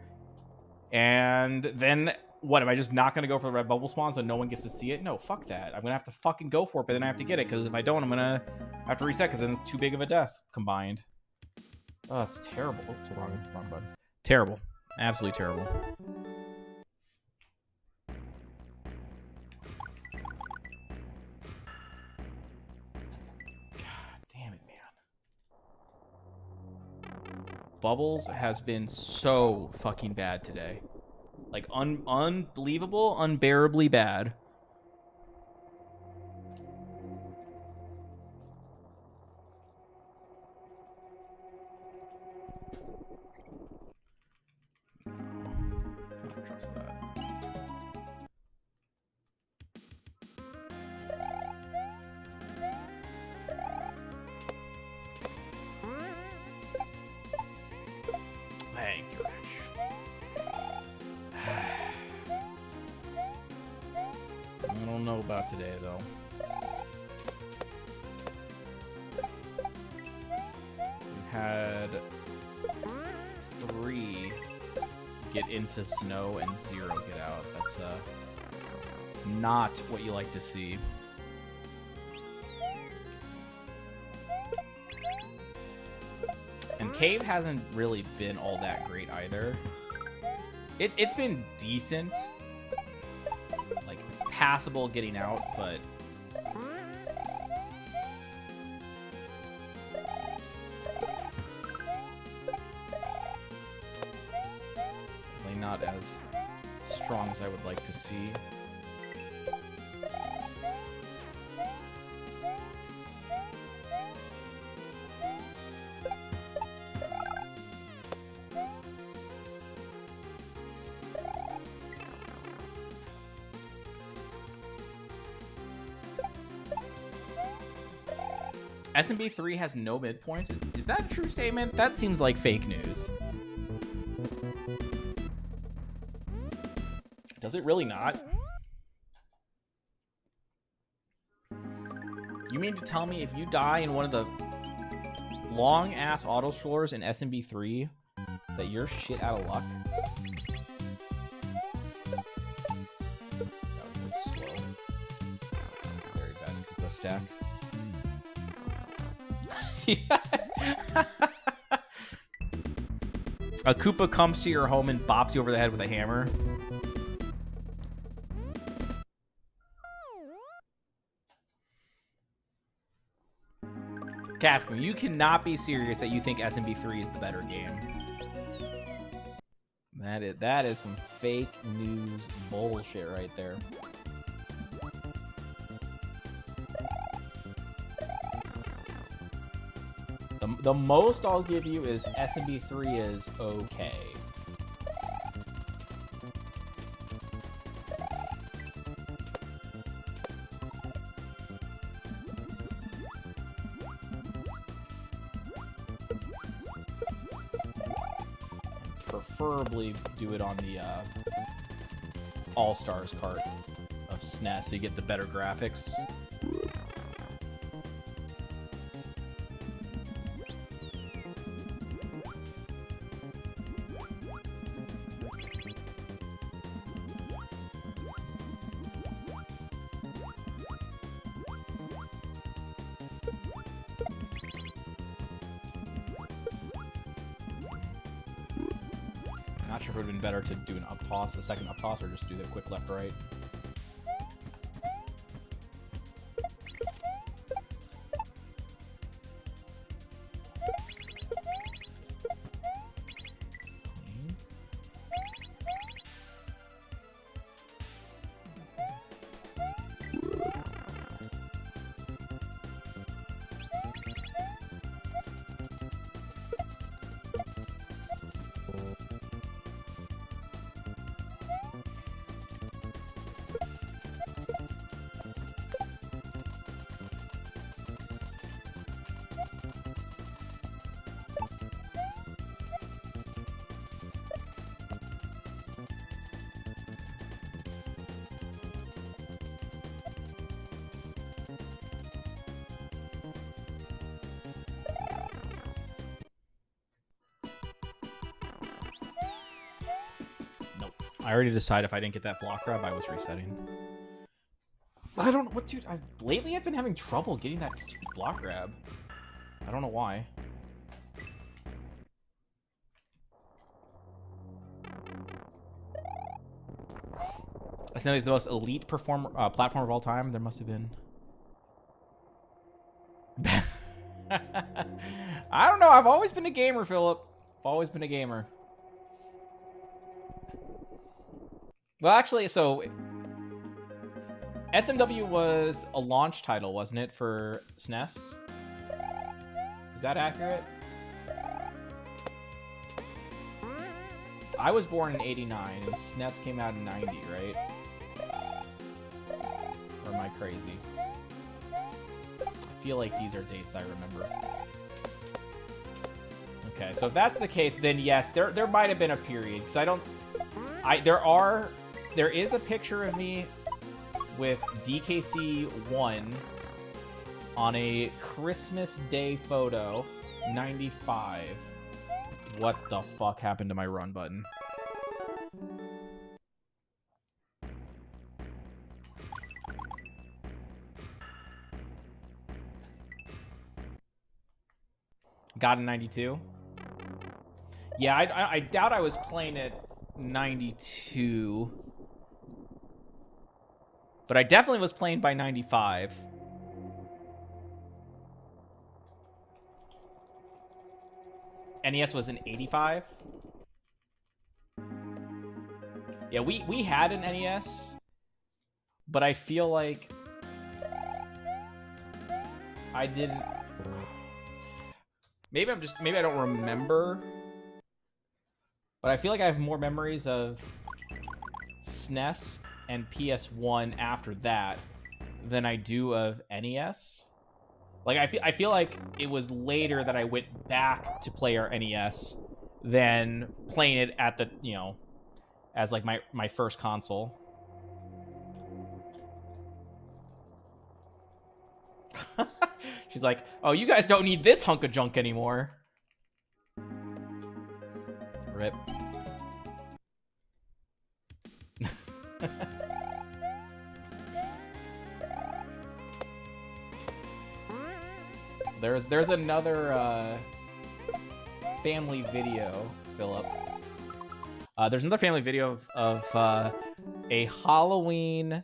And then, what, am I just not going to go for the red bubble spawn so no one gets to see it? No, fuck that. I'm going to have to fucking go for it, but then I have to get it, because if I don't, I'm going to have to reset, because then it's too big of a death combined. Oh, it's terrible. Oops, wrong button. Terrible. Absolutely terrible. God damn it, man. Bubbles has been so fucking bad today. Like, unbelievable, unbearably bad. I don't trust that. Thank you, Rich. I don't know about today, though. We've had 3 get into snow and 0 get out. That's not what you like to see. And Cave hasn't really been all that great either. It's been decent. Like, passable getting out, but... not as strong as I would like to see. SMB3 has no midpoints? Is that a true statement? That seems like fake news. Does it really not? You mean to tell me if you die in one of the long-ass auto-scrollers in SMB3 that you're shit out of luck? That was really slow. That was a very bad Koopa stack. A Koopa comes to your home and bops you over the head with a hammer. Casco, you cannot be serious that you think SMB3 is the better game. That is some fake news bullshit right there. The most I'll give you is SMB3 is okay. Preferably do it on the All-Stars cart of SNES so you get the better graphics. Not sure if it would have been better to do an up toss, a second up toss, or just do the quick left right. I already decided if I didn't get that block grab, I was resetting. I don't know what, dude. Lately I've been having trouble getting that stupid block grab. I don't know why. SNES is the most elite platform of all time. There must have been. I don't know. I've always been a gamer, Philip. I've always been a gamer. Well, actually, so SMW was a launch title, wasn't it, for SNES? Is that accurate? I was born in '89, and SNES came out in '90, right? Or am I crazy? I feel like these are dates I remember. Okay, so if that's the case, then yes, there might have been a period, because there is a picture of me with DKC 1 on a Christmas Day photo, 95. What the fuck happened to my run button? Got in 92? Yeah, I doubt I was playing it 92. But I definitely was playing by 95. NES was in 85. Yeah, we had an NES, but I feel like I didn't. Maybe I don't remember, but I feel like I have more memories of SNES and PS1 after that than I do of NES. Like I feel like it was later that I went back to play our NES than playing it at the, you know, as like my first console. She's like, "Oh, you guys don't need this hunk of junk anymore." Rip. There's another family video, Philip. There's another family video of a Halloween.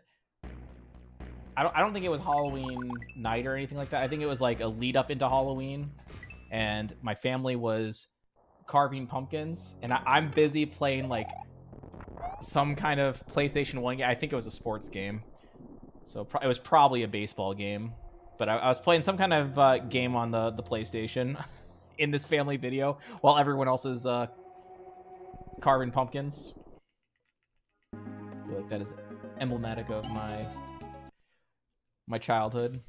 I don't think it was Halloween night or anything like that. I think it was like a lead up into Halloween, and my family was carving pumpkins, and I'm busy playing like some kind of PlayStation 1 game. I think it was a sports game, so it was probably a baseball game. But I was playing some kind of game on the PlayStation in this family video while everyone else is carving pumpkins. I feel like that is emblematic of my childhood.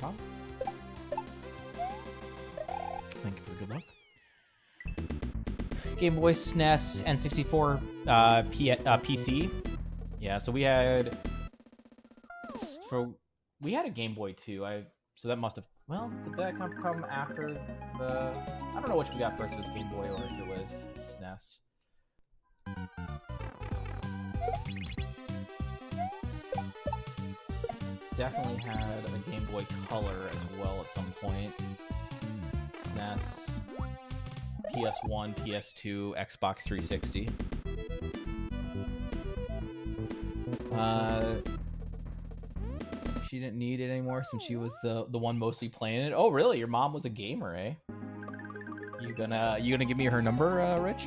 Tom. Thank you for the good luck. Game Boy, SNES, N64, PC. Yeah, so we had a Game Boy too. So that must have, well, did that come after the? I don't know which we got first. If it was Game Boy or if it was SNES. Definitely had a Game Boy Color as well at some point. SNES, PS1, PS2, Xbox 360. She didn't need it anymore since she was the one mostly playing it. Oh, really? Your mom was a gamer, eh? You gonna give me her number, Rich?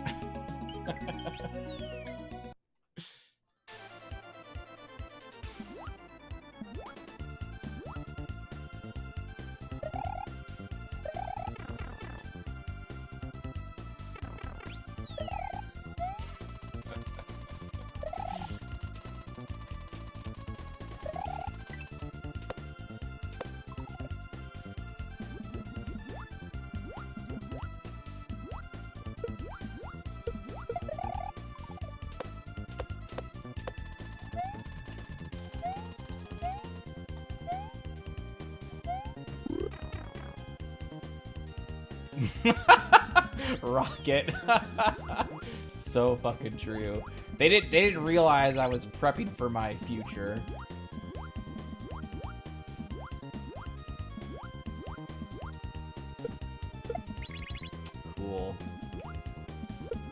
Rocket. So fucking true. They didn't realize I was prepping for my future. Cool.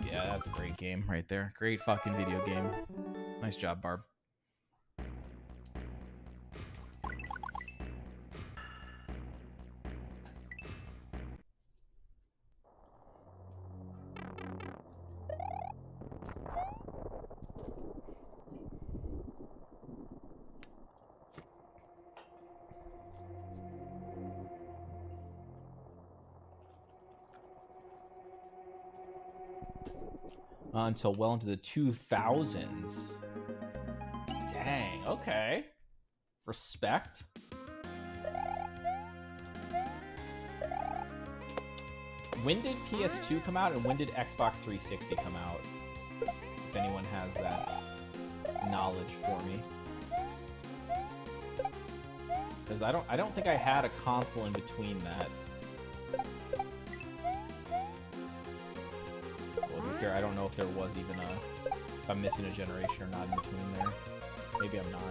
Yeah, that's a great game right there. Great fucking video game. Nice job, Barb. until well into the 2000s. Dang, okay. Respect. When did PS2 come out, and when did Xbox 360 come out? If anyone has that knowledge for me. Because I don't think I had a console in between that. Well, to be fair, I don't know if there was even a... if I'm missing a generation or not in between there. Maybe I'm not.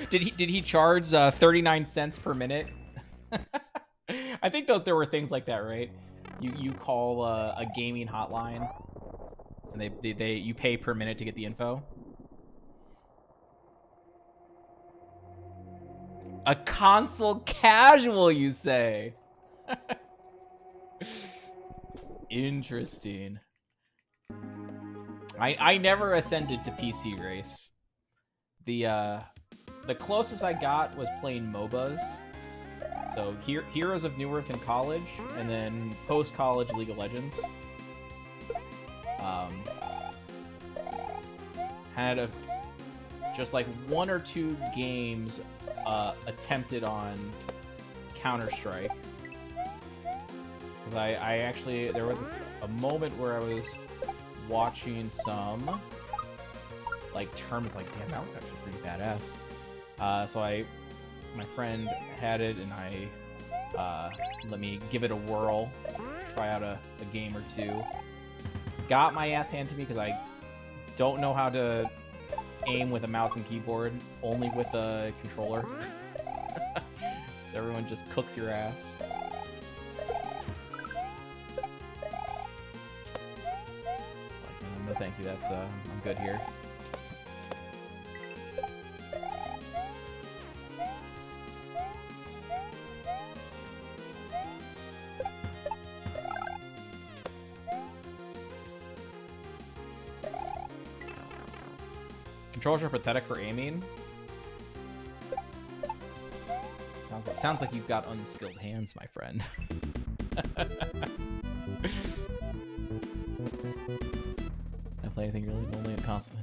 Did he charge 39 cents per minute? I think there were things like that, right? You call a gaming hotline, and you pay per minute to get the info. A console casual, you say? Interesting. I never ascended to PC race. The closest I got was playing MOBAs. So Heroes of New Earth in college, and then post-college League of Legends. Had just like 1 or 2 games attempted on Counter-Strike. Because I actually, there was a moment where I was watching some like tournaments, like, damn, that was actually pretty badass. So my friend had it, and I let me give it a whirl, try out a game or two. Got my ass handed to me because I don't know how to aim with a mouse and keyboard, only with a controller. So everyone just cooks your ass. No thank you, that's I'm good here. Controls are pathetic for aiming. Sounds like you've got unskilled hands, my friend. I play anything really only at console.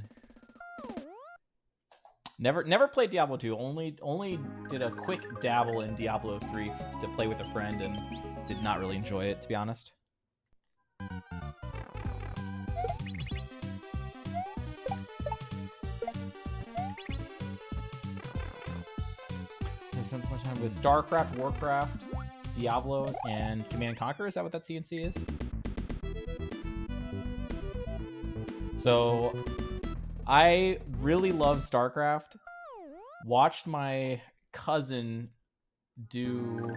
Never played Diablo 2. Only did a quick dabble in Diablo 3 to play with a friend, and did not really enjoy it, to be honest. With StarCraft, Warcraft, Diablo, and Command & Conquer. Is that what that CNC is? So, I really love StarCraft. Watched my cousin do,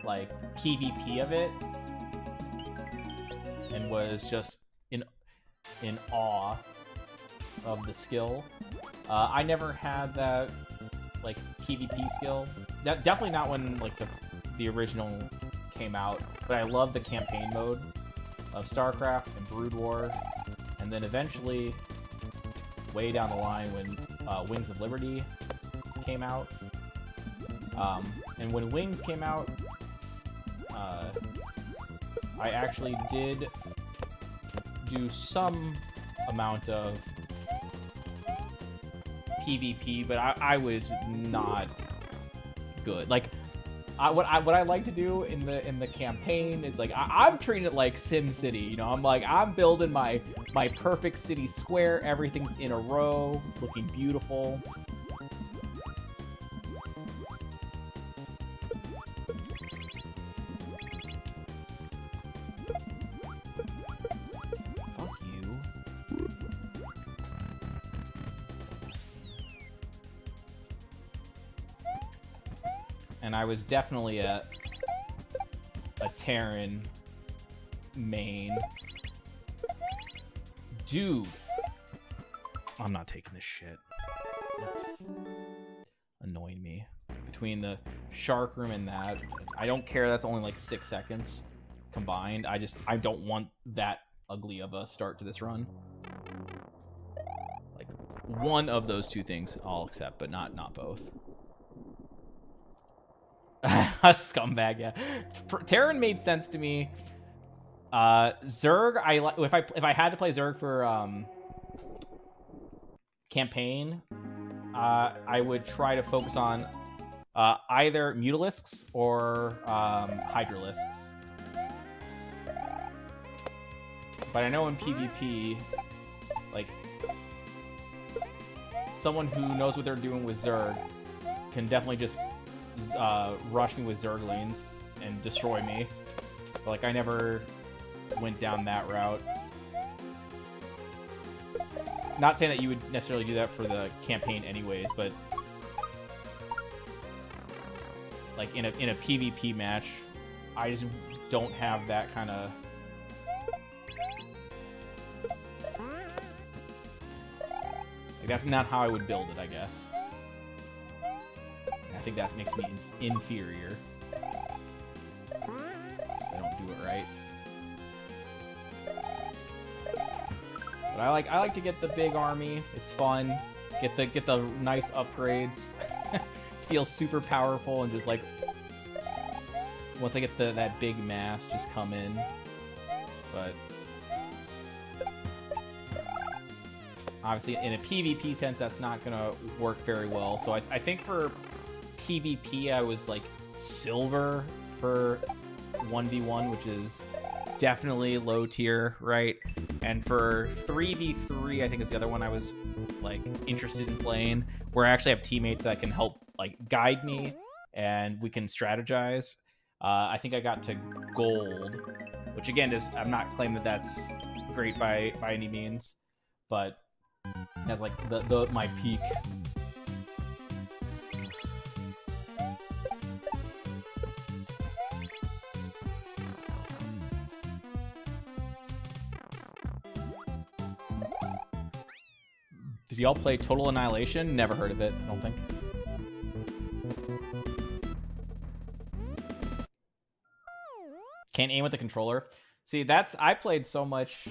like, PvP of it, and was just in awe of the skill. I never had that, like, PvP skill. Definitely not when, like, the original came out, but I love the campaign mode of StarCraft and Brood War, and then eventually, way down the line, when Wings of Liberty came out, and when Wings came out, I actually did do some amount of PvP, but I was not good. Like, what I like to do in the campaign is, like, I'm treating it like Sim City. You know, I'm building my perfect city square. Everything's in a row, looking beautiful. Fuck you. And I was definitely a Terran main. Dude. I'm not taking this shit. That's annoying me. Between the shark room and that, I don't care. That's only like 6 seconds combined. I don't want that ugly of a start to this run. Like, one of those two things I'll accept, but not both. A scumbag, yeah. Terran made sense to me. Zerg, if I had to play Zerg for campaign, I would try to focus on either Mutalisks or Hydralisks. But I know in PvP, like, someone who knows what they're doing with Zerg can definitely just rush me with Zerglings and destroy me. But, like, I never went down that route. Not saying that you would necessarily do that for the campaign anyways, but like in a PvP match, I just don't have that kind of like, that's not how I would build it, I guess. I think that makes me inferior. I don't do it right. But I like to get the big army. It's fun. Get the nice upgrades. Feel super powerful and just like once I get that big mass, just come in. But obviously, in a PvP sense, that's not gonna work very well. So I think for PvP, I was like silver for 1v1, which is definitely low tier, right? And for 3v3, I think is the other one I was like interested in playing, where I actually have teammates that can help like guide me and we can strategize. I think I got to gold, which again is, I'm not claiming that that's great by any means, but that's like my peak. Did y'all play Total Annihilation? Never heard of it, I don't think. Can't aim with the controller. See, I played so much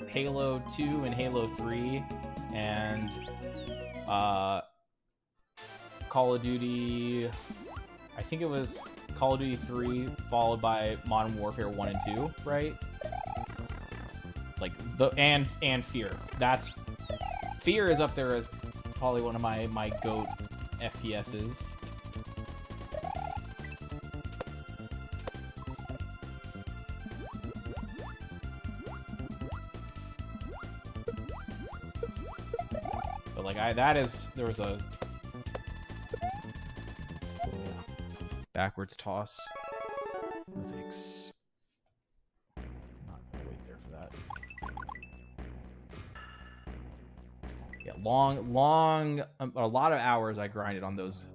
Halo 2 and Halo 3 and Call of Duty, I think it was Call of Duty 3 followed by Modern Warfare 1 and 2, right? Like and Fear. Fear is up there as probably one of my GOAT FPSs. But like there was a backwards toss. No thanks. Not gonna wait there for that. Yeah, long, a lot of hours I grinded on those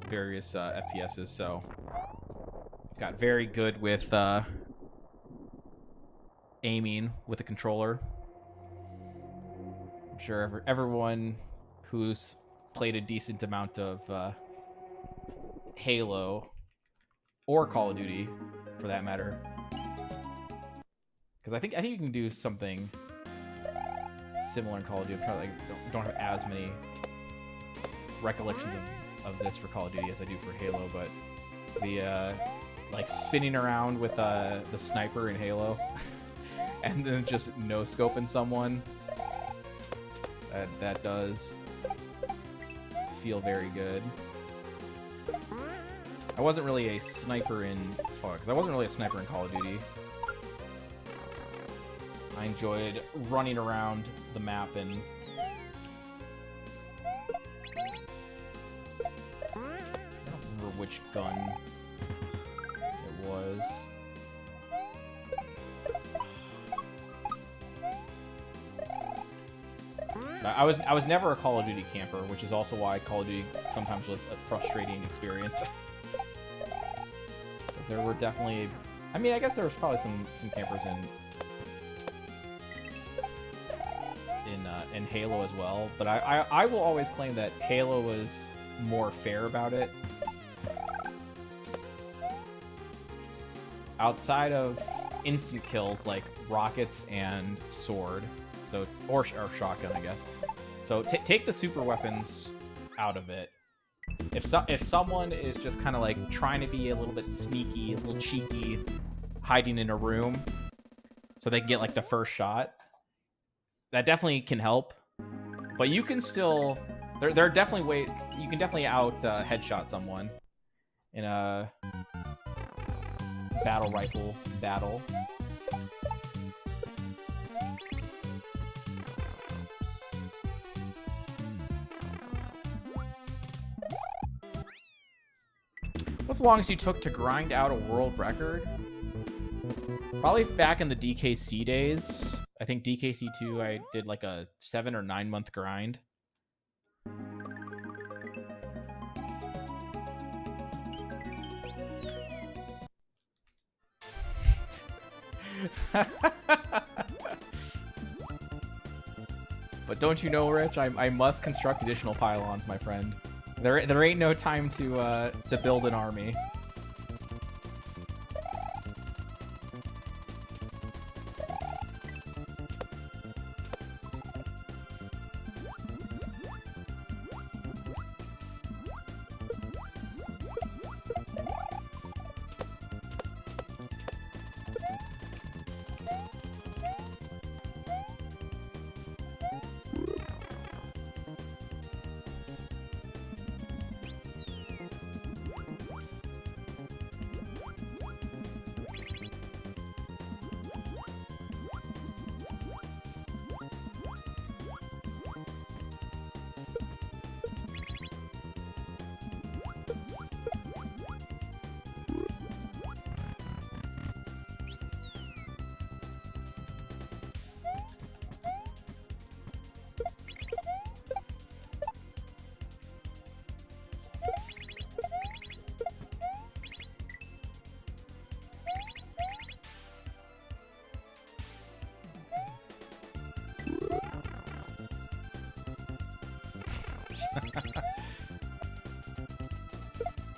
various FPSs, so got very good with aiming with a controller. I'm sure everyone who's played a decent amount of Halo or Call of Duty, for that matter, because I think you can do something similar in Call of Duty. I probably don't have as many recollections of this for Call of Duty as I do for Halo, but the like spinning around with the sniper in Halo and then just no-scoping someone, that does feel very good. I wasn't really a sniper in Call of Duty. I enjoyed running around the map and I don't remember which gun it was. I was never a Call of Duty camper, which is also why Call of Duty sometimes was a frustrating experience. Because there were definitely I mean, I guess there was probably some campers in Halo as well, but I will always claim that Halo was more fair about it. Outside of instant kills like rockets and sword, so or shotgun, I guess. So take the super weapons out of it. If someone is just kind of like trying to be a little bit sneaky, a little cheeky, hiding in a room, so they can get like the first shot, that definitely can help. But you can still there are definitely ways you can definitely out headshot someone in a battle rifle battle. What's the longest you took to grind out a world record? Probably back in the DKC days. I think DKC2, I did like a 7 or 9 month grind. But don't you know, Rich, I must construct additional pylons, my friend. There ain't no time to build an army.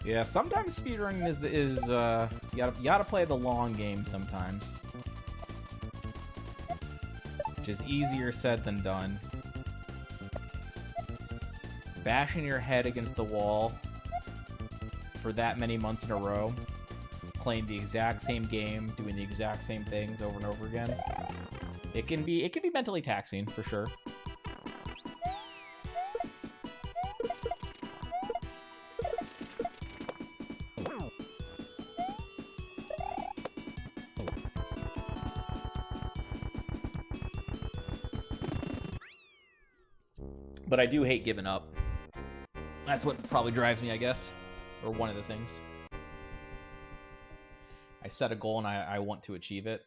Yeah, sometimes speedrunning is you gotta play the long game sometimes, which is easier said than done. Bashing your head against the wall for that many months in a row, playing the exact same game, doing the exact same things over and over again. It can be mentally taxing for sure. But I do hate giving up. That's what probably drives me, I guess. Or one of the things. I set a goal and I want to achieve it.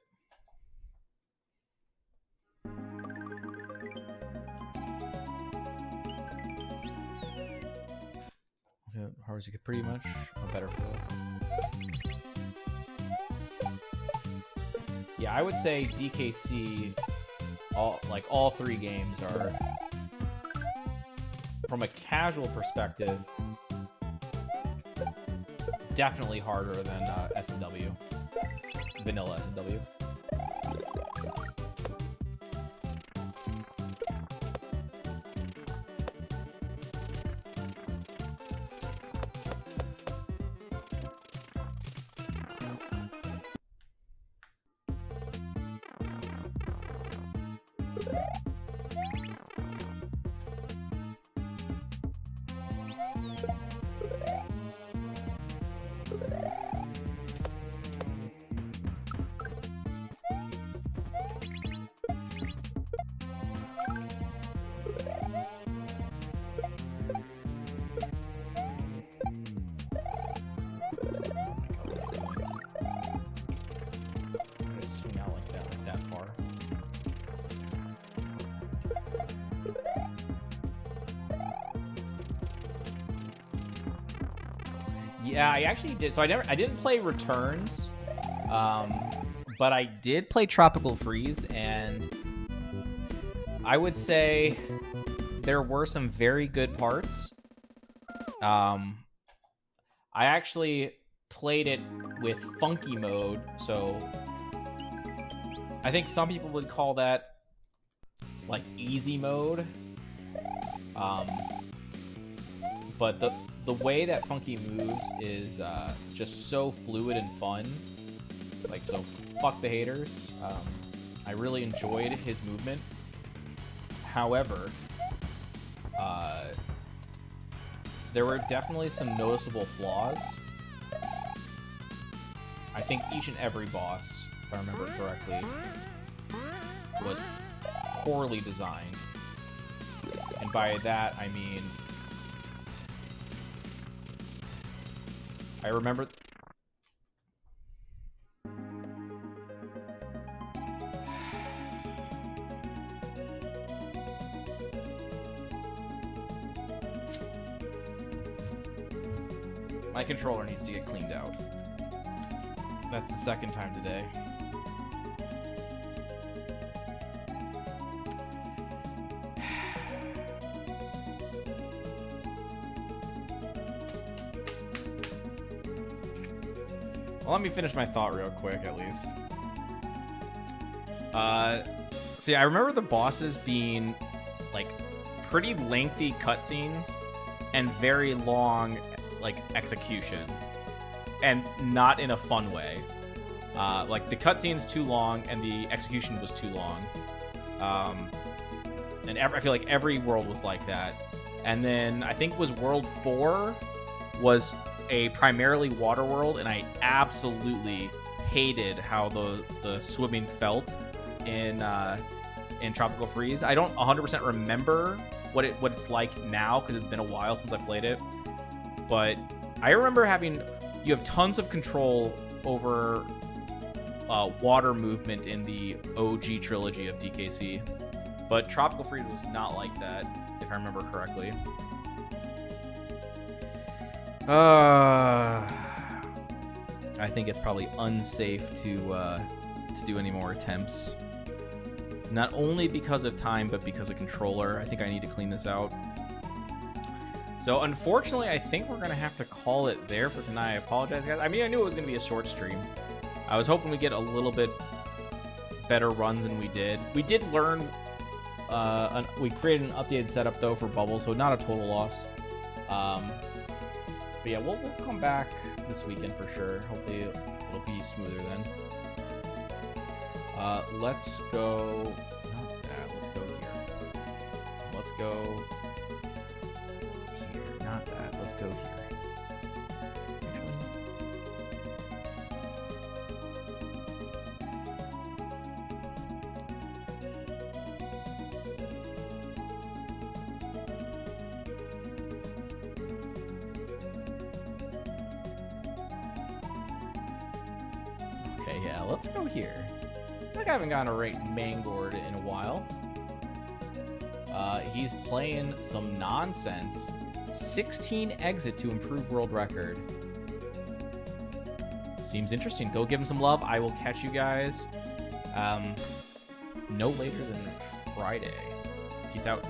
Hard as you get, pretty much, or better for. Yeah, I would say DKC, all 3 games are, from a casual perspective, definitely harder than S&W, vanilla S&W. Yeah, I actually did. So I didn't play Returns, But I did play Tropical Freeze, and I would say there were some very good parts. I actually played it with funky mode, so I think some people would call that like easy mode. But the way that funky moves is just so fluid and fun. Like, so fuck the haters. I really enjoyed his movement. However, there were definitely some noticeable flaws. I think each and every boss, if I remember correctly, was poorly designed. And by that, I mean, I remember... My controller needs to get cleaned out. That's the second time today. Well, let me finish my thought real quick, at least. So yeah, I remember the bosses being, like, pretty lengthy cutscenes and very long, like, execution. And not in a fun way. Like, the cutscene's too long and the execution was too long. And I feel like every world was like that. And then I think it was World 4 was a primarily water world, and I absolutely hated how the swimming felt in Tropical Freeze. I don't 100% remember what it's like now because it's been a while since I played it, but I remember you have tons of control over water movement in the OG trilogy of DKC, but Tropical Freeze was not like that, if I remember correctly. I think it's probably unsafe to do any more attempts. Not only because of time, but because of controller. I think I need to clean this out. So, unfortunately, I think we're going to have to call it there for tonight. I apologize, guys. I mean, I knew it was going to be a short stream. I was hoping we get a little bit better runs than we did. We did learn... we created an updated setup, though, for Bubble, so not a total loss. But yeah, we'll come back this weekend for sure. Hopefully it'll be smoother then. Let's go... Not that. Let's go here. Let's go... Here. Not that. Let's go here. Okay, yeah, let's go here. I feel like I haven't gotten a rate Mangord in a while. He's playing some nonsense. 16 exit to improve world record. Seems interesting. Go give him some love. I will catch you guys no later than Friday. Peace out.